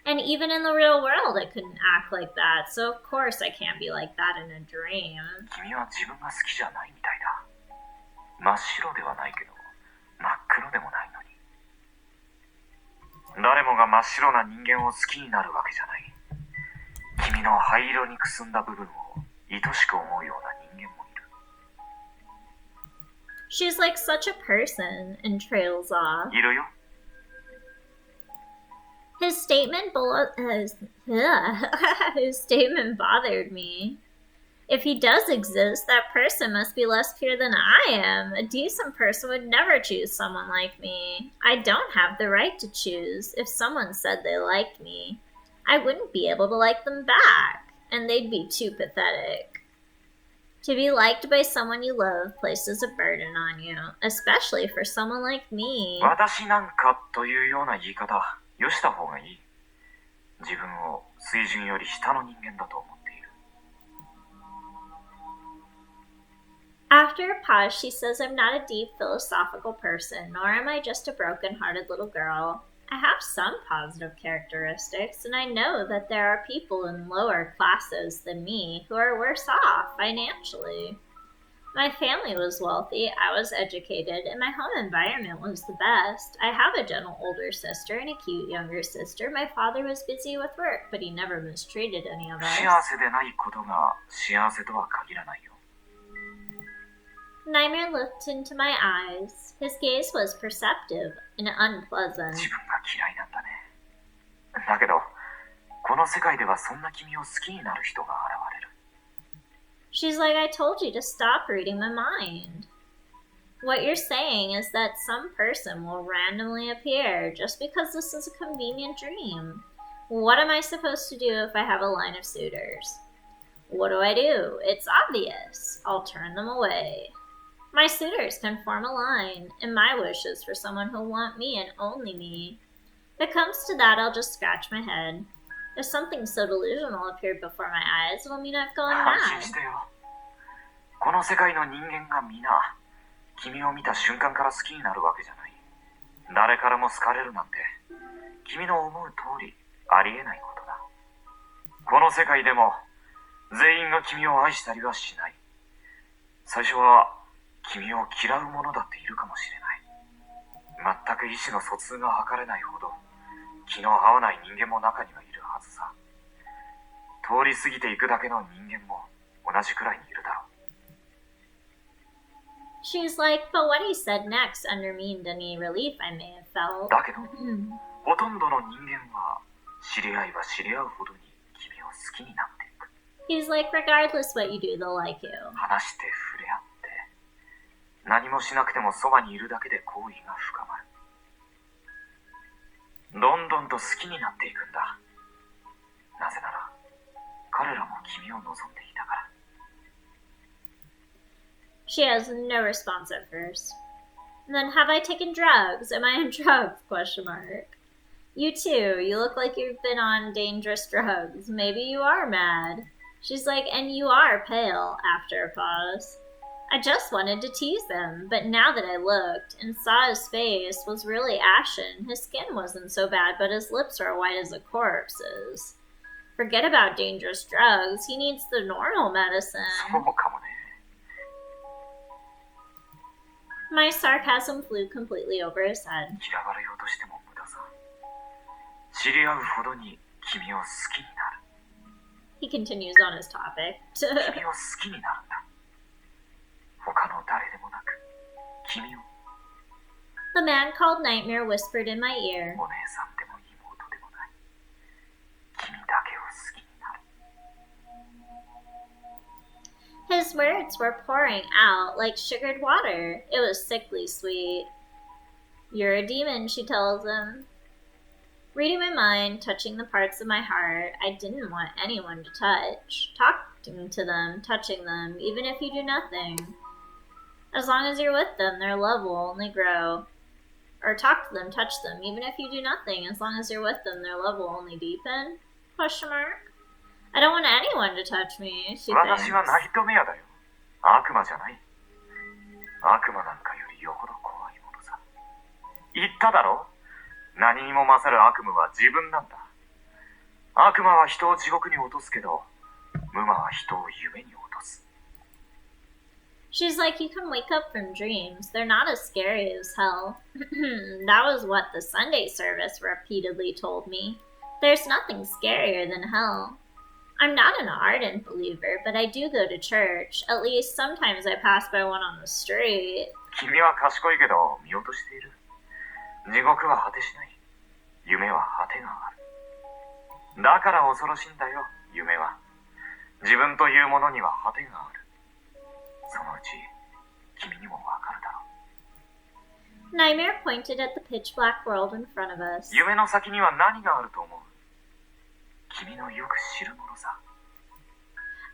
And even in the real world, I couldn't act like that, so of course I can't be like that in a dream. 君は自分が好きじゃないみたいだ。真っ白ではないけど、真っ黒でもないのに。誰もが真っ白な人間を好きになるわけじゃない。君の灰色にくすんだ部分を愛しく思うような人間もいる。She's like such a person, and trails off. いるよ。His statement his statement bothered me. If he does exist, that person must be less pure than I am. A decent person would never choose someone like me. I don't have the right to choose. If someone said they liked me, I wouldn't be able to like them back, and they'd be too pathetic. To be liked by someone you love places a burden on you, especially for someone like me. 私なんかというような言い方、よした方がいい。自分を水準より下の人間だと思っている。After a pause, she says, I'm not a deep philosophical person, nor am I just a broken-hearted little girl. I have some positive characteristics, and I know that there are people in lower classes than me who are worse off financially. My family was wealthy, I was educated, and my home environment was the best. I have a gentle older sister and a cute younger sister. My father was busy with work, but he never mistreated any of us. 幸せでないことが幸せとは限らないよ。Nightmare looked into my eyes. His gaze was perceptive and unpleasant. 自分が嫌いなんだね。だけど、この世界ではそんな君を好きになる人が現れる。She's like, I told you to stop reading my mind. What you're saying is that some person will randomly appear just because this is a convenient dream. What am I supposed to do if I have a line of suitors? What do? It's obvious. I'll turn them away. My suitors can form a line, and my wish is for someone who'll want me and only me. If it comes to that, I'll just scratch my head. If something so delusional appeared before my eyes, it'll mean I've gone 安心 mad. してよ。この世界の人間が皆、君を見た瞬間から好きになるわけじゃない。誰からも好かれるなんて、君の思う通りありえないことだ。この世界でも、全員が君を愛したりはしない。最初は、君を嫌う者だっているかもしれない。全く意思の疎通が図れないほど気の合わない人間も中にはいるはずさ。通り過ぎていくだけの人間も同じくらいにいるだろう。 She's like, but what he said next undermined any relief I may have felt. だけど、ほとんどの人間は知り合えば知り合うほどに君を好きになっていく。 He's like, regardless what you do, they'll like you. 話して触れ合って何もしなくてもそばにいるだけで好意が深まる。どんどんと好きになっていくんだ。なぜなら彼らも君を望んでいたから。 She has no response at first. And then, have I taken drugs? Am I on drugs? Question mark. You too. You look like you've been on dangerous drugs. Maybe you are mad. She's like, and you are pale, after a pause. I just wanted to tease him, but now that I looked and saw his face was really ashen, his skin wasn't so bad, but his lips are white as a corpse's. Forget about dangerous drugs. He needs the normal medicine. そうかもね。 My sarcasm flew completely over his head. 嫌われようとしても無駄さ。知り合うほどに君を好きになる。 He continues on his topic. 君を好きになるんだ。他の誰でもなく、君を。 The man called Nightmare whispered in my ear. お姉さんでも妹でもない。君だけを好きになる。 His words were pouring out like sugared water. It was sickly sweet. You're a demon, she tells him. Reading my mind, touching the parts of my heart I didn't want anyone to touch. Talking to them, touching them, even if you do nothing. As long as you're with them, their love will only grow. Or talk to them, touch them, even if you do nothing. As long as you're with them, their love will only deepen? Question mark. I don't want anyone to touch me, she thinks. 私はナイトメアだよ。悪魔じゃない。悪魔なんかよりよほど怖いものさ。言っただろ？何にも勝る悪夢は自分なんだ。悪魔は人を地獄に落とすけど、無魔は人を夢に落とす。 She's like, you can wake up from dreams. They're not as scary as hell. That was what the Sunday service repeatedly told me. There's nothing scarier than hell. I'm not an ardent believer, but I do go to church. At least sometimes I pass by one on the street. 君は賢いけど見落としている。地獄は果てしない。夢は果てがある。だから恐ろしいんだよ、夢は。自分というものには果てがある。そのうち君にもわかるだろう。 Nightmare pointed at the pitch black world in front of us. 夢の先には何があると思う？君のよく知るものさ。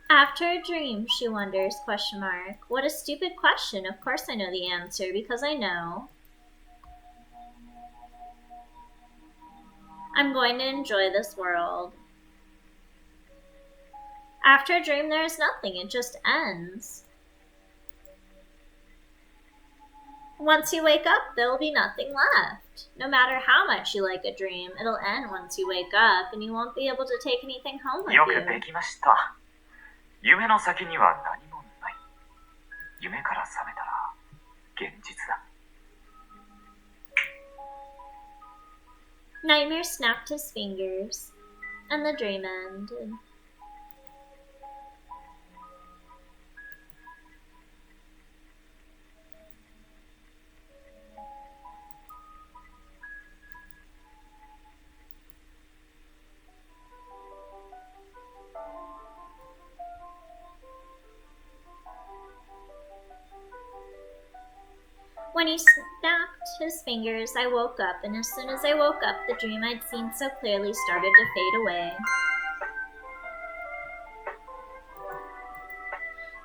After a dream, she wonders, question mark. What a stupid question. Of course I know the answer, because I know. I'm going to enjoy this world. After a dream, there is nothing. It just ends. Once you wake up, there will be nothing left. No matter how much you like a dream, it'll end once you wake up, and you won't be able to take anything home with よく you. できました。夢の先には何もない。夢から覚めたら現実だ。 Nightmare snapped his fingers, and the dream ended. When he snapped his fingers, I woke up, and as soon as I woke up, the dream I'd seen so clearly started to fade away.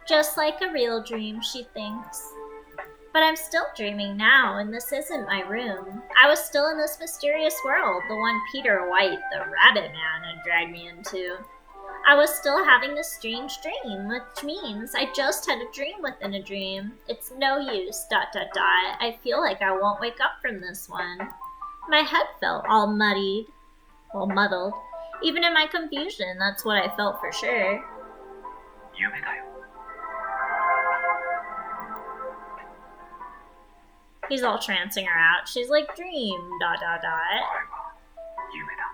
Just like a real dream, she thinks. But I'm still dreaming now, and this isn't my room. I was still in this mysterious world, the one Peter White, the rabbit man, had dragged me into. I was still having this strange dream, which means I just had a dream within a dream. It's no use, ... I feel like I won't wake up from this one. My head felt all muddled. Even in my confusion, that's what I felt for sure. 夢だよ。 He's all trancing her out. She's like, dream, ... あれは夢だ。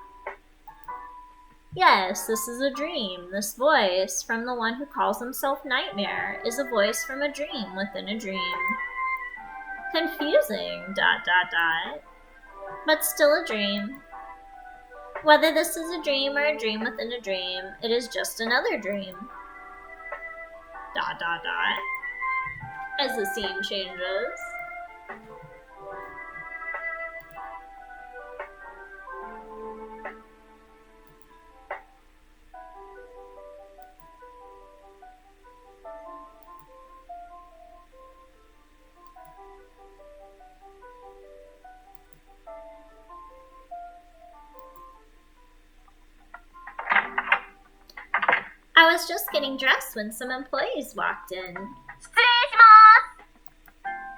Yes, this is a dream. This voice from the one who calls himself Nightmare is a voice from a dream within a dream. Confusing, ... But still a dream. Whether this is a dream or a dream within a dream, it is just another dream. ... As the scene changes. I was just getting dressed when some employees walked in. 失礼しま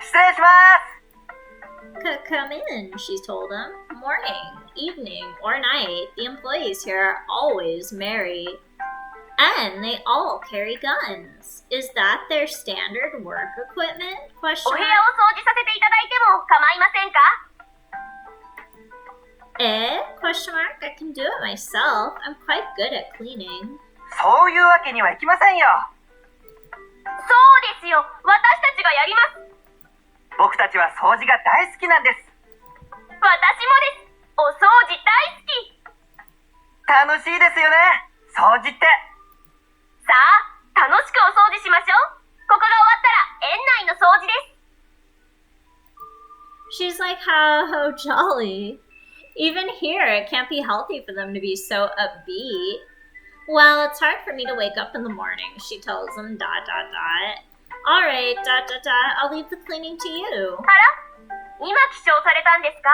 す失礼します Come in, she told them. Morning, evening, or night, the employees here are always merry. And they all carry guns. Is that their standard work equipment? お部屋を掃除させていただいても構いませんか Question mark? I can do it myself. I'm quite good at cleaning. そういうわけにはいきませんよ。そうですよ。私たちがやります。僕たちは掃除が大好きなんです。私もです。お掃除大好き。楽しいですよね、掃除って。さあ、楽しくお掃除しましょう。ここが終わったら園内の掃除です。She's like, how jolly. Even here, it can't be healthy for them to be so upbeat. Well, it's hard for me to wake up in the morning, she tells them, ... Alright, ... I'll leave the cleaning to you. あら、今起床されたんですか？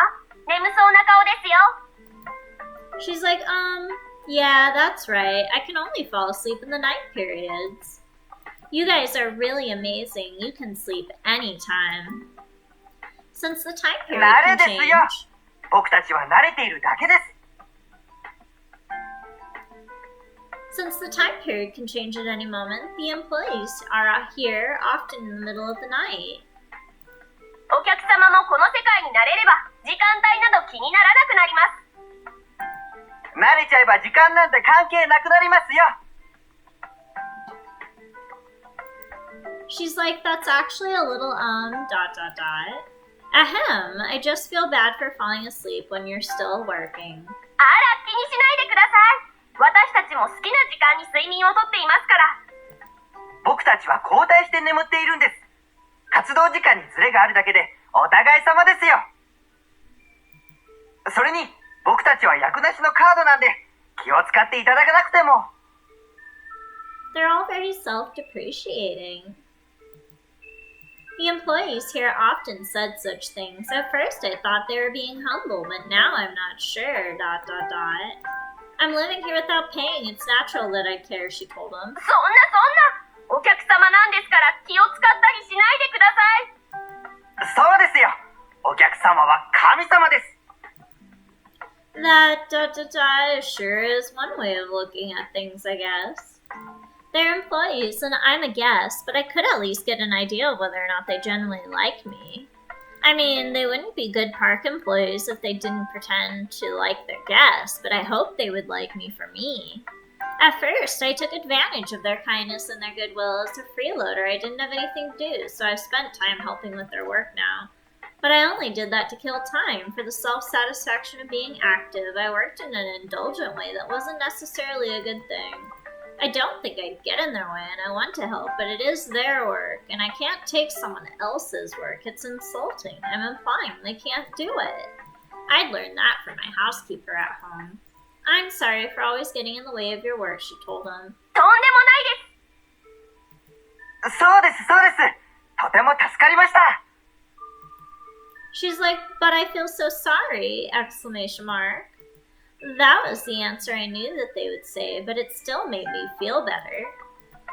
眠そうな顔ですよ。 She's like, yeah, that's right. I can only fall asleep in the night periods. You guys are really amazing. You can sleep anytime. Since the time period can 慣れですよ。 change... 僕たちは慣れているだけです。 Since the time period can change at any moment, the employees are here often in the middle of the night. お客様もこの世界に慣れれば、時間帯など気にならなくなります。慣れちゃえば時間なんて関係なくなりますよ。 She's like, that's actually a little, ... Ahem, I just feel bad for falling asleep when you're still working. あら、気にしないでください。私たちも好きな時間に睡眠をとっていますから。僕たちは交代して眠っているんです。活動時間にズレがあるだけでお互い様ですよ。それに僕たちは役なしのカードなんで気を使っていただかなくても。 They're all very self-depreciating. The employees here often said such things. At first I thought they were being humble, but now I'm not sure, ... I'm living here without paying. It's natural that I care, she told them. そんなお客様なんですから気を使ったりしないでください。そうですよ。お客様は神様です。 That ... sure is one way of looking at things, I guess. They're employees and I'm a guest, but I could at least get an idea of whether or not they genuinely like me. I mean, they wouldn't be good park employees if they didn't pretend to like their guests, but I hope they would like me for me. At first, I took advantage of their kindness and their goodwill as a freeloader. I didn't have anything to do, so I've spent time helping with their work now. But I only did that to kill time, for the self-satisfaction of being active. I worked in an indulgent way that wasn't necessarily a good thing. I don't think I'd get in their way, and I want to help, but it is their work, and I can't take someone else's work. It's insulting. I'm implying they can't do it. I'd learned that from my housekeeper at home. I'm sorry for always getting in the way of your work, she told him. とんでもないです。そうです、そうです。とても助かりました。 She's like, but I feel so sorry! ! That was the answer I knew that they would say, but it still made me feel better.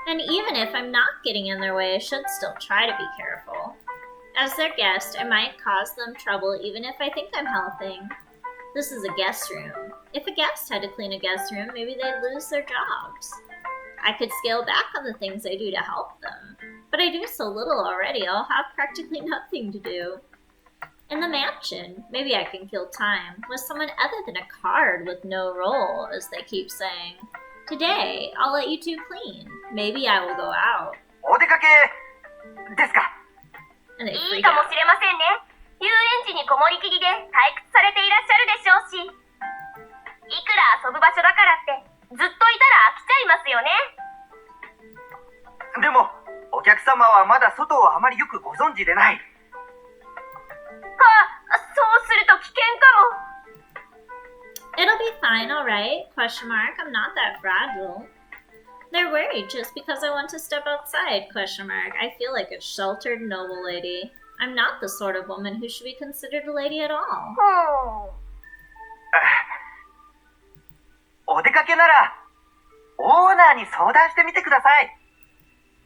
And even if I'm not getting in their way, I should still try to be careful. As their guest, I might cause them trouble even if I think I'm helping. This is a guest room. If a guest had to clean a guest room, maybe they'd lose their jobs. I could scale back on the things I do to help them. But I do so little already, I'll have practically nothing to do. In the mansion, maybe I can kill time with someone other than a card with no role, as they keep saying. Today, I'll let you two clean. Maybe I will go out. お出かけですか？ And they い freak いかも out. しれませんね。遊園地にこもりきりで退屈されていらっしゃるでしょうし。いくら遊ぶ場所だからってずっといたら飽きちゃいますよね。でも、お客様はまだ外をあまりよくご存知でない。そうすると危険かも。 It'll be fine, alright? Question mark. I'm not that fragile. They're worried just because I want to step outside? Question mark. I feel like a sheltered noble lady. I'm not the sort of woman who should be considered a lady at all. お出かけなら、オーナーに相談してみてください。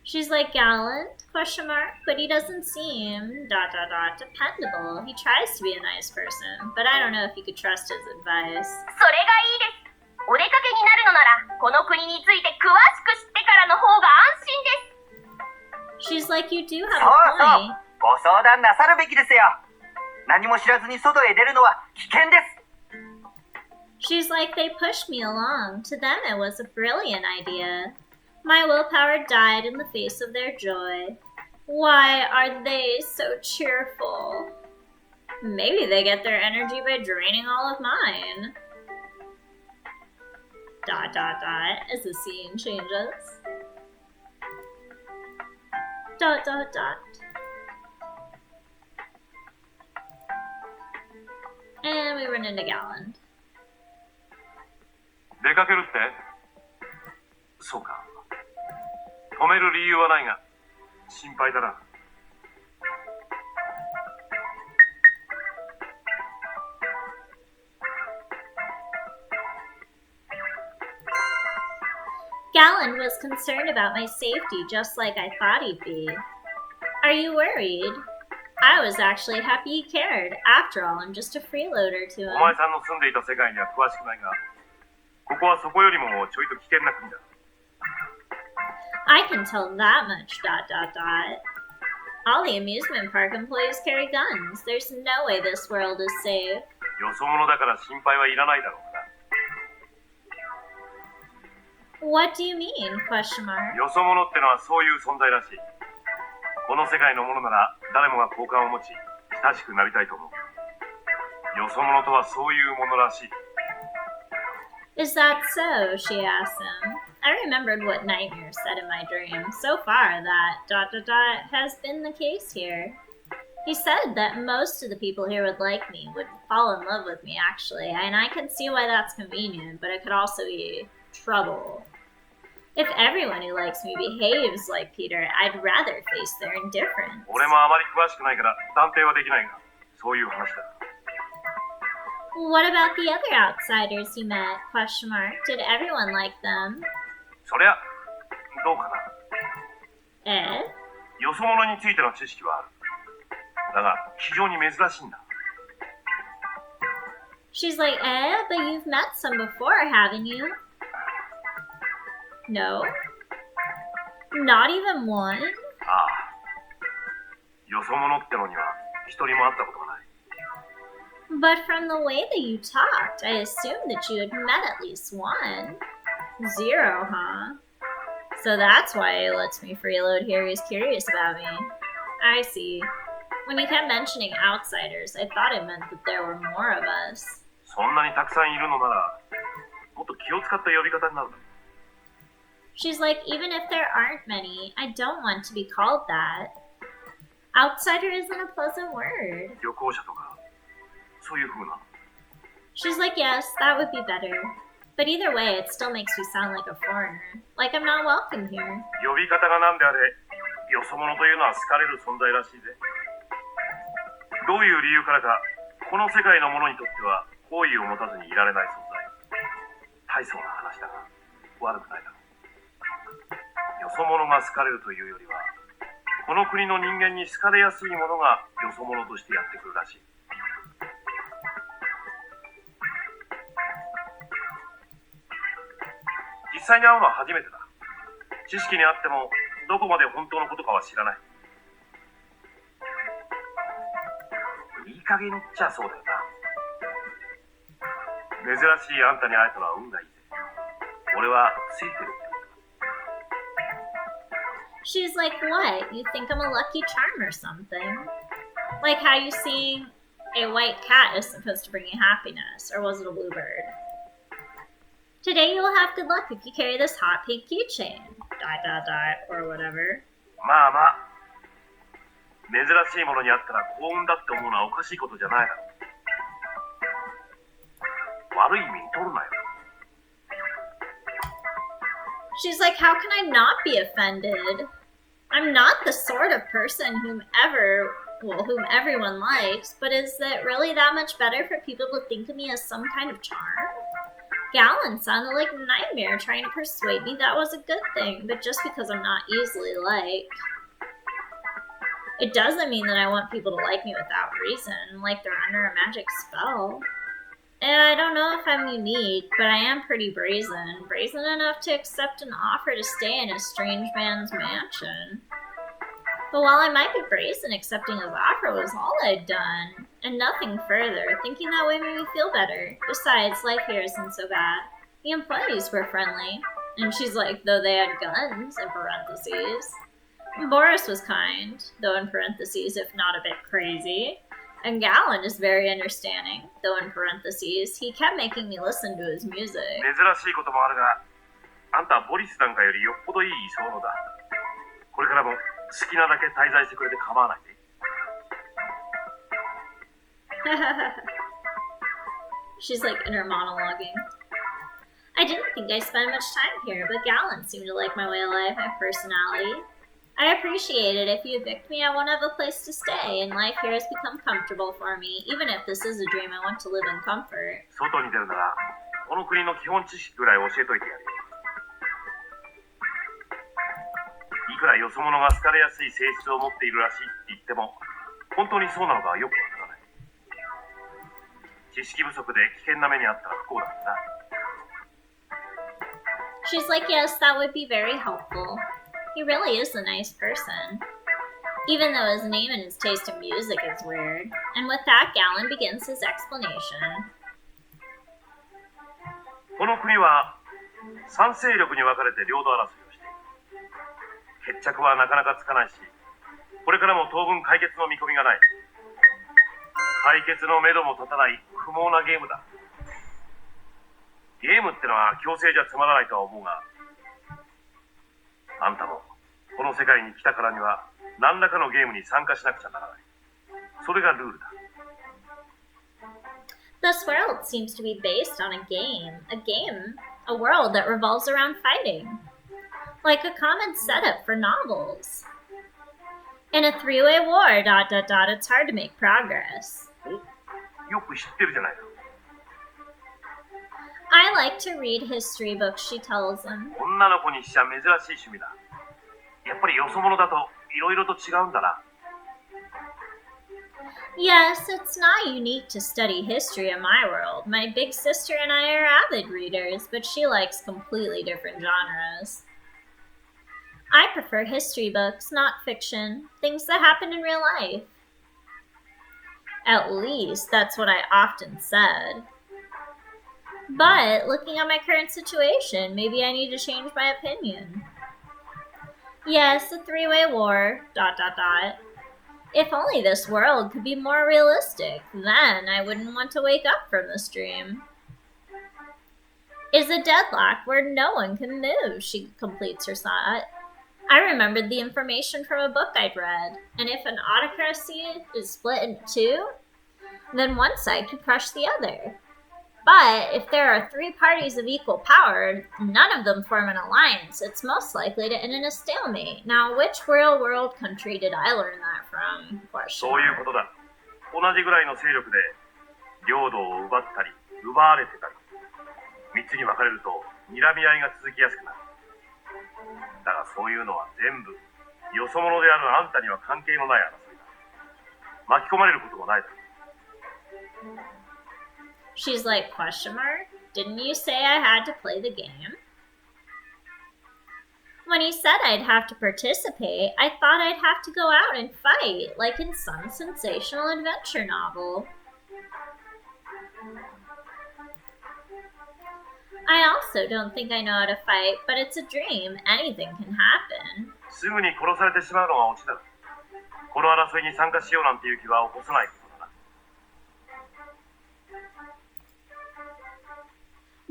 She's like gallant? Question mark. But he doesn't seem ... dependable. He tries to be a nice person, but I don't know if you could trust his advice. それがいいです。お出かけになるのならこの国について詳しく知ってからの方が安心です。 She's like, you do そう have a そう point. ご相談なさるべきですよ。何も知らずに外へ出るのは危険です。 She's like, they pushed me along. To them, it was a brilliant idea. My willpower died in the face of their joy. Why are they so cheerful? Maybe they get their energy by draining all of mine. ... as the scene changes. ... And we run into Galland. 出かけるって？そうか。止める理由はないが、心配だな。Galland was concerned about my safety just like I thought he'd be. Are you worried? I was actually happy he cared. After all, I'm just a freeloader to お前 him. さんの住んでいた世界には詳しくないが、ここはそこよりもちょいと危険な国だ。I can tell that much. All the amusement park employees carry guns. There's no way this world is safe. よそ者だから心配はいらないだろうな。 What do you mean? Question mark. よそ者ってのはそういう存在らしい。この世界のものなら誰もが好感を持ち親しくなりたいと思う。よそ者とはそういうものらしい。 Is that so? She asked him. I remembered what Nightmare said in my dream. So far, that ... has been the case here. He said that most of the people here would like me, would fall in love with me, actually, and I can see why that's convenient, but it could also be trouble. If everyone who likes me behaves like Peter, I'd rather face their indifference. 俺もあまり詳しくないから断定はできないが、そういう話だ。 What about the other outsiders you met? Question mark. Did everyone like them? そりゃ、どうかな。 Eh? よそ者についての知識はある。だが、非常に珍しいんだ。 She's like, but you've met some before, haven't you? No? Not even one? ああ。よそ者ってのには一人も会ったことがない。 But from the way that you talked, I assumed that you had met at least one. 0, huh? So that's why he lets me freeload here. He's curious about me. I see. When you kept mentioning outsiders, I thought it meant that there were more of us. そんなにたくさんいるのなら、もっと気を使った呼び方になるだろう。 She's like, even if there aren't many, I don't want to be called that. Outsider isn't a pleasant word. 旅行者とか、そういう風な。 She's like, yes, that would be better. But either way, it still makes me sound like a foreigner. Like I'm not welcome here. 呼び方が何であれ、よそ者というのは好かれる存在らしいぜ。どういう理由からか、この世界のものにとっては好意を持たずにいられない存在。大層な話だが、悪くないだろう。よそ者が好かれるというよりは、この国の人間に好かれやすいものがよそ者としてやってくるらしい。実際に会うのは初めてだ。知識にあってもどこまで本当のことかは知らない。いい加減っちゃそうだよな。珍しいあんたに会えたのは運がいいぜ。俺はついてるって。She's like, what? You think I'm a lucky charm or something? Like how you seeing a white cat is supposed to bring you happiness, or was it a bluebird? Today you will have good luck if you carry this hot pink keychain. ... or whatever. まあまあ、珍しいものに会ったら幸運だって思うのはおかしいことじゃないだろう。悪い意味に取るなよ。She's like, how can I not be offended? I'm not the sort of person whom everyone likes, but is it really that much better for people to think of me as some kind of charm? Gallon sounded like a nightmare trying to persuade me that was a good thing, but just because I'm not easily liked. It doesn't mean that I want people to like me without reason, like they're under a magic spell. And I don't know if I'm unique, but I am pretty brazen. Brazen enough to accept an offer to stay in a strange man's mansion. But while I might be brazen, accepting his offer was all I'd done, and nothing further. Thinking that way made me feel better. Besides, life here isn't so bad. The employees were friendly. And she's like, though they had guns, in parentheses. Boris was kind, though in parentheses, if not a bit crazy. And Gallon is very understanding, though in parentheses, he kept making me listen to his music. 珍しいこともあるが、あんたはボリスなんかよりよっぽどいい居候だ。これからも好きなだけ滞在してくれて構わないで。She's like inner monologuing. I didn't think I spent much time here, but Gallon seemed to like my way of life, my personality. I appreciate it. If you evict me, I won't have a place to stay, and life here has become comfortable for me. Even if this is a dream, I want to live in comfort. 外に出るなら、この国の基本知識ぐらい教えといてやるよ。いくらよそ者が好かれやすい性質を持っているらしいって言っても、本当にそうなのかはよくわからない。知識不足で危険な目にあったら不幸だからな。She's like, yes, that would be very helpful. He really is a nice person. Even though his name and his taste in music is weird. And with that, Gallon begins his explanation. この国は3勢力に分かれて領土争いをしている。決着はなかなかつかないし、これからも当分解決の見込みがない。解決のめども立たない不毛なゲームだ。ゲームってのは強制じゃつまらないとは思うが、あんたもこの世界に来たからには何らかのゲームに参加しなくちゃならない。それがルールだ。This world seems to be based on a world that revolves around fighting. Like a common setup for novels. In a three-way war, ... it's hard to make progress. よく知ってるじゃないか。I like to read history books, she tells him. 女の子にしちゃ珍しい趣味だ。やっぱりよそ者だといろいろと違うんだな。Yes, it's not unique to study history in my world. My big sister and I are avid readers, but she likes completely different genres. I prefer history books, not fiction, things that happen in real life. At least, that's what I often said. But, looking at my current situation, maybe I need to change my opinion. Yes, a three-way war, ... If only this world could be more realistic, then I wouldn't want to wake up from this dream. Is a deadlock where no one can move, she completes her thought. I remembered the information from a book I'd read, and if an autocracy is split in two, then one side could crush the other. But if there are three parties of equal power, none of them form an alliance, it's most likely to end in a stalemate. Now, which real world country did I learn that from? そういうことだ。同じぐらいの勢力で領土を奪ったり奪われてたり、3つに分かれると睨み合いが続きやすくなる。だがそういうのは全部よそ者であるあんたには関係のない争いだ。巻き込まれることもないだろう。She's like, question mark? Didn't you say I had to play the game? When he said I'd have to participate, I thought I'd have to go out and fight, like in some sensational adventure novel. I also don't think I know how to fight, but it's a dream. Anything can happen. すぐに殺されてしまうのがオチだ。この争いに参加しようなんていう気は起こさないことだな。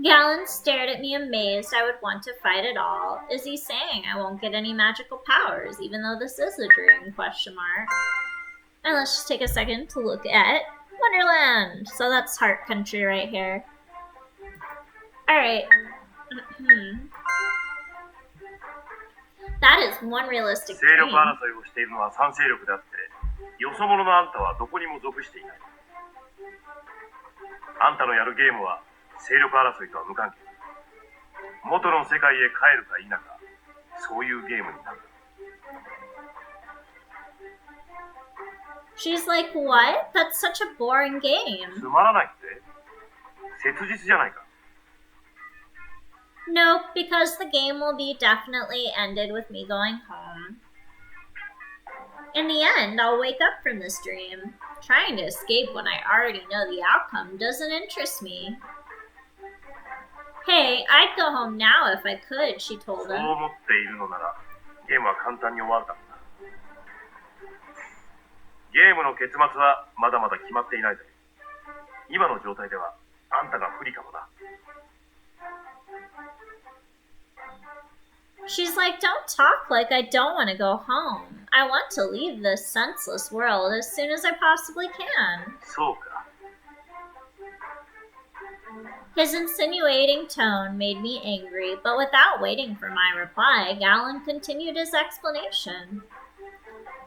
Galen stared at me amazed I would want to fight at all. Is he saying I won't get any magical powers, even though this is a dream? ? And let's just take a second to look at Wonderland. So that's Heart Country right here. Alright. That is one realistic 勢 dream. 力争いをしているのは3勢力であって、よそ者のあんたはどこにも属していない。あんたのやるゲームは勢力争いとは無関係だ。元の世界へ帰るか否か、そういうゲームになる。She's like, what? That's such a boring game. つまらないって切実じゃないか。Nope, because the game will be definitely ended with me going home. In the end, I'll wake up from this dream. Trying to escape when I already know the outcome doesn't interest me. Hey, I'd go home now if I could, she そ told う him. 思っているのなら、ゲームは簡単に終わるだろうな。ゲームの結末はまだまだ決まっていないぜ。今の状態ではあんたが不利かもな。She's like, don't talk like I don't want to go home. I want to leave this senseless world as soon as I possibly can. そうか。 His insinuating tone made me angry, but without waiting for my reply, Galen continued his explanation.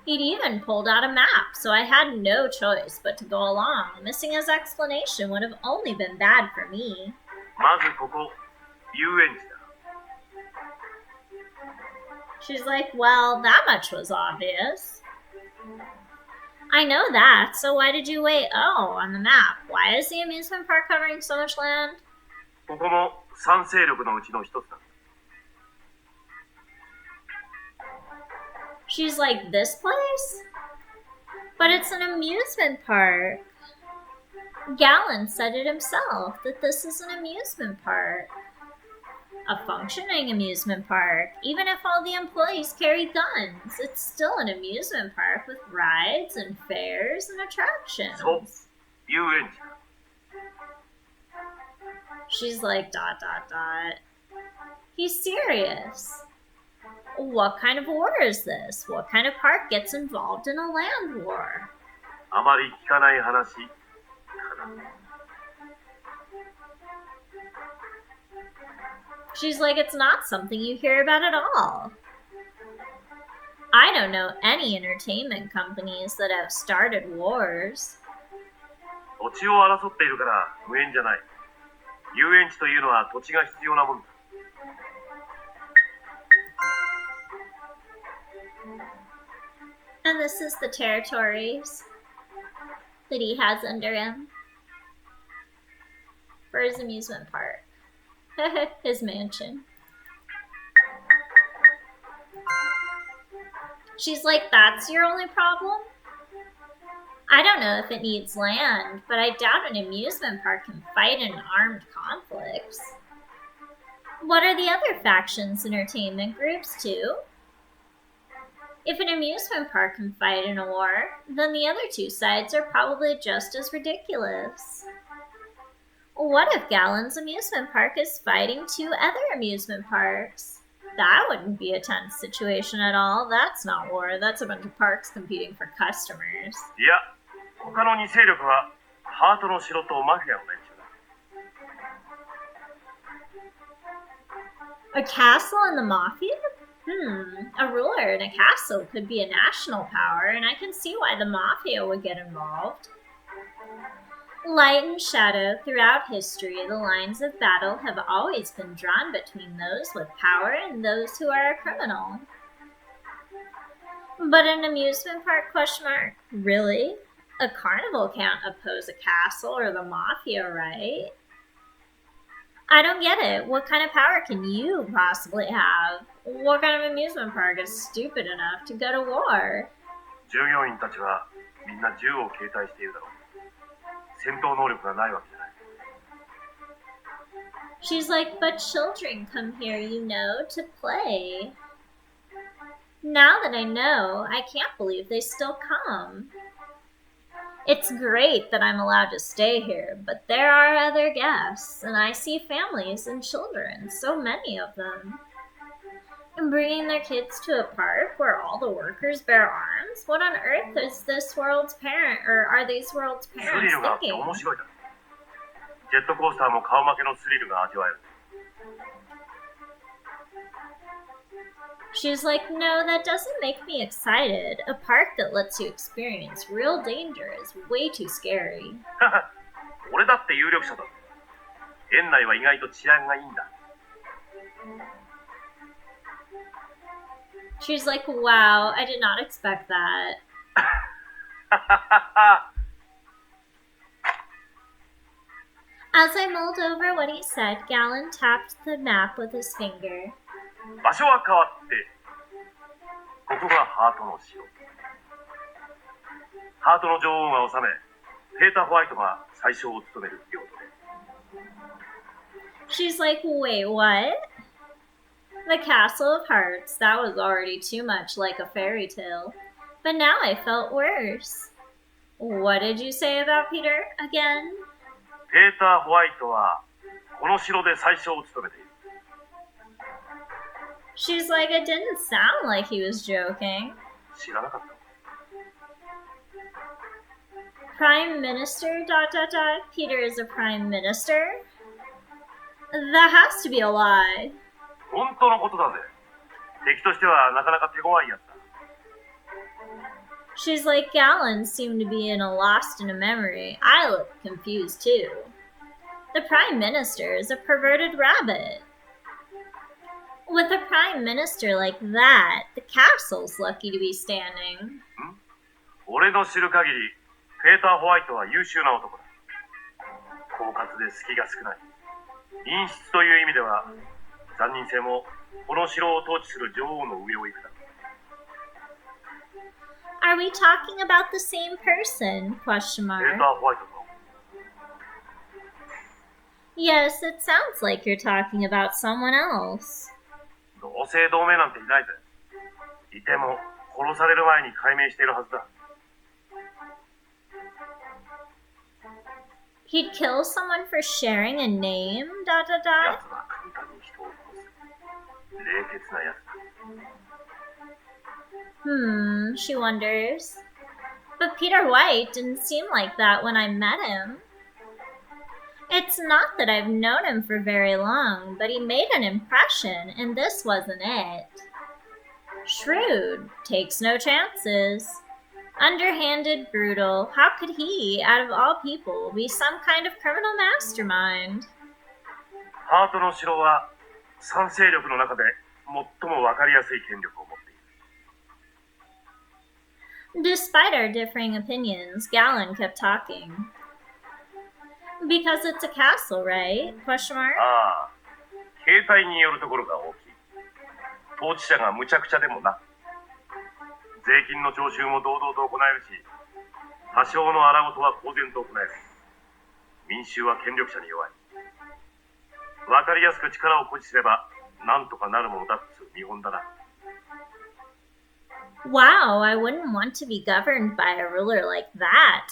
He'd even pulled out a map, so I had no choice but to go along. Missing his explanation would have only been bad for me. まずここ、遊園地だ。 She's like, well, that much was obvious. I know that, so why did you wait? Oh, on the map. Why is the amusement park covering so much land? ここも3勢力のうちの一つだ。 She's like, this place? But it's an amusement park. Galen said it himself, that this is an amusement park. A functioning amusement park. Even if all the employees carry guns, it's still an amusement park with rides and fairs and attractions. そう、遊園地だ。 She's like, ... He's serious. What kind of war is this? What kind of park gets involved in a land war? あまり聞かない話かな。 She's like, it's not something you hear about at all. I don't know any entertainment companies that have started wars. 土地を争っているから無縁じゃない。遊園地というのは土地が必要なもんだ。 And this is the territories that he has under him for his amusement park. His mansion. She's like, that's your only problem? I don't know if it needs land, but I doubt an amusement park can fight in armed conflicts. What are the other factions' entertainment groups too? If an amusement park can fight in a war, then the other two sides are probably just as ridiculous. What if Galen's amusement park is fighting two other amusement parks? That wouldn't be a tense situation at all. That's not war. That's a bunch of parks competing for customers. いや、他の2勢力はハートの城とマフィアの連中だ。 A castle and the mafia? A ruler in a castle could be a national power, and I can see why the mafia would get involved. Light and shadow, throughout history, the lines of battle have always been drawn between those with power and those who are a criminal. But an amusement park? Really? A carnival can't oppose a castle or the mafia, right? I don't get it. What kind of power can you possibly have? What kind of amusement park is stupid enough to go to war? 従業員たちはみんな銃を携帯しているだろう。戦闘能力がないわけじゃない。 She's like, but children come here, you know, to play. Now that I know, I can't believe they still come. It's great that I'm allowed to stay here, but there are other guests, and I see families and children, so many of them. And bringing their kids to a park where all the workers bear arms? What on earth is this world's parent, or are these world's スリ parents ルがあって thinking? 面白いだろ。ジェットコースターも顔負けのスリルが味わえる。 She's like, no, that doesn't make me excited. A park that lets you experience real danger is way too scary. 俺だって有力者だ。園内は意外と治安がいいんだ。 She's like, wow, I did not expect that. As I mulled over what he said, Gallon tapped the map with his finger. 場所は変わって、ここがハートの城。ハートの女王が治め、ペーター・ホワイトが宰相を務める領土で。 She's like, wait, what? The Castle of Hearts, that was already too much like a fairy tale. But now I felt worse. What did you say about Peter again? ペーター・ホワイトはこの城で宰相を務めている。 She's like, it didn't sound like he was joking. 知らなかった。 Prime Minister, ... Peter is a Prime Minister? That has to be a lie. 本当のことだぜ。敵としてはなかなか手強いやつだ。 She's like, Gallon seemed to be lost in a memory. I look confused too. The Prime Minister is a perverted rabbit. With a Prime Minister like that, the castle's lucky to be standing. 俺の知る限り、ペーター・ホワイトは優秀な男だ。狡猾で隙が少ない。陰湿という意味では、残忍性もこの城を統治する女王の上を行くだ。 Are we talking about the same person? Question ペー mark. ター・ホワイトと Yes, it sounds like you're talking about someone else. 同姓同名なんていないぜ。いても殺される前に解明しているはずだ。 He'd kill someone for sharing a name? ... 奴は簡単に人を殺す。冷血な奴だ。 She wonders. But Peter White didn't seem like that when I met him. It's not that I've known him for very long, but he made an impression, and this wasn't it. Shrewd, takes no chances. Underhanded, brutal. How could he, out of all people, be some kind of criminal mastermind? ハートの城は三勢力の中で最も分かりやすい権力を持っている。 Despite our differing opinions, Gallon kept talking. Because it's a castle, right? Question mark? ああ、形態によるところが大きい。統治者が無茶苦茶でもな。税金の徴収も堂々と行えるし、多少の荒事は公然と行える。民衆は権力者に弱い。分かりやすく力を誇示すれば、なんとかなるものだっつう見本だな。 Wow, I wouldn't want to be governed by a ruler like that, ...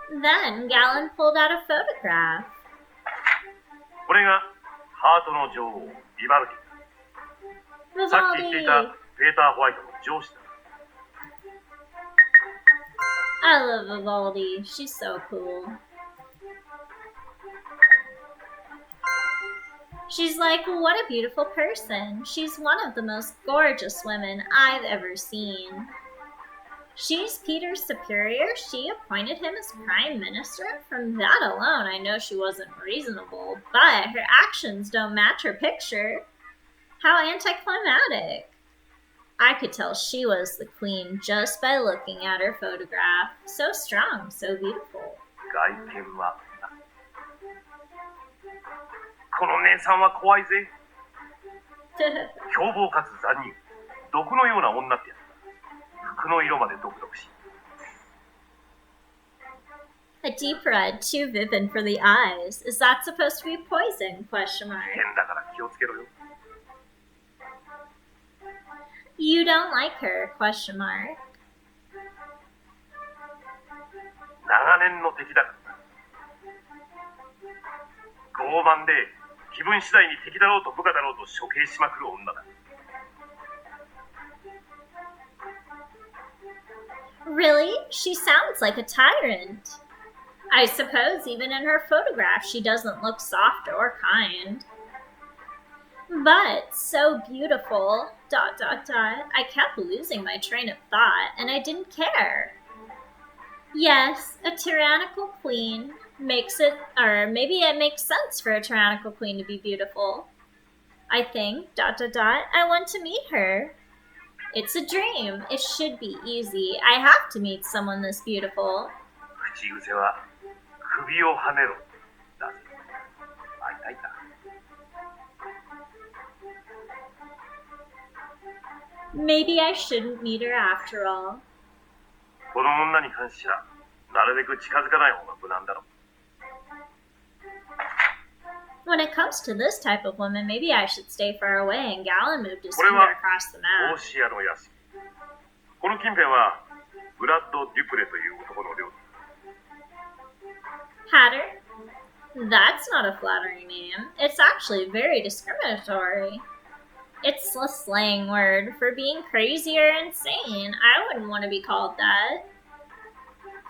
Then Gallon pulled out a photograph. これがハートの女王、ビバルディ。さっき言っていた Vivaldi. ペーター・ホワイトの上司だ。 I love Vivaldi. She's so cool. She's like, what a beautiful person. She's one of the most gorgeous women I've ever seen. She's Peter's superior. She appointed him as prime minister. From that alone, I know she wasn't reasonable, but her actions don't match her picture. How anticlimactic. I could tell she was the queen just by looking at her photograph. So strong, so beautiful. 外見はこの姉さんは怖いぜ。凶暴かつ残忍。毒のような女ってやつだ。服の色まで毒々しい。A deep red, too vivid for the eyes. Is that supposed to be poison? Question mark. 変だから気をつけろよ。You don't like her? Question mark. 長年の敵だからな。傲慢で気分次第に敵だろうと部下だろうと処刑しまくる女だ。Really? She sounds like a tyrant. I suppose even in her photograph she doesn't look soft or kind. But so beautiful, ... I kept losing my train of thought, and I didn't care. Yes, a tyrannical queen makes it, or maybe it makes sense for a tyrannical queen to be beautiful. I think, ... I want to meet her. It's a dream. It should be easy. I have to meet someone this beautiful. 口癖は首をはねろだぜ。会いたいか。Maybe I shouldn't meet her after all. この女に関してはなるべく近づかない方が無難だろう。When it comes to this type of woman, maybe I should stay far away, and Galen moved his これ finger は across the オー map. シアの屋敷。この近辺はブラッド・デュプレという男の領土。 Hatter? That's not a flattering name. It's actually very discriminatory. It's a slang word for being crazy or insane. I wouldn't want to be called that.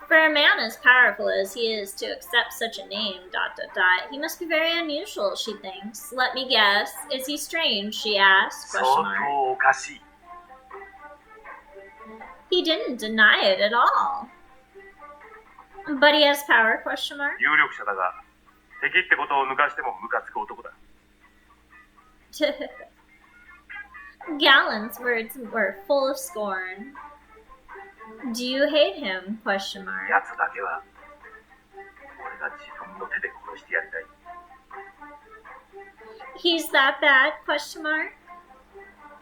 For a man as powerful as he is to accept such a name, ... he must be very unusual, she thinks. Let me guess. Is he strange, she asks, ? 相当おかしい。 He didn't deny it at all. But he has power, ? 有力者だが敵ってことを抜かしてもムカつく男だ。 Galen's words were full of scorn. Do you hate him? ? やつだけは俺が自分の手で殺してやりたい。 He's that bad? ?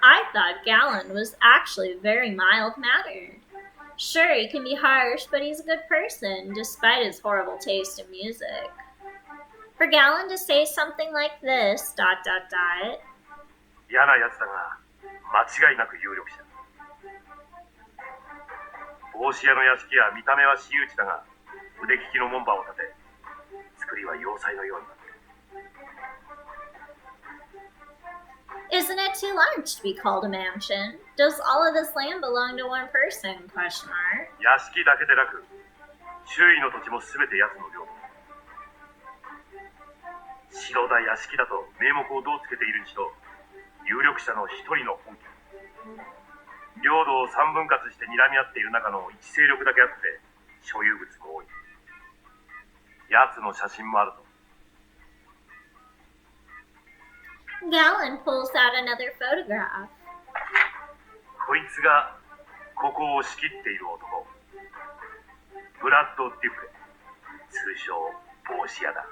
I thought Galen was actually very mild-mannered. Sure, he can be harsh, but he's a good person, despite his horrible taste in music. For Galen to say something like this, ... 嫌なやつだが間違いなく有力者。帽子屋の屋敷は見た目は私有地だが腕利きの門番を立て作りは要塞のようになっている。 Isn't it too large to be called a mansion? Does all of this land belong to one person? ? 屋敷だけでなく周囲の土地も全て奴の領土。城だ屋敷だと名目をどうつけているにしろ有力者の一人の本拠。領土を三分割して睨み合っている中の一勢力だけあって所有物も多い。奴の写真もあると。 Galen pulls out another photograph. こいつがここを仕切っている男。ブラッド・デュプレ。通称帽子屋だ。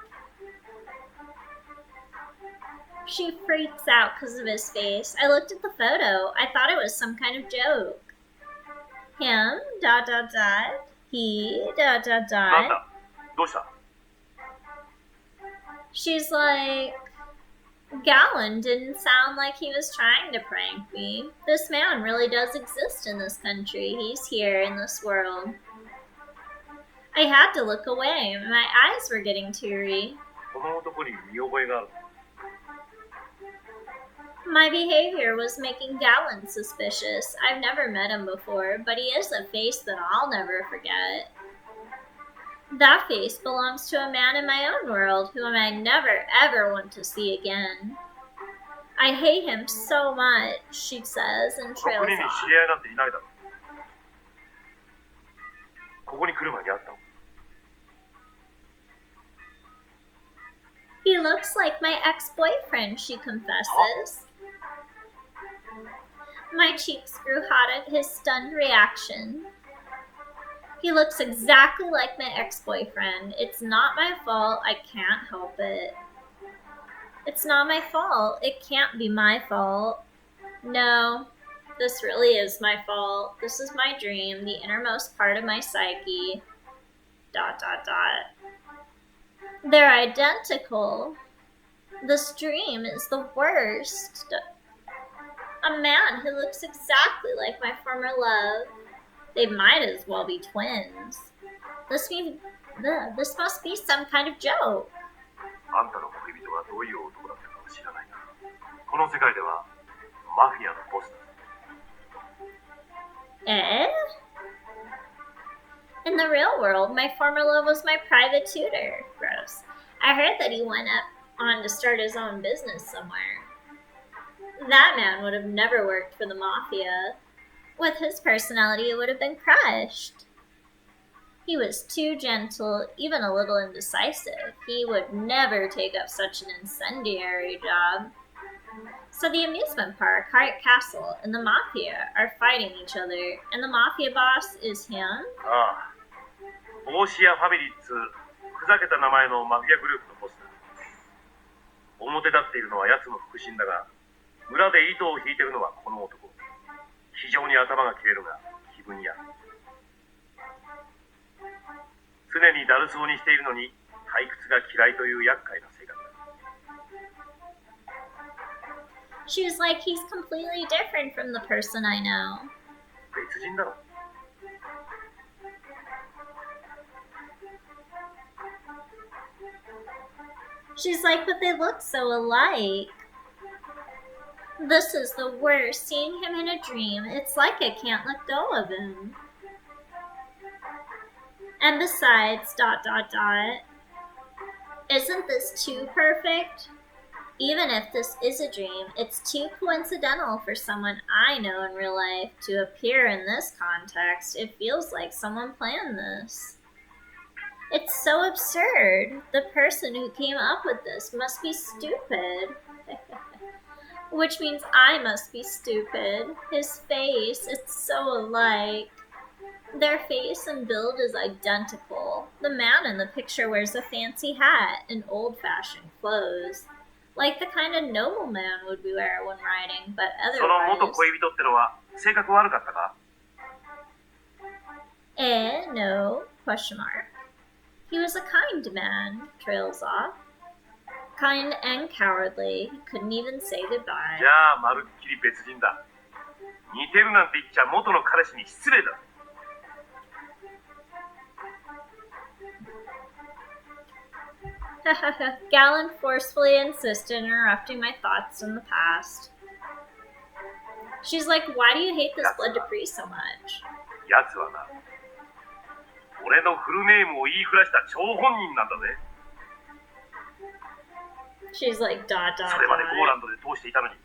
She freaks out because of his face. I looked at the photo. I thought it was some kind of joke. Him? ... He ... なんだどうした？ She's like... Galen didn't sound like he was trying to prank me. This man really does exist in this country. He's here in this world. I had to look away. My eyes were getting teary. この男に見覚えがある。 My behavior was making Galen suspicious. I've never met him before, but he is a face that I'll never forget. That face belongs to a man in my own world whom I never ever want to see again. I hate him so much, she says and この trails 国に知 off. り合いなんていないだろう。ここに来る前に会ったの。 He looks like my ex-boyfriend, she confesses. My cheeks grew hot at his stunned reaction. He looks exactly like my ex-boyfriend. It's not my fault. I can't help it. It's not my fault. It can't be my fault. No, this really is my fault. This is my dream, the innermost part of my psyche. ... They're identical. This dream is the worst. A man who looks exactly like my former love. They might as well be twins. This must be some kind of joke. あんたの恋人がどういう男だったかは知らないが、この世界ではマフィアのボスだ。Eh? In the real world, my former love was my private tutor. Gross. I heard that he went on to start his own business somewhere. That man would have never worked for the mafia. With his personality, it would have been crushed. He was too gentle, even a little indecisive. He would never take up such an incendiary job. So the amusement park, Hart Castle, and the mafia are fighting each other, and the mafia boss is him? ああ、帽子やファミリーっつうふざけた名前のマフィアグループのボスだ。表立っているのは奴の腹心だが、裏で糸を引いてるのはこの男。非常に頭が切れるが気分屋。常にだるそうにしているのに退屈が嫌いという厄介な性格だ。She's like, he's completely different from the person I know. 別人だろ。She's like, but they look so alike. This is the worst, seeing him in a dream. It's like I can't let go of him. And besides, ... Isn't this too perfect? Even if this is a dream, it's too coincidental for someone I know in real life to appear in this context. It feels like someone planned this. It's so absurd. The person who came up with this must be stupid. Which means I must be stupid. His face, it's so alike. Their face and build is identical. The man in the picture wears a fancy hat and old-fashioned clothes. Like the kind of nobleman would wear when riding, but その元 otherwise... 恋人ってのは性格悪かったか？ No, question mark. He was a kind man, trails off. Kind and cowardly. He couldn't even say goodbye. じゃあまるっきり別人だ。似てるなんて言っちゃ元の彼氏に失礼だ。Galen forcefully insisted, interrupting my thoughts in the past. She's like, why do you hate this blood debris so much? 奴はな、俺のフルネームを言いふらした張本人なんだぜ。 She's like, ... それまでポーランドで通していたのに、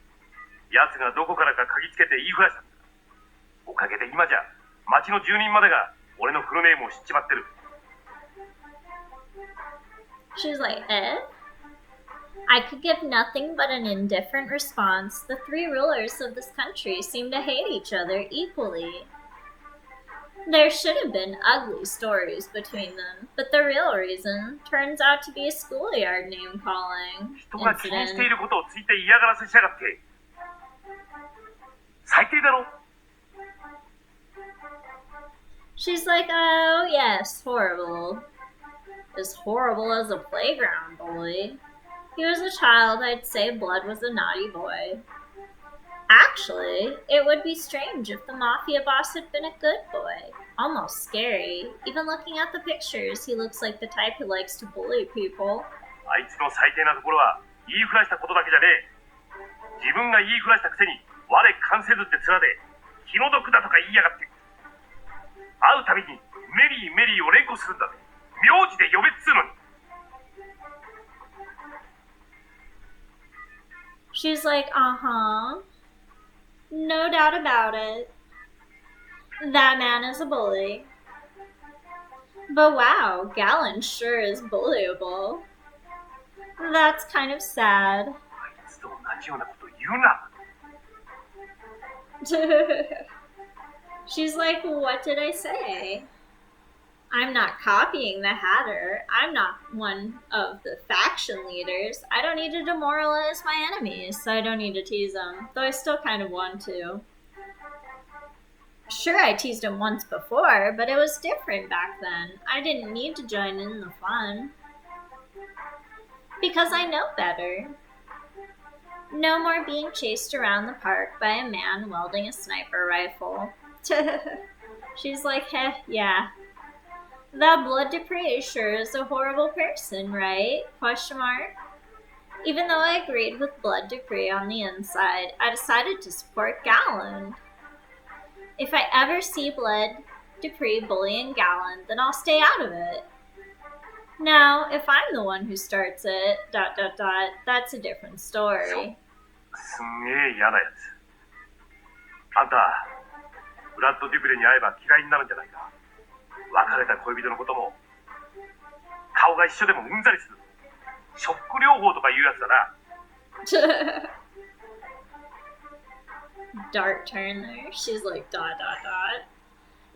奴がどこからか嗅ぎつけて言いふらしたんだ。おかげで今じゃ町の住人までが俺のフルネームを知っちまってる。 She's like, I could give nothing but an indifferent response. The three rulers of this country seem to hate each other equally. There should have been ugly stories between them, but the real reason turns out to be a schoolyard name-calling 人が気にしてい incident. ることをついて嫌がらせしやがって。最低だろ。 She's like, oh yes, horrible. As horrible as a playground bully. He was a child, I'd say blood was a naughty boy. Actually, it would be strange if the mafia boss had been a good boy. Almost scary. Even looking at the pictures, he looks like the type who likes to bully people. あいつの最低なところは言いふらしたことだけじゃねえ。自分が言いふらしたくせに我関せずって面で気の毒だとか言いやがって。会うたびにメリーメリーを連呼するんだぜ。名字で呼べっつうのに。 She's like, no doubt about it. That man is a bully. But wow, Galen sure is bullyable. That's kind of sad. あいつと同じようなこと言うな。 She's like, what did I say? I'm not copying the Hatter. I'm not one of the faction leaders. I don't need to demoralize my enemies, so I don't need to tease them. Though I still kind of want to. Sure, I teased him once before, but it was different back then. I didn't need to join in the fun. Because I know better. No more being chased around the park by a man wielding a sniper rifle. She's like, heh, yeah. That Blood Dupree sure is a horrible person, right? Question mark. Even though I agreed with Blood Dupree on the inside, I decided to support Galland. If I ever see Blood Dupree bullying Galland, then I'll stay out of it. Now, if I'm the one who starts it, ... that's a different story. すんげえ嫌なやつ。あんた、ブラッド・デュプレに会えば嫌いになるんじゃないか。別れた恋人のことも、顔が一緒でもうんざりする。ショック療法とかいうやつだな。Dark turn there. She's like, ...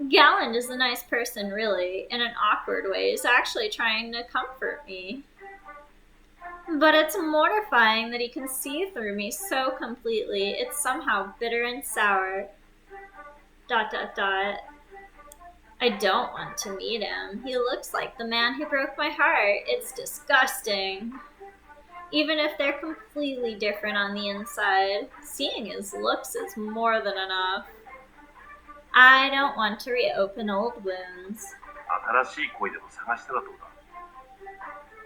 Galland is a nice person, really. In an awkward way, he's actually trying to comfort me. But it's mortifying that he can see through me so completely. It's somehow bitter and sour. ... I don't want to meet him. He looks like the man who broke my heart. It's disgusting. Even if they're completely different on the inside, seeing his looks is more than enough. I don't want to reopen old wounds. 新しい恋でも探したらどうだ。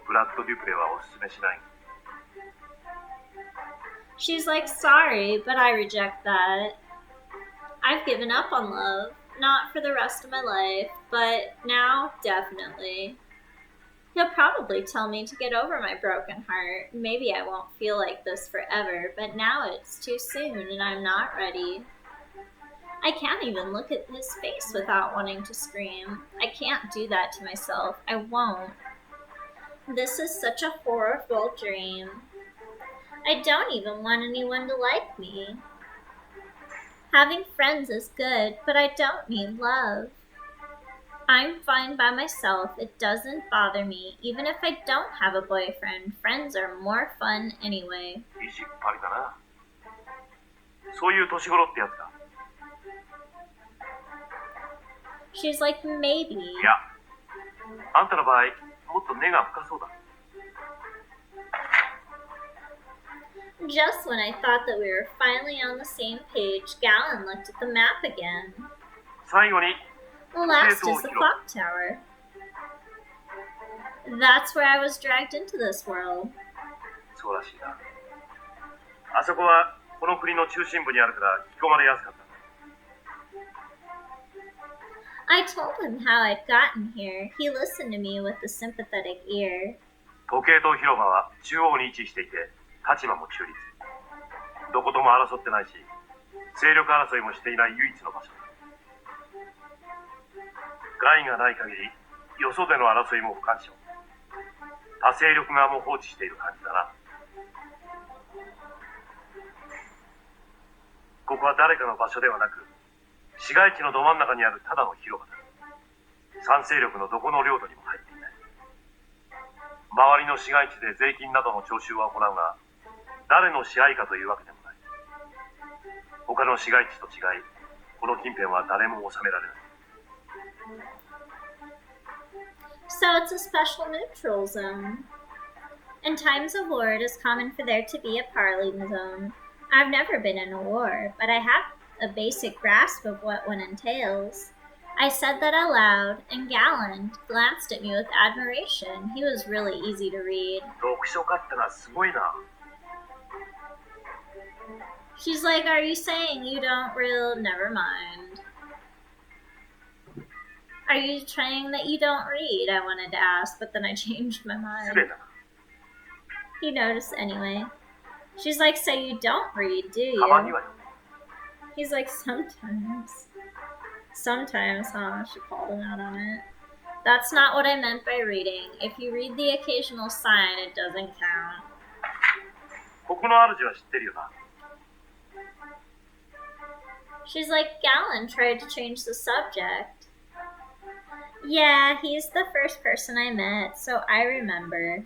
ブラッド・デュプレはおすすめしない。She's like, sorry, but I reject that. I've given up on love. Not for the rest of my life, but now, definitely. He'll probably tell me to get over my broken heart. Maybe I won't feel like this forever, but now it's too soon and I'm not ready. I can't even look at his face without wanting to scream. I can't do that to myself. I won't. This is such a horrible dream. I don't even want anyone to like me. Having friends is good, but I don't need love. I'm fine by myself. It doesn't bother me. Even if I don't have a boyfriend, friends are more fun anyway. 意地っ張りだな。そういう年頃ってやつか。She's like, maybe. いや、あんたの場合、もっと根が深そうだ。Just when I thought that we were finally on the same page, Galland looked at the map again. 最後に、 Last is the clock tower. That's where I was dragged into this world. そうらしいな。あそこはこの国の中心部にあるから引き込まれやすかった。I told him how I'd gotten here. He listened to me with a sympathetic ear. 時計塔広場は中央に位置していて、立場も中立。どことも争ってないし、勢力争いもしていない唯一の場所だ。害がない限り、よそでの争いも不干渉。他勢力側も放置している感じだな。ここは誰かの場所ではなく、市街地のど真ん中にあるただの広場だ。参勢力のどこの領土にも入っていない。周りの市街地で税金などの徴収は行うが、誰の支配かというわけでもない。他の市街地と違い、この近辺は誰も治められない。So it's a special neutral zone. In times of war, it is common for there to be a parleying zone. I've never been in a war, but I have a basic grasp of what one entails. I said that aloud, and Galland glanced at me with admiration. He was really easy to read. 読書家ってのはすごいな。She's like, are you saying you don't really... Never mind. Are you saying that you don't read? I wanted to ask, but then I changed my 失 mind. 礼だな。 He noticed anyway. She's like, so you don't read, do たまに you? はよ。 He's like, sometimes. Sometimes, huh? She called him out on it. That's not what I meant by reading. If you read the occasional sign, it doesn't count. ここの主は知ってるよな。 She's like, Galland tried to change the subject. Yeah, he's the first person I met, so I remember.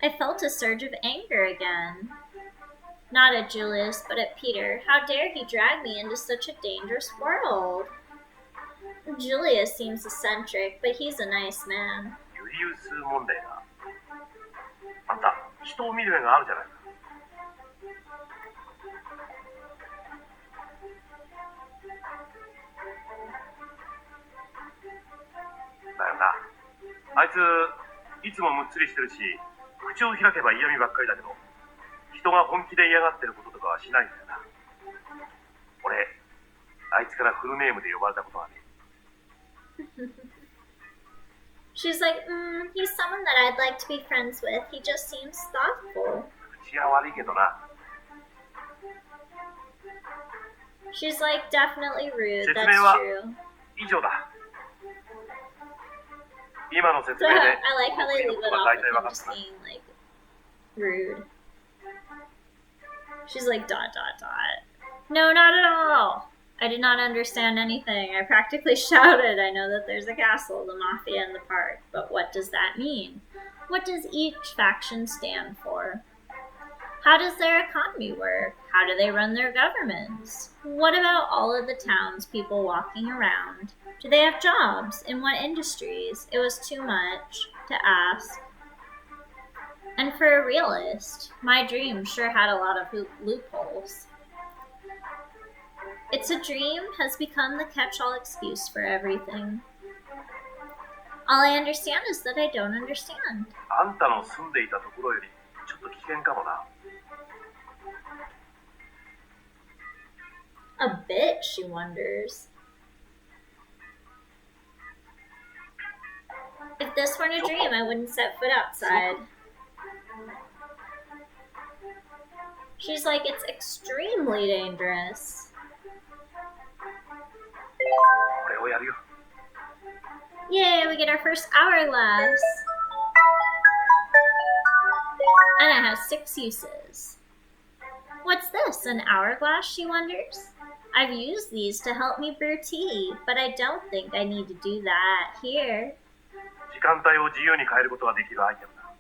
I felt a surge of anger again. Not at Julius, but at Peter. How dare he drag me into such a dangerous world? Julius seems eccentric, but he's a nice man. ユリウス問題だ。あんた、人を見る目があるじゃないか。だよな。あいつ、いつもむっつりしてるし、口を開けば嫌味ばっかりだけど、人が本気で嫌がってることとかはしないんだよな。俺、あいつからフルネームで呼ばれたことがね。She's like, he's someone that I'd like to be friends with. He just seems thoughtful. 口は悪いけどな。She's like, definitely rude. 説 That's 明は true. 以上だ。今の説 I 明で like how they leave it 僕は off 大 with 体 him 分かっ just たな。 being like rude. She's like ... No, not at all. I did not understand anything. I practically shouted. I know that there's a castle, the mafia, and the park, but what does that mean? What does each faction stand for? How does their economy work? How do they run their governments? What about all of the townspeople walking around? Do they have jobs? In what industries? It was too much to ask. And for a realist, my dream sure had a lot of loopholes. It's a dream has become the catch-all excuse for everything. All I understand is that I don't understand. あんたの住んでいたところよりちょっと危険かもな。A bit, she wonders. If this weren't a dream, I wouldn't set foot outside. She's like, it's extremely dangerous. これをやるよ。 Yay, we get our first hourglass. And it has 6 uses. What's this, an hourglass, she wonders? I've used these to help me brew tea, but I don't think I need to do that here. 時間帯を自由に変えることができるアイテムだ。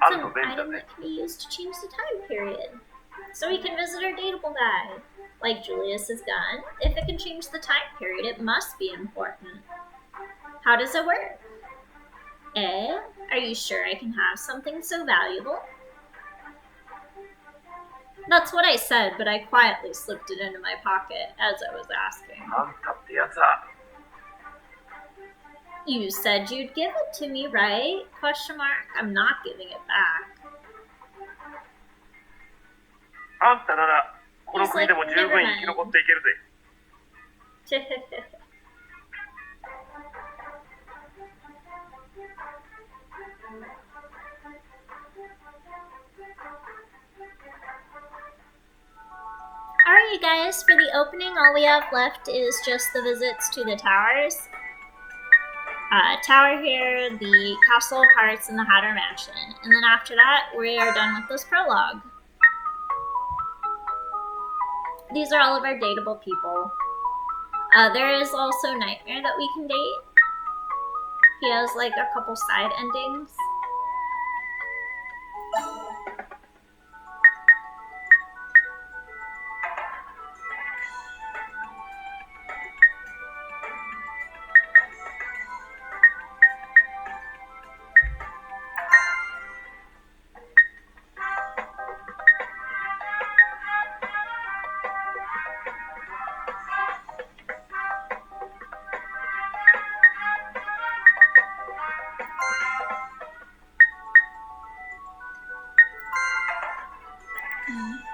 あ It's ると an 便利だ item ね。 that can be used to change the time period. So we can visit our dateable guy. Like Julius's gun, if it can change the time period, it must be important. How does it work? Are you sure I can have something so valuable? That's what I said, but I quietly slipped it into my pocket as I was asking. あんたってやつは You said you'd give it to me, right? Question mark. I'm not giving it back. あんたならこの国でも十分生き残っていけるぜ。 Alright, you guys, for the opening, all we have left is just the visits to the towers. Tower here, the Castle of Hearts, and the Hatter Mansion. And then after that, we are done with this prologue. These are all of our dateable people. There is also Nightmare that we can date. He has like a couple side endings.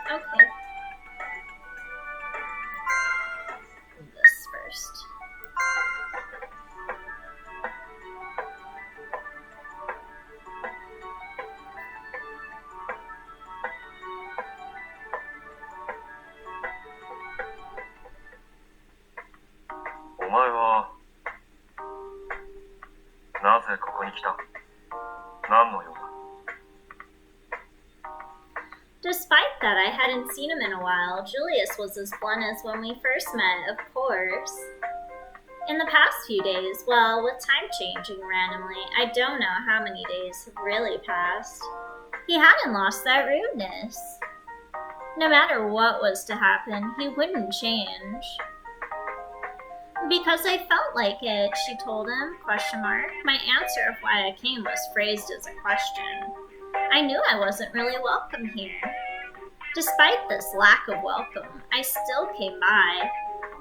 Okay. This first.「お前はなぜここに来た？何の用だ？」 Despite that, I hadn't seen him in a while. Julius was as blunt as when we first met, of course. In the past few days, well, with time changing randomly, I don't know how many days have really passed. He hadn't lost that rudeness. No matter what was to happen, he wouldn't change. Because I felt like it, she told him, ? My answer of why I came was phrased as a question. I knew I wasn't really welcome here. Despite this lack of welcome, I still came by.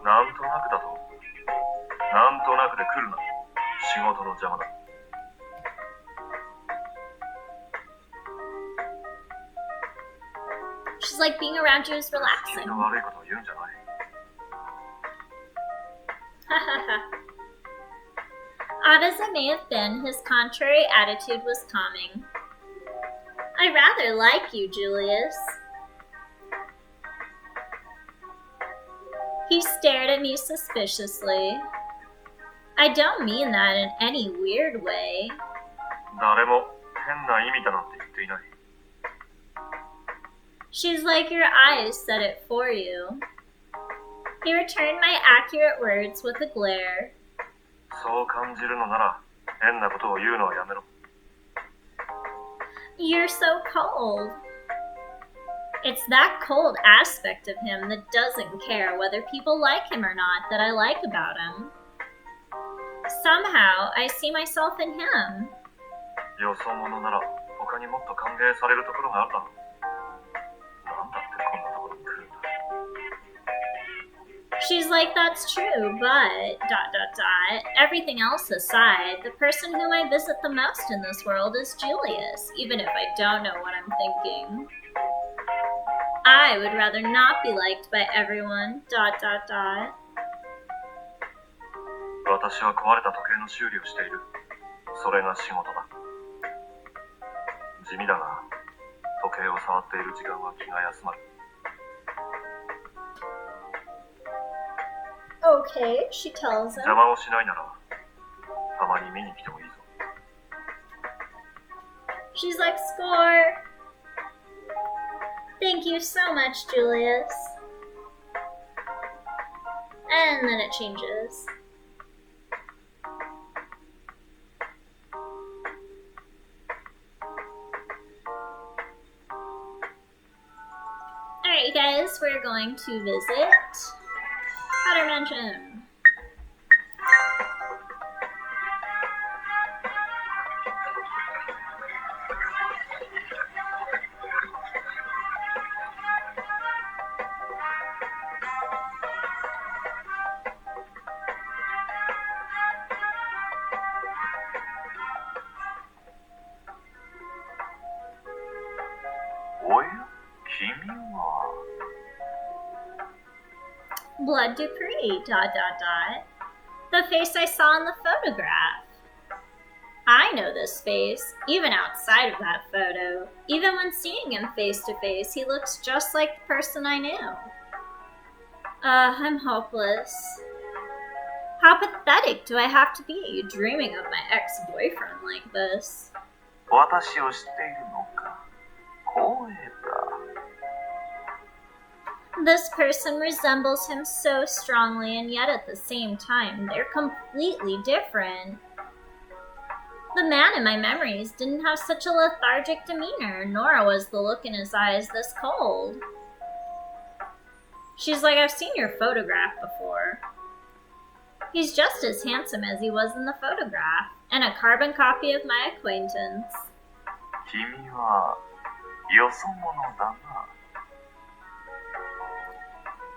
なんとなくだと。なんとなくで来るな。仕事の邪魔だ。She's like, being around you is 君 relaxing. の悪いことを言うんじゃない。Odd as it may have been, his contrary attitude was calming. I rather like you, Julius. He stared at me suspiciously. I don't mean that in any weird way. 誰も変な意味だなんて言っていない。 She's like, your eyes said it for you. He returned my accurate words with a glare. そう感じるのなら変なことを言うのはやめろ。 You're so cold. It's that cold aspect of him that doesn't care whether people like him or not that I like about him. Somehow, I see myself in him. よそ者なら他にもっと歓迎されるところがあるだろう。なんだってこんなところに来るんだ。 She's like, that's true, but, ... Everything else aside, the person whom I visit the most in this world is Julius, even if I don't know what I'm thinking. I would rather not be liked by everyone, ... 私は壊れた時計の修理をしている。それが仕事だ。地味だが、時計を触っている時間は気が休まる。 Okay, she tells him. 邪魔をしないなら、たまに見に来てもいいぞ。 She's like, score! Thank you so much, Julius. And then it changes. Alright, you guys, we're going to visit Powder Mansion. Blood Dupree, ... The face I saw in the photograph. I know this face, even outside of that photo. Even when seeing him face to face, he looks just like the person I knew. I'm hopeless. How pathetic do I have to be, dreaming of my ex-boyfriend like this? 私を知っているのか。光栄だ。 This person resembles him so strongly, and yet at the same time, they're completely different. The man in my memories didn't have such a lethargic demeanor, nor was the look in his eyes this cold. She's like, I've seen your photograph before. He's just as handsome as he was in the photograph, and a carbon copy of my acquaintance. 君はよそ者だな。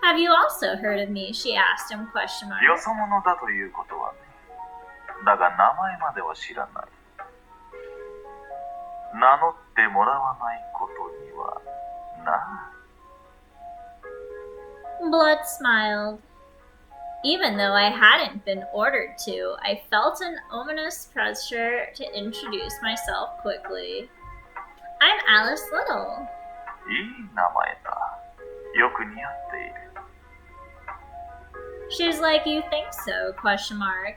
Have you also heard of me? She asked him, ? よそ者だということはね。だが名前までは知らない。名乗ってもらわないことにはな。 Blood smiled. Even though I hadn't been ordered to, I felt an ominous pressure to introduce myself quickly. I'm Alice Little. いい名前だ。よく似合っている。 She's like, you think so? ?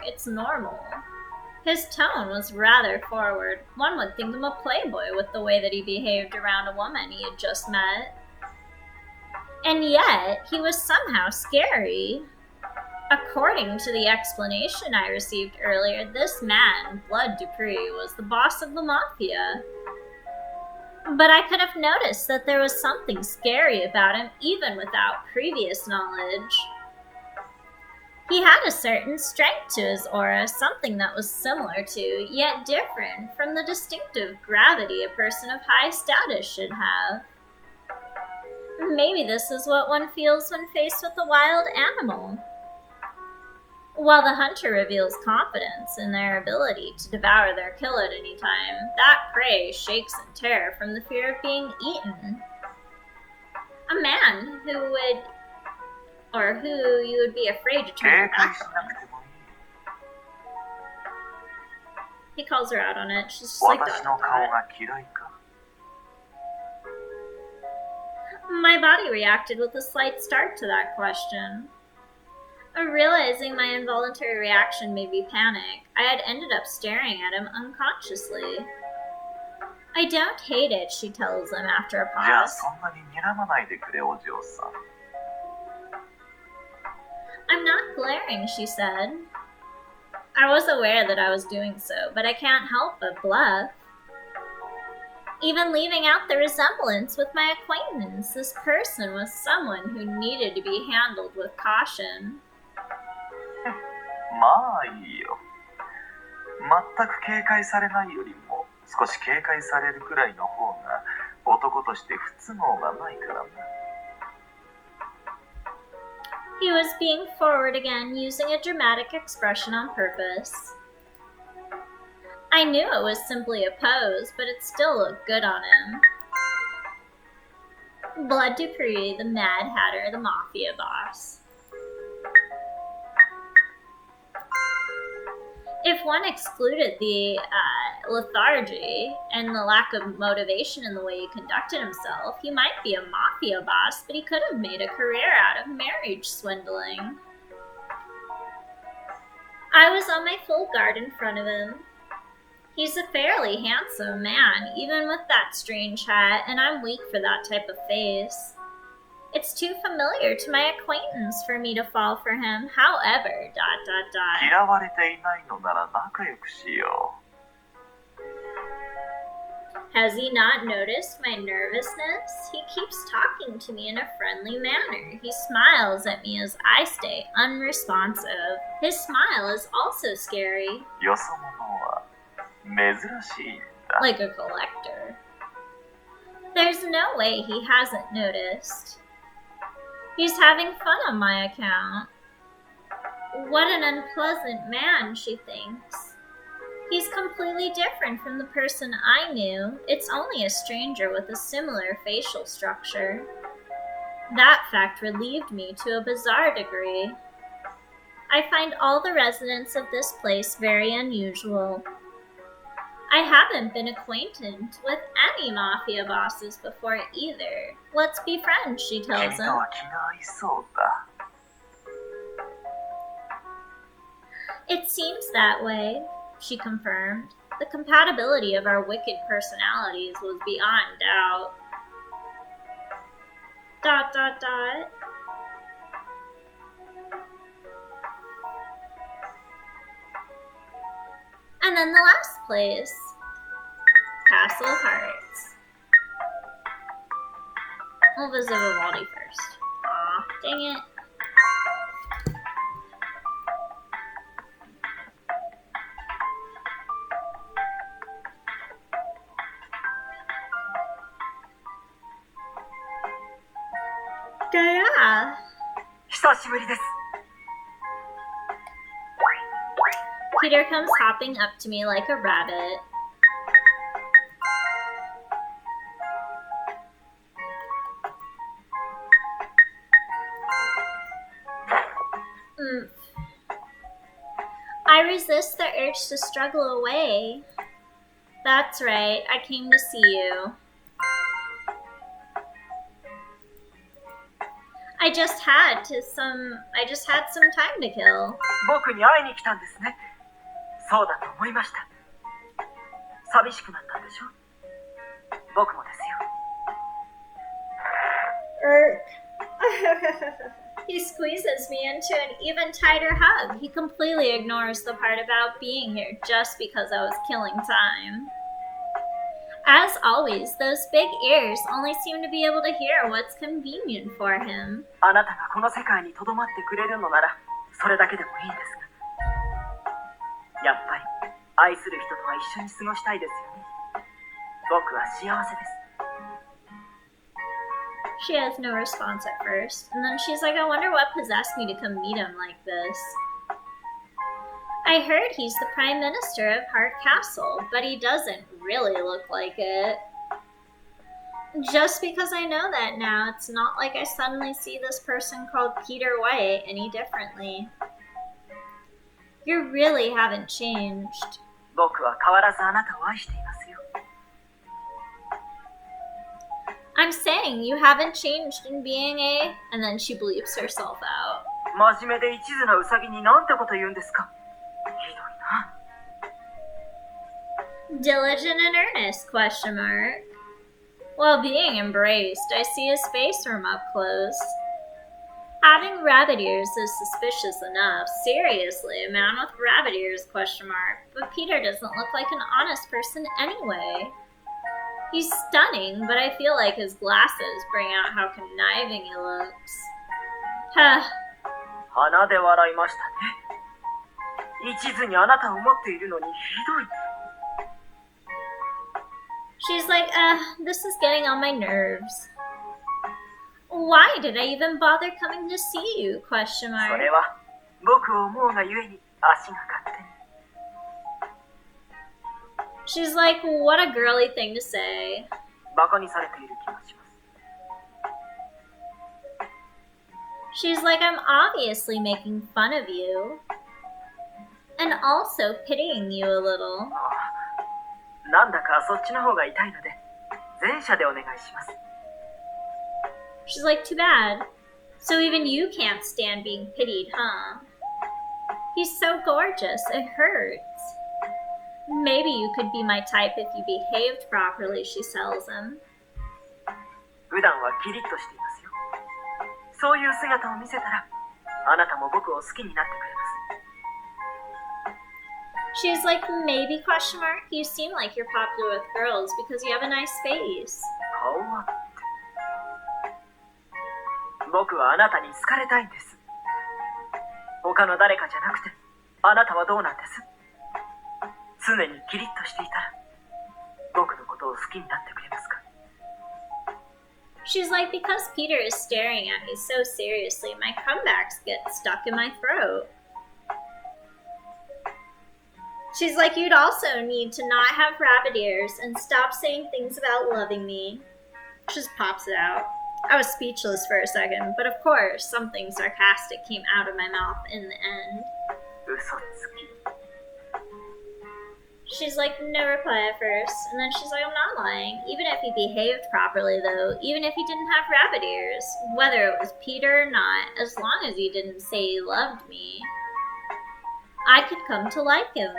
It's normal. His tone was rather forward. One would think him a playboy with the way that he behaved around a woman he had just met. And yet, he was somehow scary. According to the explanation I received earlier, this man, Blood Dupree, was the boss of the mafia. But I could have noticed that there was something scary about him even without previous knowledge. He had a certain strength to his aura, something that was similar to, yet different from the distinctive gravity a person of high status should have. Maybe this is what one feels when faced with a wild animal. While the hunter reveals confidence in their ability to devour their kill at any time, that prey shakes in terror from the fear of being eaten. A man who you would be afraid to turn your back on. He calls her out on it. She's just like, My body reacted with a slight start to that question. Realizing my involuntary reaction made me panic, I had ended up staring at him unconsciously. I don't hate it, she tells him after a pause. I'm not glaring, she said. I was aware that I was doing so, but I can't help but bluff. Even leaving out the resemblance with my acquaintance, this person was someone who needed to be handled with caution. まあいいよ。全く警戒されないよりも少し警戒されるくらいの方が男として不都合がないからな。He was being forward again, using a dramatic expression on purpose. I knew it was simply a pose, but it still looked good on him. Blood Dupree, the Mad Hatter, the Mafia boss. If one excluded the lethargy and the lack of motivation in the way he conducted himself, he might be a mafia boss, but he could have made a career out of marriage swindling. I was on my full guard in front of him. He's a fairly handsome man, even with that strange hat, and I'm weak for that type of face. It's too familiar to my acquaintance for me to fall for him. However, ... 嫌われていないのなら仲良くしよう。 Has he not noticed my nervousness? He keeps talking to me in a friendly manner. He smiles at me as I stay unresponsive. His smile is also scary. よそ者は珍しいんだ。 Like a collector. There's no way he hasn't noticed. He's having fun on my account. What an unpleasant man, she thinks. He's completely different from the person I knew. It's only a stranger with a similar facial structure. That fact relieved me to a bizarre degree. I find all the residents of this place very unusual. I haven't been acquainted with any mafia bosses before either. Let's be friends, she tells him. It seems that way, she confirmed. The compatibility of our wicked personalities was beyond doubt. ... And then the last place, Castle Hearts. We'll visit Vivaldi first. Aw, dang it. Yeah. 久しぶりです。 Peter comes hopping up to me like a rabbit. I resist the urge to struggle away. That's right, I came to see you. I just had some time to kill. 僕に会いに来たんですね。そうだと思いました。寂しくなったんでしょ。僕もですよ。He squeezes me into an even tighter hug. He completely ignores the part about being here just because I was killing time. As always, those big ears only seem to be able to hear what's convenient for him. あなたがこの世界に留まってくれるのなら、それだけでもいいんですが。やっぱり、愛する人とは一緒に過ごしたいですよね。僕は幸せです。She has no response at first, and then she's like, I wonder what possessed me to come meet him like this. I heard he's the Prime Minister of Heart Castle, but he doesn't really look like it. Just because I know that now, it's not like I suddenly see this person called Peter White any differently. You really haven't changed. 僕は変わらずあなたを愛していますよ。I'm saying you haven't changed in being a... And then she bleeps herself out. 真面目で一途なウサギになんてこと言うんですか。ひどいな。Diligent and earnest, question mark. While being embraced, I see his face from up close. Having rabbit ears is suspicious enough. Seriously, a man with rabbit ears, question mark. But Peter doesn't look like an honest person anyway. He's stunning, but I feel like his glasses bring out how conniving he looks. Huh. 鼻で笑いましたね。一途にあなたを持っているのにひどい。She's like, this is getting on my nerves. Why did I even bother coming to see you? Question そ mark. れは僕を思うがゆえに足が勝手に。She's like, what a girly thing to say. バカにされている気がします。 She's like, I'm obviously making fun of you. And also pitying you a little. なんだかそっちの方が痛いので、前者でお願いします。 She's like, too bad. So even you can't stand being pitied, huh? He's so gorgeous, it hurts. Maybe you could be my type if you behaved properly, she tells him. 普段はキリッとしていますよ。そういう姿を見せたら、あなたも僕を好きになってくれます。 She's like, maybe, question mark? You seem like you're popular with girls because you have a nice face. 顔はって。僕はあなたに好かれたいんです。他の誰かじゃなくて、あなたはどうなんです？常にキリッとしていたら、僕のことを好きになってくれますか？ She's like, because Peter is staring at me so seriously, my comebacks get stuck in my throat. She's like, you'd also need to not have rabbit ears and stop saying things about loving me. Just pops it out. I was speechless for a second, but of course, something sarcastic came out of my mouth in the end. 嘘つき。 She's like, no reply at first, and then she's like, I'm not lying. Even if he behaved properly, though, even if he didn't have rabbit ears, whether it was Peter or not, as long as he didn't say he loved me, I could come to like him.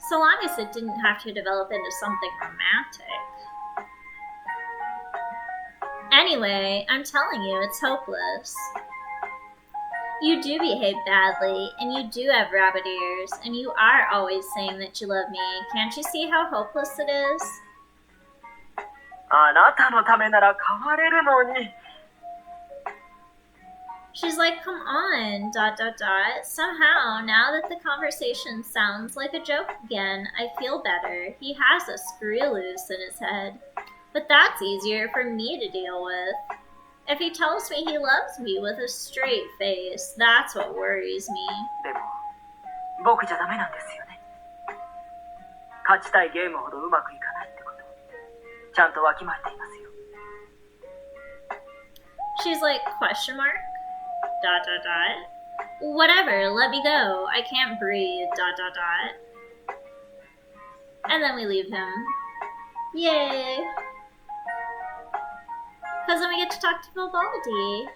So long as it didn't have to develop into something romantic. Anyway, I'm telling you, it's hopeless. You do behave badly, and you do have rabbit ears, and you are always saying that you love me. Can't you see how hopeless it is? あなたのためなら変われるのに。 She's like, come on, ... Somehow, now that the conversation sounds like a joke again, I feel better. He has a screw loose in his head. But that's easier for me to deal with. If he tells me he loves me with a straight face, that's what worries me. でも、僕じゃダメなんですよね。勝ちたいゲームほどうまくいかないってこと、ちゃんとわきまえていますよ。 She's like, question mark? ... Whatever, let me go. I can't breathe, ... And then we leave him. Yay! Because then we get to talk to Vivaldi.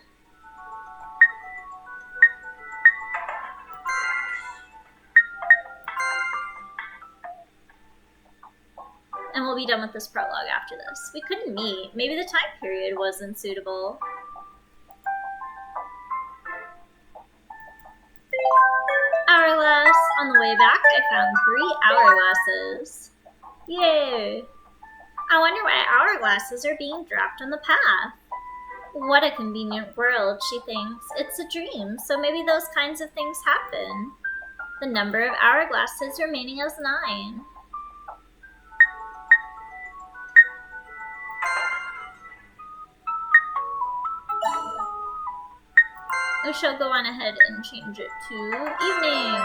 And we'll be done with this prologue after this. We couldn't meet. Maybe the time period wasn't suitable. Hourglass. On the way back, I found 3 hourglasses. Yay! I wonder why hourglasses are being dropped on the path. What a convenient world, she thinks. It's a dream, so maybe those kinds of things happen. The number of hourglasses remaining is 9. We shall go on ahead and change it to evening.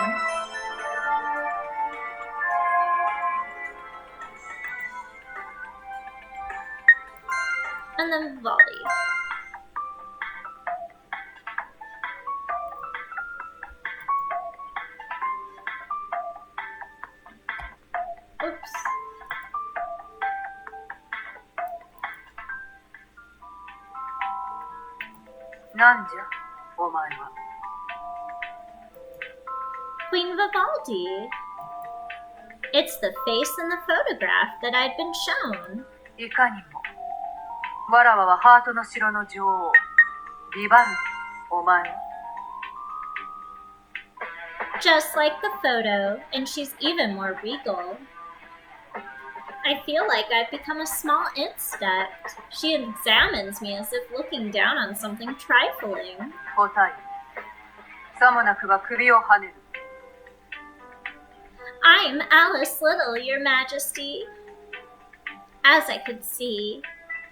And then Vivaldi. Oops. Queen Vivaldi. It's the face in the photograph that I'd been shown. いかにも。わらわはハートの城の女王、ビバルディ。お前は Just like the photo, and she's even more regal. I feel like I've become a small insect. She examines me as if looking down on something trifling. 答え。さもなくば首をはねる。I'm Alice Little, Your Majesty. As I could see,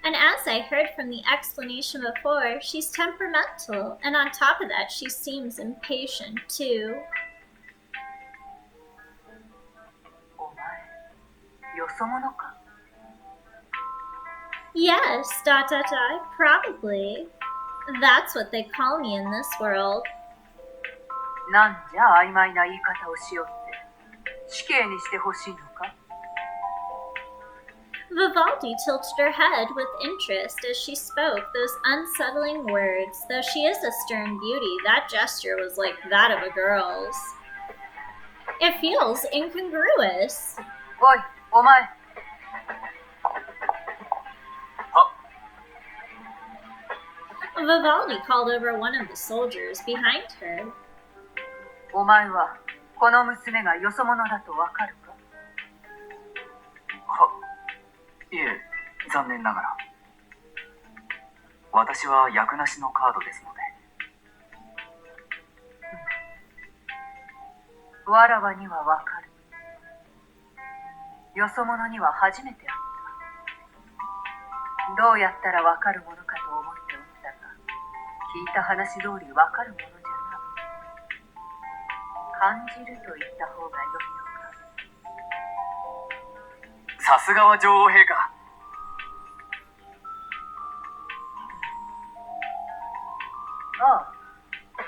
and as I heard from the explanation before, she's temperamental, and on top of that, she seems impatient too. お前、よそ者か Yes, ... probably. That's what they call me in this world. なんじゃ曖昧な言い方をしよって。死刑にしてほしいのか Vivaldi tilted her head with interest as she spoke those unsettling words. Though she is a stern beauty, that gesture was like that of a girl's. It feels incongruous. おい、お前。Vivaldi called over one of the soldiers behind her. お前はこの娘がよそ者だとわかるかいえ、残念ながら。私は役なしのカードですので。わらわにはわかる。よそ者には初めて会った。どうやったらわかるものかと思っておったが、聞いた話通りわかるものじゃな。感じると言った方が良いのか。さすがは女王陛下。ああ、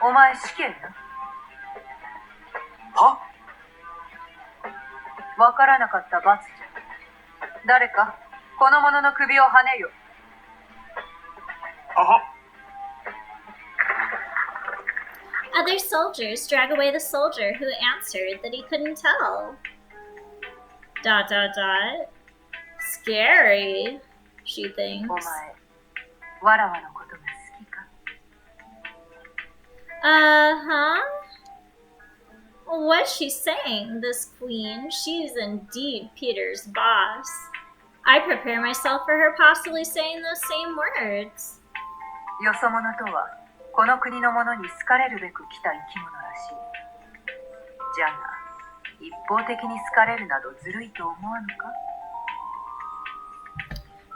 お前死刑な。は？わからなかった罰じゃ。誰かこの者の首をはねよ。はは。Other soldiers drag away the soldier who answered that he couldn't tell. ... Scary, she thinks. お前、わらわのことが好きか Uh-huh. What's she saying, this queen? She's indeed Peter's boss. I prepare myself for her possibly saying those same words. よそ者とはこの国の者に好かれるべく来た生き物らしい。じゃが、一方的に好かれるなどずるいと思わぬか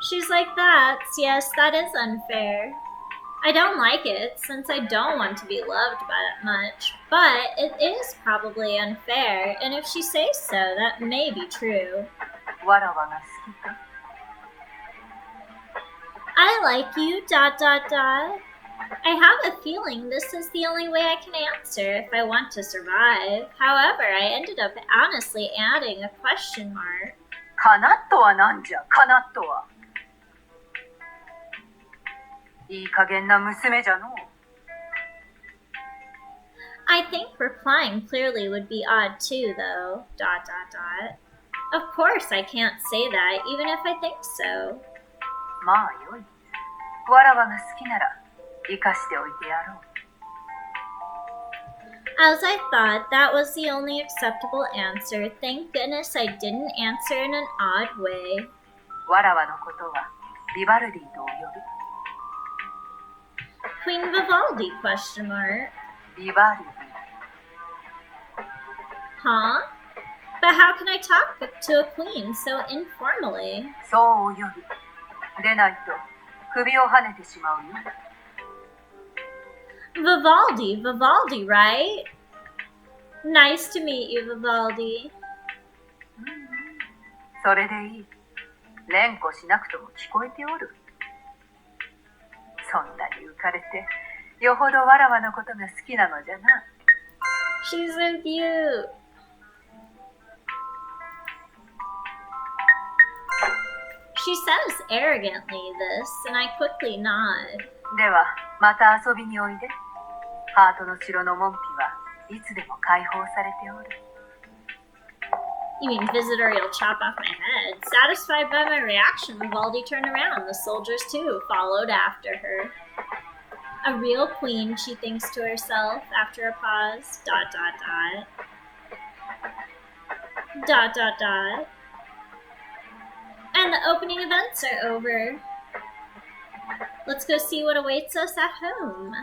She's like that. Yes, that is unfair. I don't like it, since I don't want to be loved by that much. But it is probably unfair, and if she says so, that may be true. わらわが好きか I like you, ... I have a feeling this is the only way I can answer if I want to survive. However, I ended up honestly adding a question mark. かなっとはなんじゃ、かなっとは。いい加減な娘じゃのう。I think replying clearly would be odd too, though. ... Of course I can't say that, even if I think so. まあよい。わらわが好きなら生かしておいてやろ As I thought, that was the only acceptable answer. Thank goodness I didn't answer in an odd way. わらわのことはビバルディとお呼 Queen Vivaldi, question mark. び。ビバルデ Huh? But how can I talk to a queen so informally? ィ。そうお呼び。でないと首をはねてしまうよ。Vivaldi, right? Nice to meet you, Vivaldi. それでいい。連呼しなくとも聞こえておる。そんなに浮かれて、よほどわらわのことが好きなのじゃな。She's so cute. She says arrogantly this, and I quickly nod. では、また遊びにおいで。ハートの城の門扉はいつでも開放されておる。You mean visitor, you'll chop off my head. Satisfied by my reaction, Vivaldi turned around. The soldiers, too, followed after her. A real queen, she thinks to herself after a pause. ... And the opening events are over. Let's go see what awaits us at home.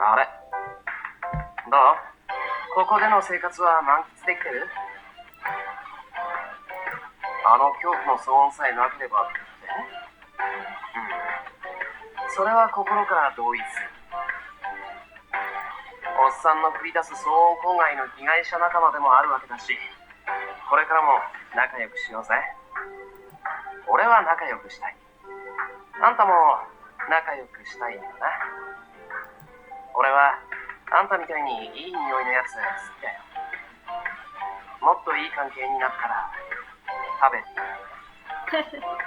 Are? どう？ここでの生活は満喫できてる？あの恐怖の騒音さえなければって？それは心から同意する。おっさんの繰り出す騒音公害の被害者仲間でもあるわけだし、これからも仲良くしようぜ。俺は仲良くしたい。あんたも仲良くしたいよな。俺はあんたみたいにいい匂いのやつ好きだよ。もっといい関係になったら食べて。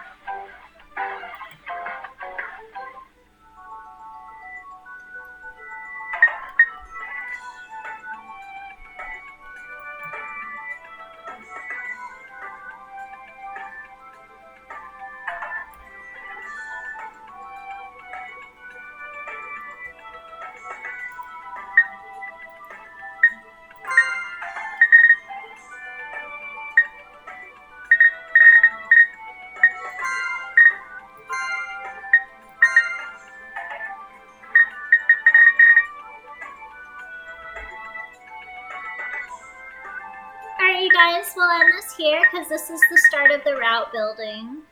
Alright, you guys, we'll end this here because this is the start of the route building.